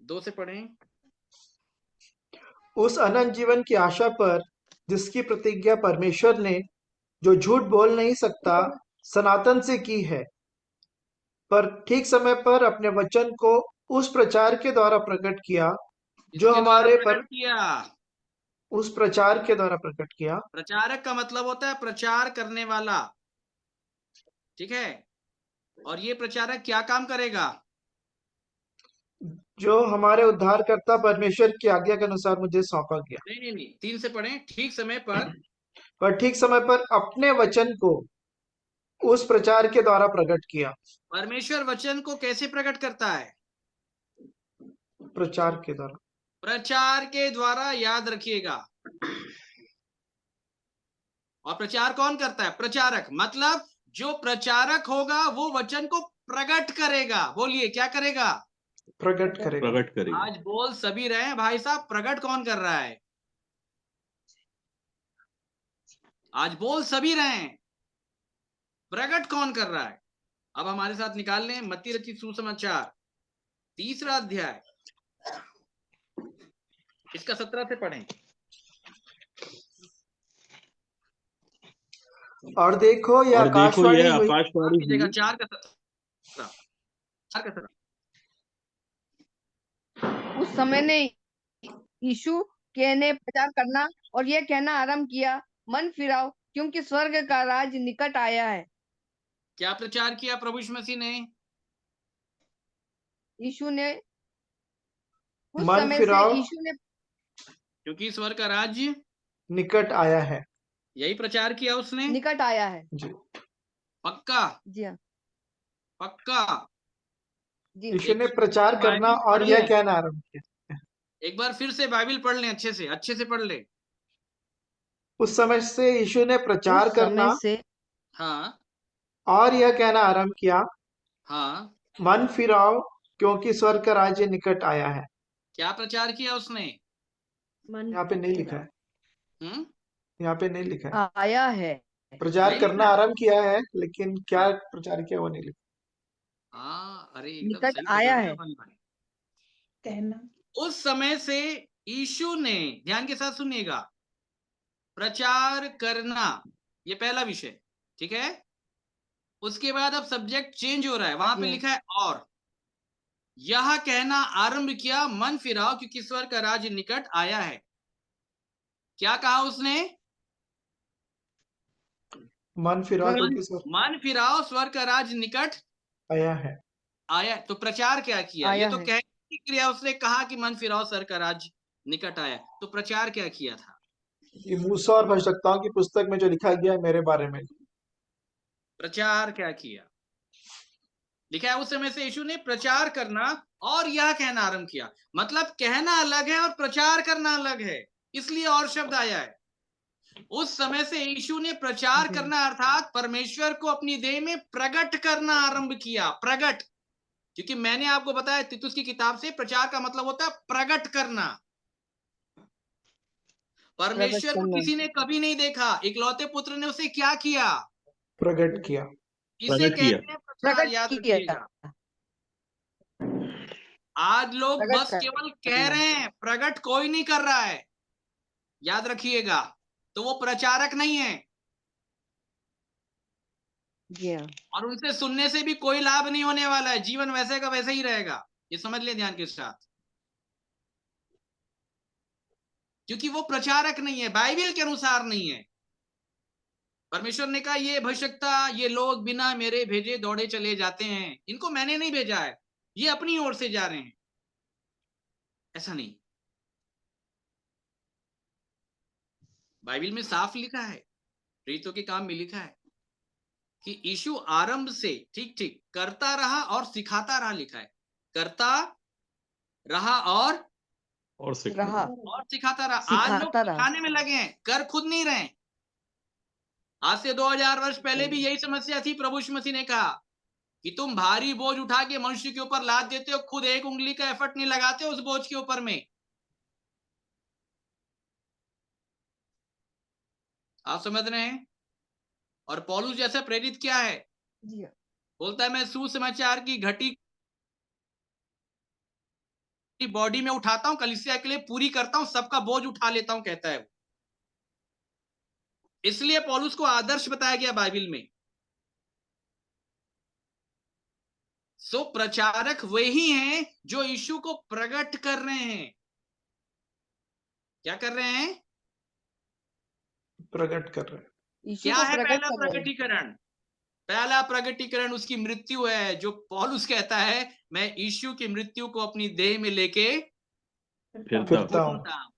2 से पढ़ें। उस अनंत जीवन की आशा पर जिसकी प्रतिज्ञा परमेश्वर ने, जो झूठ बोल नहीं सकता, सनातन से की है, पर ठीक समय पर अपने वचन को उस प्रचार के द्वारा प्रकट किया जो इसके द्वारा हमारे पर प्रकट किया। उस प्रचार के द्वारा प्रकट किया। प्रचारक का मतलब होता है प्रचार करने वाला, ठीक है। और ये प्रचारक क्या काम करेगा? जो हमारे उद्धारकर्ता परमेश्वर की आज्ञा के अनुसार मुझे सौंपा गया। नहीं, 3 से पढ़ें। ठीक समय पर ठीक समय पर अपने वचन को उस प्रचार के द्वारा प्रकट किया। परमेश्वर वचन को कैसे प्रकट करता है? प्रचार के द्वारा। प्रचार के द्वारा, याद रखिएगा। और प्रचार कौन करता है? प्रचारक। मतलब जो प्रचारक होगा वो वचन को प्रकट करेगा। बोलिए, क्या करेगा? प्रकट करेगा। प्रकट करेगा। आज बोल सभी रहे हैं भाई साहब, प्रकट कौन कर रहा है? आज बोल सभी रहे हैं, प्रकट कौन कर रहा है? अब हमारे साथ निकाल लें मत्ती रचित सुसमाचार 3रा अध्याय, इसका 17 से पढ़ें। और देखो ये आकाशवाणी हुई। 4 का 17। उस समय ने यीशु ने प्रचार करना और यह कहना आरंभ किया, मन फिराओ क्योंकि स्वर्ग का राज निकट आया है। क्या प्रचार किया प्रभु यीशु मसीह ने? यीशु ने उस मन समय से फिराओ यीशु ने क्योंकि स्वर्ग का राज्य निकट आया है। यही प्रचार किया उसने। निकट आया है। जी पक्का? जी हाँ पक्का? जी। यीशु ने प्रचार करना और यह कहना आरंभ किया। एक बार फिर से बाइबल पढ़ लें, अच्छे से पढ़ लें। उस समय से यीशु ने प्रचार करना से हाँ और यह कहना आरंभ किया, हाँ। मन फिराओ क्योंकि स्वर्ग का राज्य निकट आया है। क्या प्रचार किया उसने? यहाँ पे नहीं लिखा है। यहाँ पे नहीं लिखा है। आया है। प्रचार करना आरंभ किया है, लेकिन क्या प्रचार किया वो नहीं लिखा। हाँ, अरे एकदम निकट सही आया पकड़ है। लिया अपन भाई। कहना उस समय से यीशु ने, ध्यान के साथ सुनिएगा, प्रचार करना, ये पहला विषय, ठीक है। उसके बाद अब सब्जेक्ट चेंज हो रहा है, वहां पे लिखा है और यह कहना आरंभ किया, मन फिराओ क्योंकि स्वर्ग का राज्य निकट आया है। क्या कहा उसने? मन फिराओ स्वर्ग का राज्य निकट आया है। आया। तो प्रचार क्या किया? आया ये तो है। कहने की क्रिया, उसने कहा कि मन फिराओ स्वर्ग का राज्य निकट आया। तो प्रचार क्या किया था? ये मूसा और भविष्यवक्ताओं की पुस्तक में जो लिखा गया है मेरे बारे में। प्रचार क्या किया? लिखा है उस समय से यीशु ने प्रचार करना और यह कहना आरंभ किया। मतलब कहना अलग है और प्रचार करना अलग है, इसलिए और शब्द आया है। उस समय से यीशु ने प्रचार करना अर्थात परमेश्वर को अपनी देह में प्रकट करना आरंभ किया। प्रकट, क्योंकि मैंने आपको बताया तीतुस की किताब से, प्रचार का मतलब होता है प्रकट करना। परमेश्वर को किसी ने कभी नहीं देखा, इकलौते पुत्र ने उसे क्या किया? प्रकट किया। इसे कहते हैं प्रचार, याद रखिएगा। आज लोग बस केवल कह रहे हैं, प्रकट कोई नहीं कर रहा है, याद रखिएगा। तो वो प्रचारक नहीं है। और उनसे सुनने से भी कोई लाभ नहीं होने वाला है, जीवन वैसे का वैसे ही रहेगा। ये समझ ले ध्यान के साथ, क्योंकि वो प्रचारक नहीं है, बाइबल के अनुसार नहीं है। परमेश्वर ने कहा ये भविष्यवक्ता, ये लोग बिना मेरे भेजे दौड़े चले जाते हैं, इनको मैंने नहीं भेजा है, ये अपनी ओर से जा रहे हैं। ऐसा नहीं, बाइबल में साफ लिखा है, प्रेरितों के काम में लिखा है कि यीशु आरंभ से ठीक करता रहा और सिखाता रहा। लिखा है करता रहा और सिखाता रहा। आज लोग सिखाने में लगे हैं, कर खुद नहीं रहे। आज से 2000 वर्ष पहले भी यही समस्या थी। प्रभु यीशु मसीह ने कहा कि तुम भारी बोझ उठा के मनुष्य के ऊपर लाद देते हो, खुद एक उंगली का एफर्ट नहीं लगाते उस बोझ के ऊपर में। आप समझ रहे हैं? और पौलुस जैसा प्रेरित क्या है? बोलता है मैं सुसमाचार की घटी बॉडी में उठाता हूं, कलीसिया के लिए पूरी करता हूं, सबका बोझ उठा लेता हूं, कहता है वो। इसलिए पौलुस को आदर्श बताया गया बाइबल में। सो प्रचारक वही हैं जो यीशु को प्रकट कर रहे हैं। क्या कर रहे हैं? प्रकट कर रहे हैं। यीशु क्या को है प्रकट पहला कर रहे हैं। प्रकटीकरण? पहला प्रकटीकरण उसकी मृत्यु है, जो पौलुस कहता है मैं यीशु की मृत्यु को अपनी देह में लेके फिरता हूँ। घूमता हूं,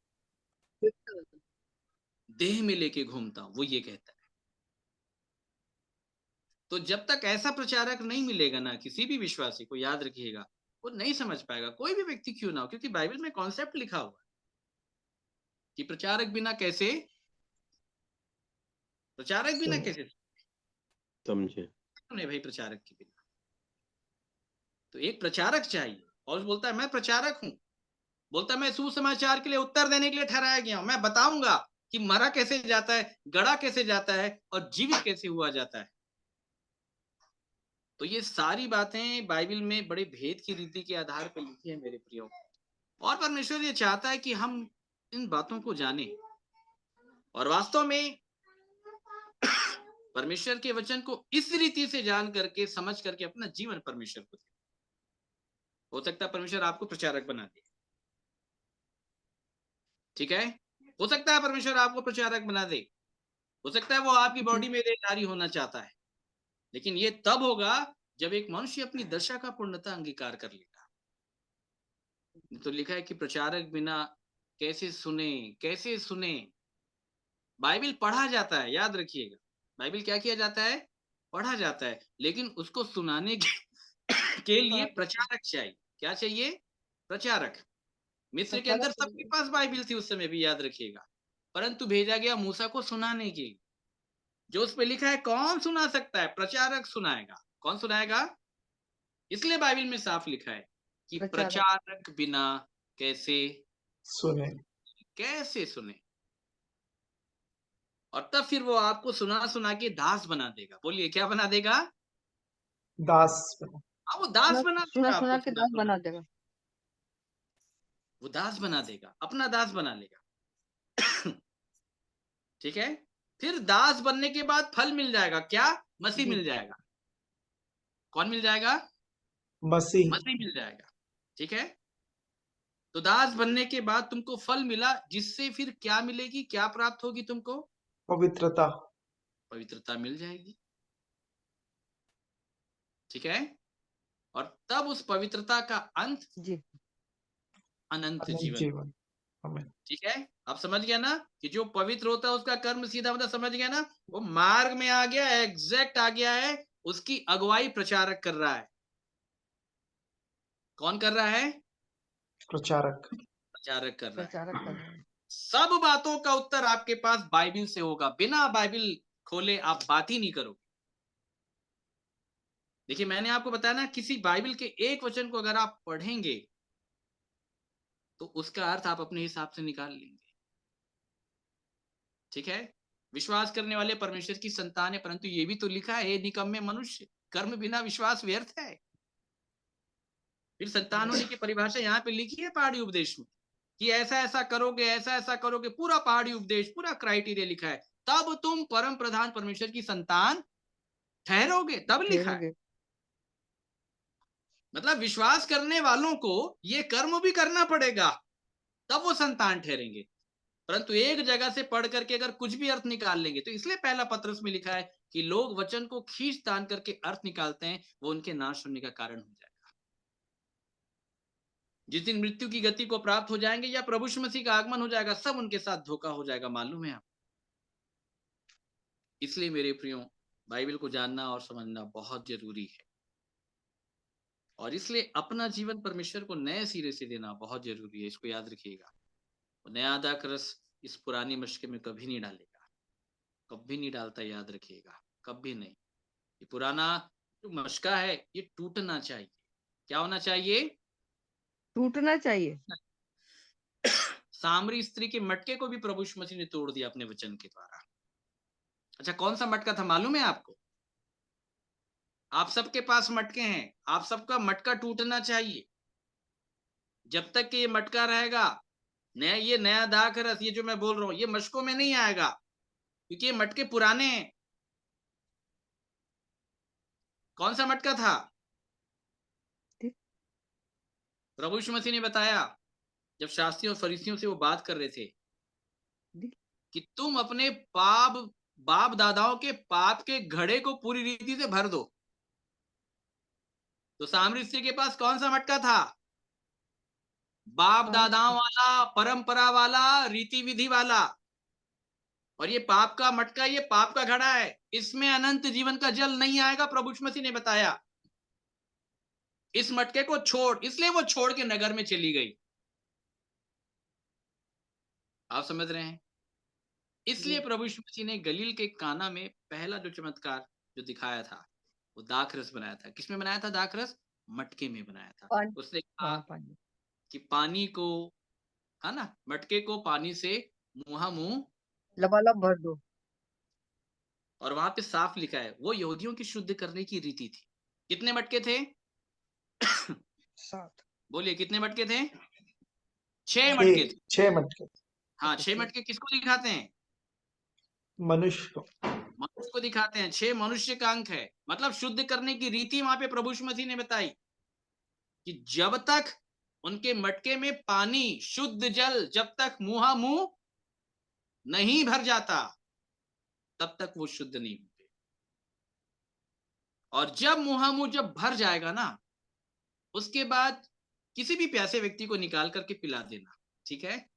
देह में लेके घूमता हूं, वो ये कहता है। तो जब तक ऐसा प्रचारक नहीं मिलेगा ना किसी भी विश्वासी को, याद रखिएगा, वो नहीं समझ पाएगा, कोई भी व्यक्ति क्यों ना हो, क्योंकि बाइबल में कॉन्सेप्ट लिखा हुआ है कि प्रचारक बिना कैसे, प्रचारक बिना कैसे समझे। सुने भाई, प्रचारक के बिना। तो एक प्रचारक चाहिए। और बोलता है मैं प्रचारक हूं, बोलता है मैं सुसमाचार के लिए उत्तर देने के लिए ठहराया गया हूं, मैं बताऊंगा कि मरा कैसे जाता है, गड़ा कैसे जाता है और जीवित कैसे हुआ जाता है। तो ये सारी बातें बाइबल में बड़े भेद की रीति के आधार पर लिखी है मेरे प्रियो। और परमेश्वर ये चाहता है कि हम इन बातों को जानें और वास्तव में परमेश्वर के वचन को इस रीति से जान करके, समझ करके अपना जीवन परमेश्वर को दे। हो सकता है परमेश्वर आपको प्रचारक बना दे, ठीक है? हो सकता है परमेश्वर आपको प्रचारक बना दे, हो सकता है वो आपकी बॉडी में देहधारी होना चाहता है, लेकिन ये तब होगा जब एक मनुष्य अपनी दशा का पूर्णतः अंगीकार कर लेगा। तो लिखा है कि प्रचारक बिना कैसे सुने, कैसे सुने। बाइबल पढ़ा जाता है, याद रखिएगा, बाइबल क्या किया जाता है? पढ़ा जाता है, लेकिन उसको सुनाने के लिए प्रचारक चाहिए। क्या चाहिए? प्रचारक। मिस्र के अंदर सबके पास बाइबल थी उस समय भी, याद रखिएगा, परंतु भेजा गया मूसा को सुनाने के लिए। जो उस पे लिखा है कौन सुना सकता है? प्रचारक सुनाएगा। कौन सुनाएगा? इसलिए बाइबल में साफ लिखा है कि प्रचारक बिना कैसे सुने। कैसे सुने। और तब फिर वो आपको सुना सुना के दास बना देगा। बोलिए क्या बना देगा? दास बना। हाँ, वो दास बना देगा, सुना आपको के सुना दास सुना बना देगा। वो दास बना देगा, अपना दास बना लेगा। ठीक है? फिर दास बनने के बाद फल मिल जाएगा। क्या? मसीह मिल जाएगा। कौन मिल जाएगा? मसीह। मसीह मिल जाएगा। ठीक है? तो दास बनने के बाद तुमको फल मिला, जिससे फिर क्या मिलेगी, क्या प्राप्त होगी तुमको? पवित्रता। पवित्रता मिल जाएगी। ठीक है? और तब उस पवित्रता का अंत जी अनंत अनंत जीवन। जीवन। आमीन। ठीक है? आप समझ गया ना कि जो पवित्र होता है उसका कर्म सीधा होता, समझ गया ना? वो मार्ग में आ गया, एग्जैक्ट आ गया है। उसकी अगुवाई प्रचारक कर रहा है। कौन कर रहा है? प्रचारक। प्रचारक कर रहा है। प्रचारक कर रहे हैं। सब बातों का उत्तर आपके पास बाइबल से होगा। बिना बाइबल खोले आप बात ही नहीं करोगे। देखिए, मैंने आपको बताया ना, किसी बाइबल के एक वचन को अगर आप पढ़ेंगे तो उसका अर्थ आप अपने हिसाब से निकाल लेंगे। ठीक है? विश्वास करने वाले परमेश्वर की संतान है, परंतु ये भी तो लिखा है, निकम्मे मनुष्य, कर्म बिना विश्वास व्यर्थ है। फिर संतान होने की परिभाषा यहाँ पे लिखी है पहाड़ी उपदेश में कि ऐसा ऐसा करोगे, ऐसा ऐसा करोगे, पूरा पहाड़ी उपदेश, पूरा क्राइटेरिया लिखा है, तब तुम परम प्रधान परमेश्वर की संतान ठहरोगे। तब लिखा है। मतलब विश्वास करने वालों को ये कर्म भी करना पड़ेगा, तब वो संतान ठहरेंगे। परंतु एक जगह से पढ़ करके अगर कुछ भी अर्थ निकाल लेंगे, तो इसलिए पहला पत्रस में लिखा है कि लोग वचन को खींच तान करके अर्थ निकालते हैं, वो उनके नाश होने का कारण हो जाएगा। जिस दिन मृत्यु की गति को प्राप्त हो जाएंगे या प्रभु यीशु मसीह का आगमन हो जाएगा, सब उनके साथ धोखा हो जाएगा। मालूम है आप? इसलिए मेरे प्रियो, बाइबल को जानना और समझना बहुत जरूरी है। और इसलिए अपना जीवन परमेश्वर को नए सिरे से देना बहुत जरूरी है। इसको याद रखिएगा। नया दाख रस इस पुरानी मशके में कभी नहीं डालेगा, कभी नहीं डालता। याद रखिएगा, कभी नहीं। ये पुराना जो मशका है ये टूटना चाहिए। क्या होना चाहिए? टूटना चाहिए। सामरी स्त्री के मटके को भी प्रभु यीशु मसीह ने तोड़ दिया अपने वचन के द्वारा। अच्छा, कौन सा मटका था मालूम है आपको? आप सबके पास मटके हैं, आप सबका मटका टूटना चाहिए। जब तक कि ये मटका रहेगा, ये नया दाख रस, ये जो मैं बोल रहा हूं, ये मशकों में नहीं आएगा, क्योंकि ये मटके पुराने हैं। कौन सा मटका था? प्रभु यीशु मसीह ने बताया जब शास्त्रियों और फरीसियों से वो बात कर रहे थे कि तुम अपने बाप दादाओं के पाप के घड़े को पूरी रीति से भर दो। तो सामरी स्त्री के पास कौन सा मटका था? बाप दादाओं वाला, परंपरा वाला, रीति विधि वाला। और ये पाप का मटका, ये पाप का घड़ा है, इसमें अनंत जीवन का जल नहीं आएगा। प्रभु यीशु मसीह ने बताया इस मटके को छोड़, इसलिए वो छोड़ के नगर में चली गई। आप समझ रहे हैं? इसलिए प्रभु यीशु मसीह ने गलील के काना में पहला जो चमत्कार जो दिखाया था वो दाखरस बनाया था। किसमें बनाया था दाखरस? मटके में बनाया था। उसने कहा कि पानी को, है ना, मटके को पानी से मुंह लबालब भर दो। और वहां पे साफ लिखा है वो यहूदियों की शुद्ध करने की रीति थी। कितने मटके थे? 7। बोलिए कितने मटके थे? 6 मटके थे। 6 मटके। हाँ, 6 मटके किसको दिखाते हैं? मनुष्य को दिखाते हैं। 6 मनुष्य का अंक है। मतलब शुद्ध करने की रीति वहां पे प्रभु यीशु मसीह ने बताई कि जब तक उनके मटके में पानी, शुद्ध जल जब तक मुंह नहीं भर जाता तब तक वो शुद्ध नहीं होते। और जब मुंह जब भर जाएगा ना, उसके बाद किसी भी प्यासे व्यक्ति को निकाल करके पिला देना, ठीक है?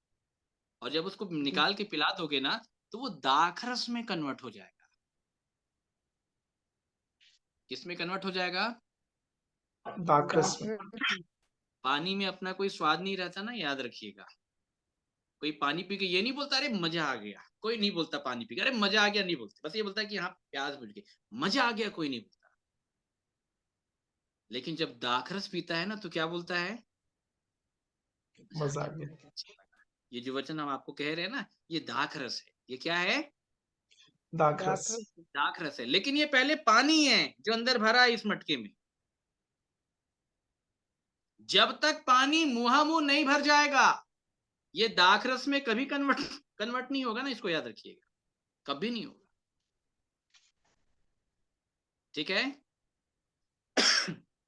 और जब उसको निकाल के पिला दोगे ना तो वो दाखरस में कन्वर्ट हो जाएगा। किसमें कन्वर्ट हो जाएगा? दाखरस में। पानी में अपना कोई स्वाद नहीं रहता ना, याद रखिएगा। कोई पानी पी के ये नहीं बोलता अरे मजा आ गया, कोई नहीं बोलता पानी पी के अरे मजा आ गया, नहीं बोलते। बस ये बोलता है कि हाँ प्यास बुझ गई, मजा आ गया कोई नहीं बोलता। लेकिन जब दाखरस पीता है ना तो क्या बोलता है? मजा आ गया। ये जो वचन हम आपको कह रहे हैं ना, ये दाखरस है। ये क्या है? दाखरस है। लेकिन ये पहले पानी है जो अंदर भरा है इस मटके में। जब तक पानी मुंह नहीं भर जाएगा ये दाखरस में कभी कन्वर्ट नहीं होगा ना, इसको याद रखिएगा, कभी नहीं होगा। ठीक है?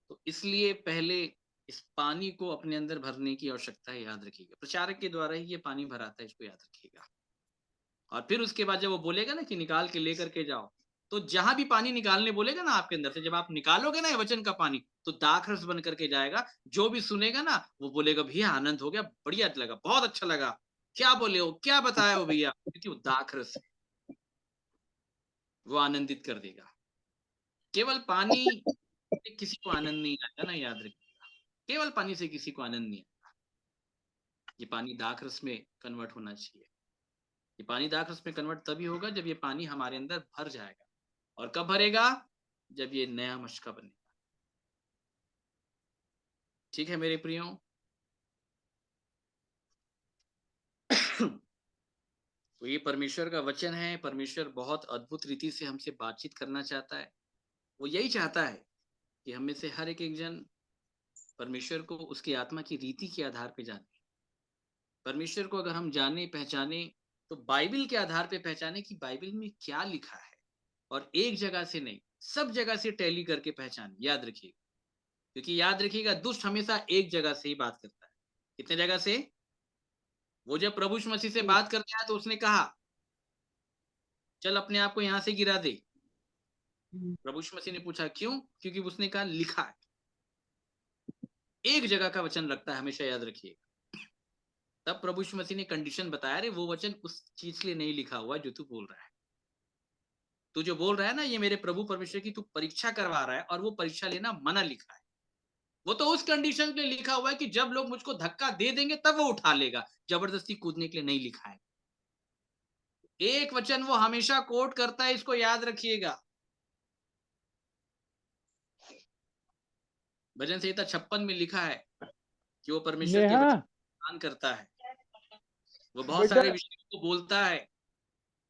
तो इसलिए पहले इस पानी को अपने अंदर भरने की आवश्यकता है, याद रखिएगा। प्रचारक के द्वारा ही ये पानी भराता है, इसको याद रखिएगा। और फिर उसके बाद जब वो बोलेगा ना कि निकाल के लेकर के जाओ, तो जहां भी पानी निकालने बोलेगा ना आपके अंदर से, जब आप निकालोगे ना ये वचन का पानी, तो दाखरस बन करके जाएगा। जो भी सुनेगा ना वो बोलेगा भैया आनंद हो गया, बढ़िया लगा, बहुत अच्छा लगा, क्या बोले हो, क्या बताया हो भैया, क्योंकि वो दाखरस है, वो आनंदित कर देगा। केवल पानी से किसी को आनंद नहीं आता ना, याद रखिएगा। केवल पानी से किसी को आनंद नहीं आता। ये पानी दाखरस में कन्वर्ट होना चाहिए। ये पानी दाखरस में कन्वर्ट तभी होगा जब ये पानी हमारे अंदर भर जाएगा। और कब भरेगा? जब ये नया मशका बनेगा। ठीक है मेरे प्रियो? तो ये परमेश्वर का वचन है। परमेश्वर बहुत अद्भुत रीति से हमसे बातचीत करना चाहता है। वो यही चाहता है कि हम में से हर एक जन परमेश्वर को उसकी आत्मा की रीति के आधार पे जाने। परमेश्वर को अगर हम जाने पहचाने तो बाइबल के आधार पे पहचाने कि बाइबल में क्या लिखा है, और एक जगह से नहीं, सब जगह से टैली करके पहचाने। याद रखिएगा, क्योंकि याद रखिएगा दुष्ट हमेशा एक जगह से ही बात करता है। कितने जगह से? वो जब प्रभु यीशु मसीह से बात करते हैं तो उसने कहा चल अपने आप को यहां से गिरा दे। प्रभु यीशु मसीह ने पूछा क्यों? क्योंकि उसने कहा लिखा है। एक जगह का वचन रखता है, हमेशा याद रखिएगा। तब प्रभु यीशु मसीह ने कंडीशन बताया, अरे वो वचन उस चीज के लिए नहीं लिखा हुआ जो तू बोल रहा है। तू जो बोल रहा है ना, ये मेरे प्रभु परमेश्वर की तू परीक्षा करवा रहा है, और वो परीक्षा लेना मना लिखा है। वो तो उस कंडीशन के लिए लिखा हुआ है कि जब लोग मुझको धक्का दे देंगे तब वो उठा लेगा, जबरदस्ती कूदने के लिए नहीं लिखा है। एक वचन वो हमेशा कोट करता है, इसको याद रखिएगा। भजन संहिता 56 में लिखा है कि वो परमेश्वर के वचन का करता है। वो बहुत सारे विषयों को बोलता है।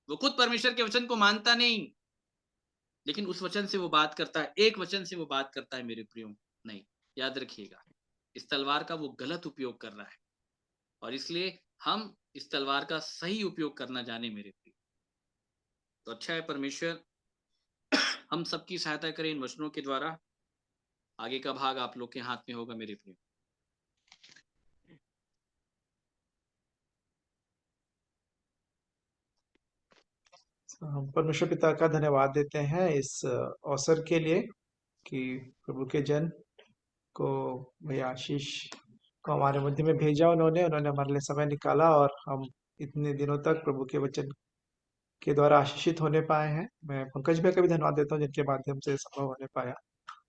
वो खुद परमेश्वर के वचन को मानता नहीं, लेकिन उस वचन से वो बात करता है। एक वचन से वो बात करता है मेरे प्रियो। नहीं, याद रखिएगा, इस तलवार का वो गलत उपयोग कर रहा है, और इसलिए हम इस तलवार का सही उपयोग करना जाने मेरे प्रियो। तो अच्छा है परमेश्वर हम सबकी सहायता करें इन वचनों के द्वारा। आगे का भाग आप लोग के हाथ में होगा मेरे प्रियो। हम परमेश्वर पिता का धन्यवाद देते हैं इस अवसर के लिए कि प्रभु के जन को भैया आशीष को हमारे मध्य में भेजा उन्होंने हमारे लिए समय निकाला और हम इतने दिनों तक प्रभु के वचन के द्वारा आशीषित होने पाए हैं। मैं पंकज भाई का भी धन्यवाद देता हूँ जिनके माध्यम से संभव होने पाया,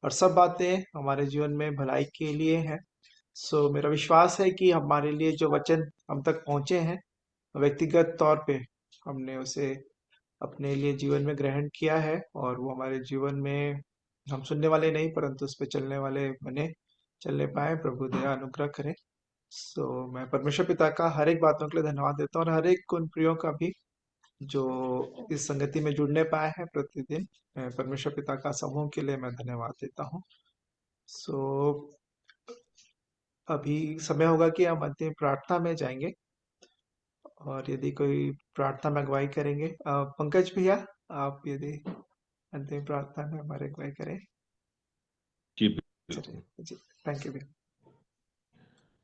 और सब बातें हमारे जीवन में भलाई के लिए हैं। सो मेरा विश्वास है कि हमारे लिए जो वचन हम तक पहुंचे हैं, व्यक्तिगत तौर पे हमने उसे अपने लिए जीवन में ग्रहण किया है, और वो हमारे जीवन में हम सुनने वाले नहीं परंतु उस पर चलने वाले बने, चलने पाए। प्रभु दया अनुग्रह करें। सो मैं परमेश्वर पिता का हर एक बातों के लिए धन्यवाद देता हूँ, और हर एक उन प्रियों का भी जो इस संगति में जुड़ने पाए हैं प्रतिदिन। मैं परमेश्वर पिता का समूह के लिए मैं धन्यवाद देता हूँ। सो अभी समय होगा कि हम अंतिम प्रार्थना में जाएंगे, और यदि कोई प्रार्थना में अगुवाई करेंगे, पंकज भैया आप यदि अंतिम प्रार्थना में हमारे अगुवाई करें। जी जी थैंक यू भैया।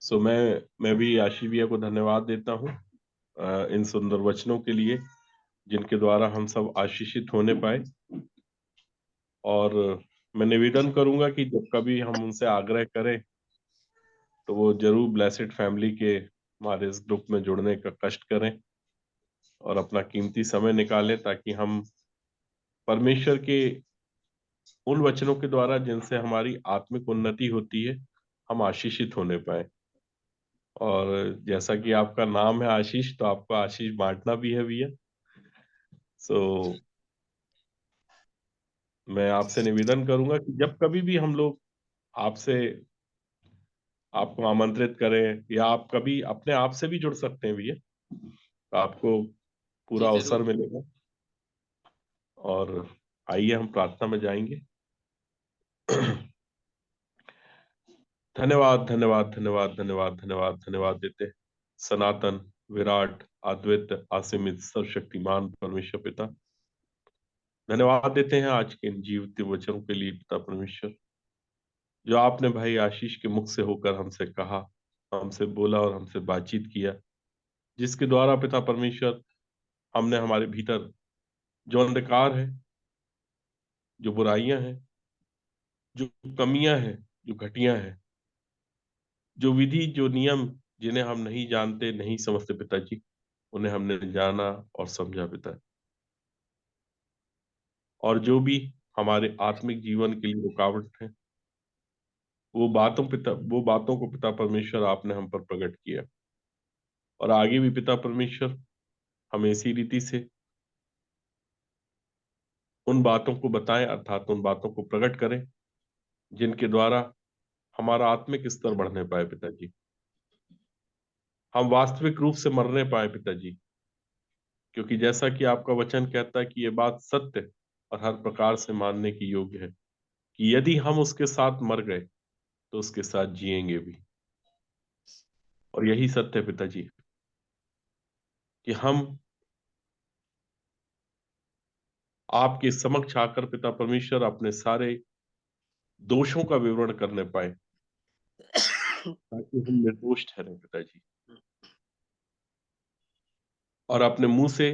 सो मैं भी आशीष भैया को धन्यवाद देता हूँ इन सुंदर वचनों के लिए जिनके द्वारा हम सब आशीषित होने पाए। और मैं निवेदन करूंगा कि जब कभी हम उनसे आग्रह करें तो वो जरूर ब्लेसेड फैमिली के हमारे इस ग्रुप में जुड़ने का कष्ट करें और अपना कीमती समय निकालें, ताकि हम परमेश्वर के उन वचनों के द्वारा जिनसे हमारी आत्मिक उन्नति होती है हम आशीषित होने पाए। और जैसा कि आपका नाम है आशीष, तो आपको आशीष बांटना भी है भैया। सो मैं आपसे निवेदन करूंगा कि जब कभी भी हम लोग आपको आमंत्रित करें, या आप कभी अपने आप से भी जुड़ सकते हैं भैया, तो आपको पूरा अवसर मिलेगा। और आइए हम प्रार्थना में जाएंगे। धन्यवाद धन्यवाद धन्यवाद धन्यवाद धन्यवाद धन्यवाद देते सनातन विराट अद्वित असीमित सर्वशक्तिमान परमेश्वर पिता, धन्यवाद देते हैं आज के इन जीवित वचनों के लिए पिता परमेश्वर, जो आपने भाई आशीष के मुख से होकर हमसे कहा, हमसे बोला और हमसे बातचीत किया, जिसके द्वारा पिता परमेश्वर हमने हमारे भीतर जो अंधकार है, जो बुराइयां हैं, जो कमियां हैं, जो घटियां हैं, जो विधि जो नियम जिन्हें हम नहीं जानते नहीं समझते पिताजी, उन्हें हमने जाना और समझा पिता। और जो भी हमारे आत्मिक जीवन के लिए रुकावट है, वो बातों को पिता परमेश्वर आपने हम पर प्रकट किया। और आगे भी पिता परमेश्वर हमें इसी रीति से उन बातों को बताएं, अर्थात उन बातों को प्रकट करें जिनके द्वारा हमारा आत्मिक स्तर बढ़ने पाए पिताजी, हम वास्तविक रूप से मरने पाए पिताजी। क्योंकि जैसा कि आपका वचन कहता है कि ये बात सत्य और हर प्रकार से मानने की योग्य है कि यदि हम उसके साथ मर गए तो उसके साथ जिएंगे भी। और यही सत्य है पिताजी कि हम आपके समक्ष आकर पिता परमेश्वर अपने सारे दोषों का विवरण करने पाए, ताकि हम निर्दोष ठहरे पिताजी, और अपने मुंह से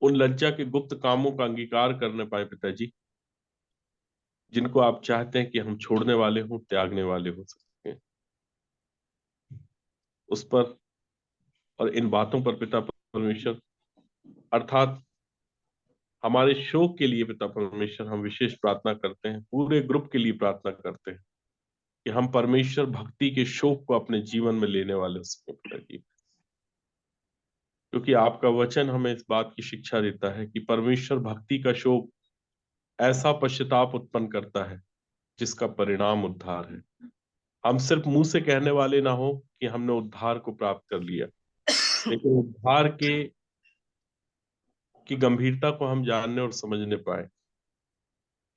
उन लज्जा के गुप्त कामों का अंगीकार करने पाए पिताजी, जिनको आप चाहते हैं कि हम छोड़ने वाले हों, त्यागने वाले हो सके। उस पर और इन बातों पर पिता परमेश्वर, अर्थात हमारे शोक के लिए पिता परमेश्वर हम विशेष प्रार्थना करते हैं, पूरे ग्रुप के लिए प्रार्थना करते हैं कि हम परमेश्वर भक्ति के शोक को अपने जीवन में लेने वाले हो सके पिताजी। क्योंकि आपका वचन हमें इस बात की शिक्षा देता है कि परमेश्वर भक्ति का शोक ऐसा पश्चाताप उत्पन्न करता है जिसका परिणाम उद्धार है। हम सिर्फ मुंह से कहने वाले ना हो कि हमने उद्धार को प्राप्त कर लिया, लेकिन उद्धार की गंभीरता को हम जानने और समझने पाए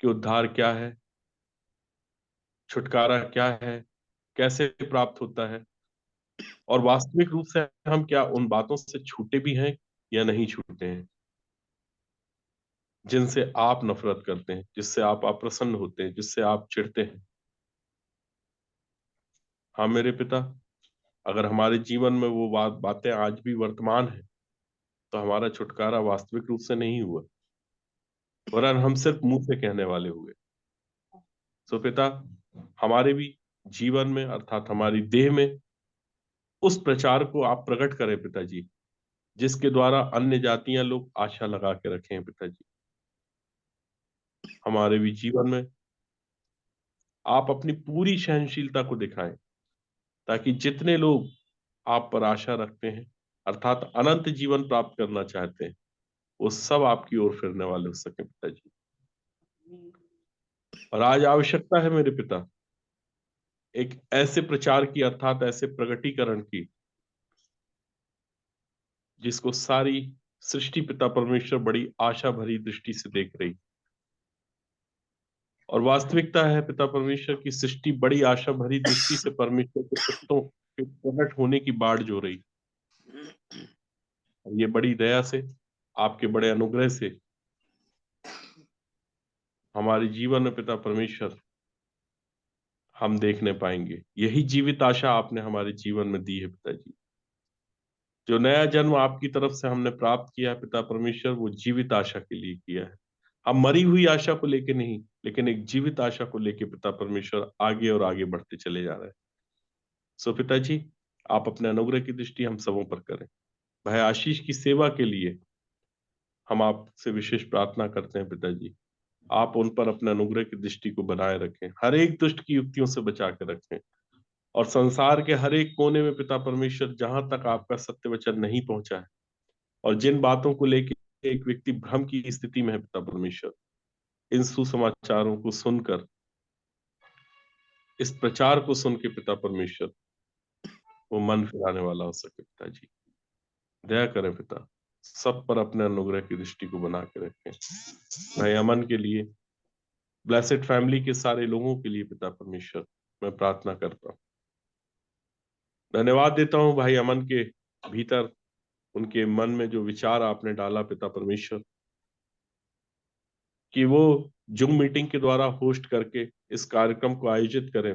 कि उद्धार क्या है, छुटकारा क्या है, कैसे प्राप्त होता है, और वास्तविक रूप से हम क्या उन बातों से छूटे भी हैं या नहीं छूटे हैं जिनसे आप नफरत करते हैं, जिससे आप अप्रसन्न होते हैं, जिससे आप चिढ़ते हैं। हाँ मेरे पिता, अगर हमारे जीवन में वो बातें आज भी वर्तमान है, तो हमारा छुटकारा वास्तविक रूप से नहीं हुआ, वरन हम सिर्फ मुंह से कहने वाले हुए। सो पिता, हमारे भी जीवन में अर्थात हमारी देह में उस प्रचार को आप प्रकट करें पिताजी, जिसके द्वारा अन्य जातियां लोग आशा लगा के रखे हैं पिताजी। हमारे भी जीवन में आप अपनी पूरी सहनशीलता को दिखाएं, ताकि जितने लोग आप पर आशा रखते हैं अर्थात अनंत जीवन प्राप्त करना चाहते हैं, वो सब आपकी ओर फिरने वाले हो सके पिताजी। और आज आवश्यकता है मेरे पिता एक ऐसे प्रचार की अर्थात ऐसे प्रगटीकरण की जिसको सारी सृष्टि पिता परमेश्वर बड़ी आशा भरी दृष्टि से देख रही। और वास्तविकता है पिता परमेश्वर की सृष्टि बड़ी आशा भरी दृष्टि से परमेश्वर के पुत्रों के प्रकट होने की बाढ़ जो रही। ये बड़ी दया से, आपके बड़े अनुग्रह से हमारे जीवन में पिता परमेश्वर हम देखने पाएंगे। यही जीवित आशा आपने हमारे जीवन में दी है पिताजी। जो नया जन्म आपकी तरफ से हमने प्राप्त किया है पिता परमेश्वर, वो जीवित आशा के लिए किया है। हम मरी हुई आशा को लेके नहीं, लेकिन एक जीवित आशा को लेके पिता परमेश्वर आगे और आगे बढ़ते चले जा रहे हैं। सो पिताजी, आप अपने अनुग्रह की दृष्टि हम सबों पर करें। भाई आशीष की सेवा के लिए हम आपसे विशेष प्रार्थना करते हैं पिताजी। आप उन पर अपने अनुग्रह की दृष्टि को बनाए रखें, हर एक दुष्ट की युक्तियों से बचा के रखें, और संसार के हर एक कोने में पिता परमेश्वर जहां तक आपका सत्य वचन नहीं पहुंचा है और जिन बातों को लेकर एक व्यक्ति भ्रम की स्थिति में है पिता परमेश्वर, इन सुसमाचारों को सुनकर, इस प्रचार को सुन के पिता परमेश्वर वो मन फिराने वाला हो सके पिताजी। दया करें पिता, सब पर अपने अनुग्रह की दृष्टि को बना के रखें। भाई अमन के लिए, ब्लेसेड फैमिली के सारे लोगों के लिए पिता परमेश्वर मैं प्रार्थना करता हूँ। धन्यवाद देता हूँ भाई अमन के भीतर, उनके मन में जो विचार आपने डाला पिता परमेश्वर, कि वो जूम मीटिंग के द्वारा होस्ट करके इस कार्यक्रम को आयोजित करें,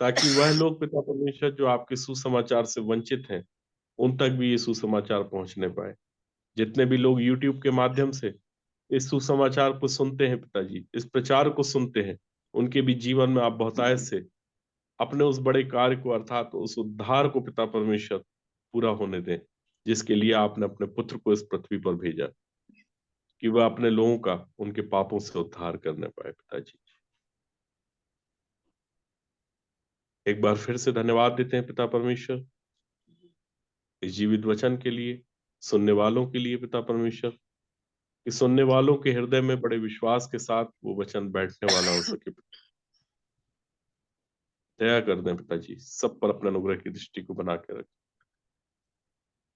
ताकि वह लोग पिता परमेश्वर जो आपके सुसमाचार से वंचित हैं, उन तक भी ये सुसमाचार पहुंचने पाए। जितने भी लोग YouTube के माध्यम से इस सुसमाचार को सुनते हैं पिताजी, इस प्रचार को सुनते हैं, उनके भी जीवन में आप बहुतायत से अपने उस बड़े कार्य को अर्थात उस उद्धार को पिता परमेश्वर पूरा होने दें, जिसके लिए आपने अपने पुत्र को इस पृथ्वी पर भेजा, कि वह अपने लोगों का उनके पापों से उद्धार करने पाए पिताजी। एक बार फिर से धन्यवाद देते हैं पिता परमेश्वर इस जीवित वचन के लिए, सुनने वालों के लिए पिता परमेश्वर, कि सुनने वालों के हृदय में बड़े विश्वास के साथ वो वचन बैठने वाला हो सके। दया कर दें पिताजी, सब पर अपने अनुग्रह की दृष्टि को बना के रखें।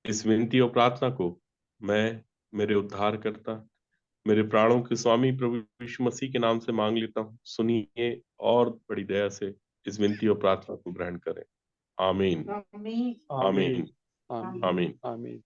इस विनती और प्रार्थना को मैं मेरे उद्धार करता, मेरे प्राणों के स्वामी प्रभु यीशु मसीह के नाम से मांग लेता हूँ। सुनिए और बड़ी दया से इस विनती और प्रार्थना को ग्रहण करें। आमीन, आमीन, आमीन, आमीन।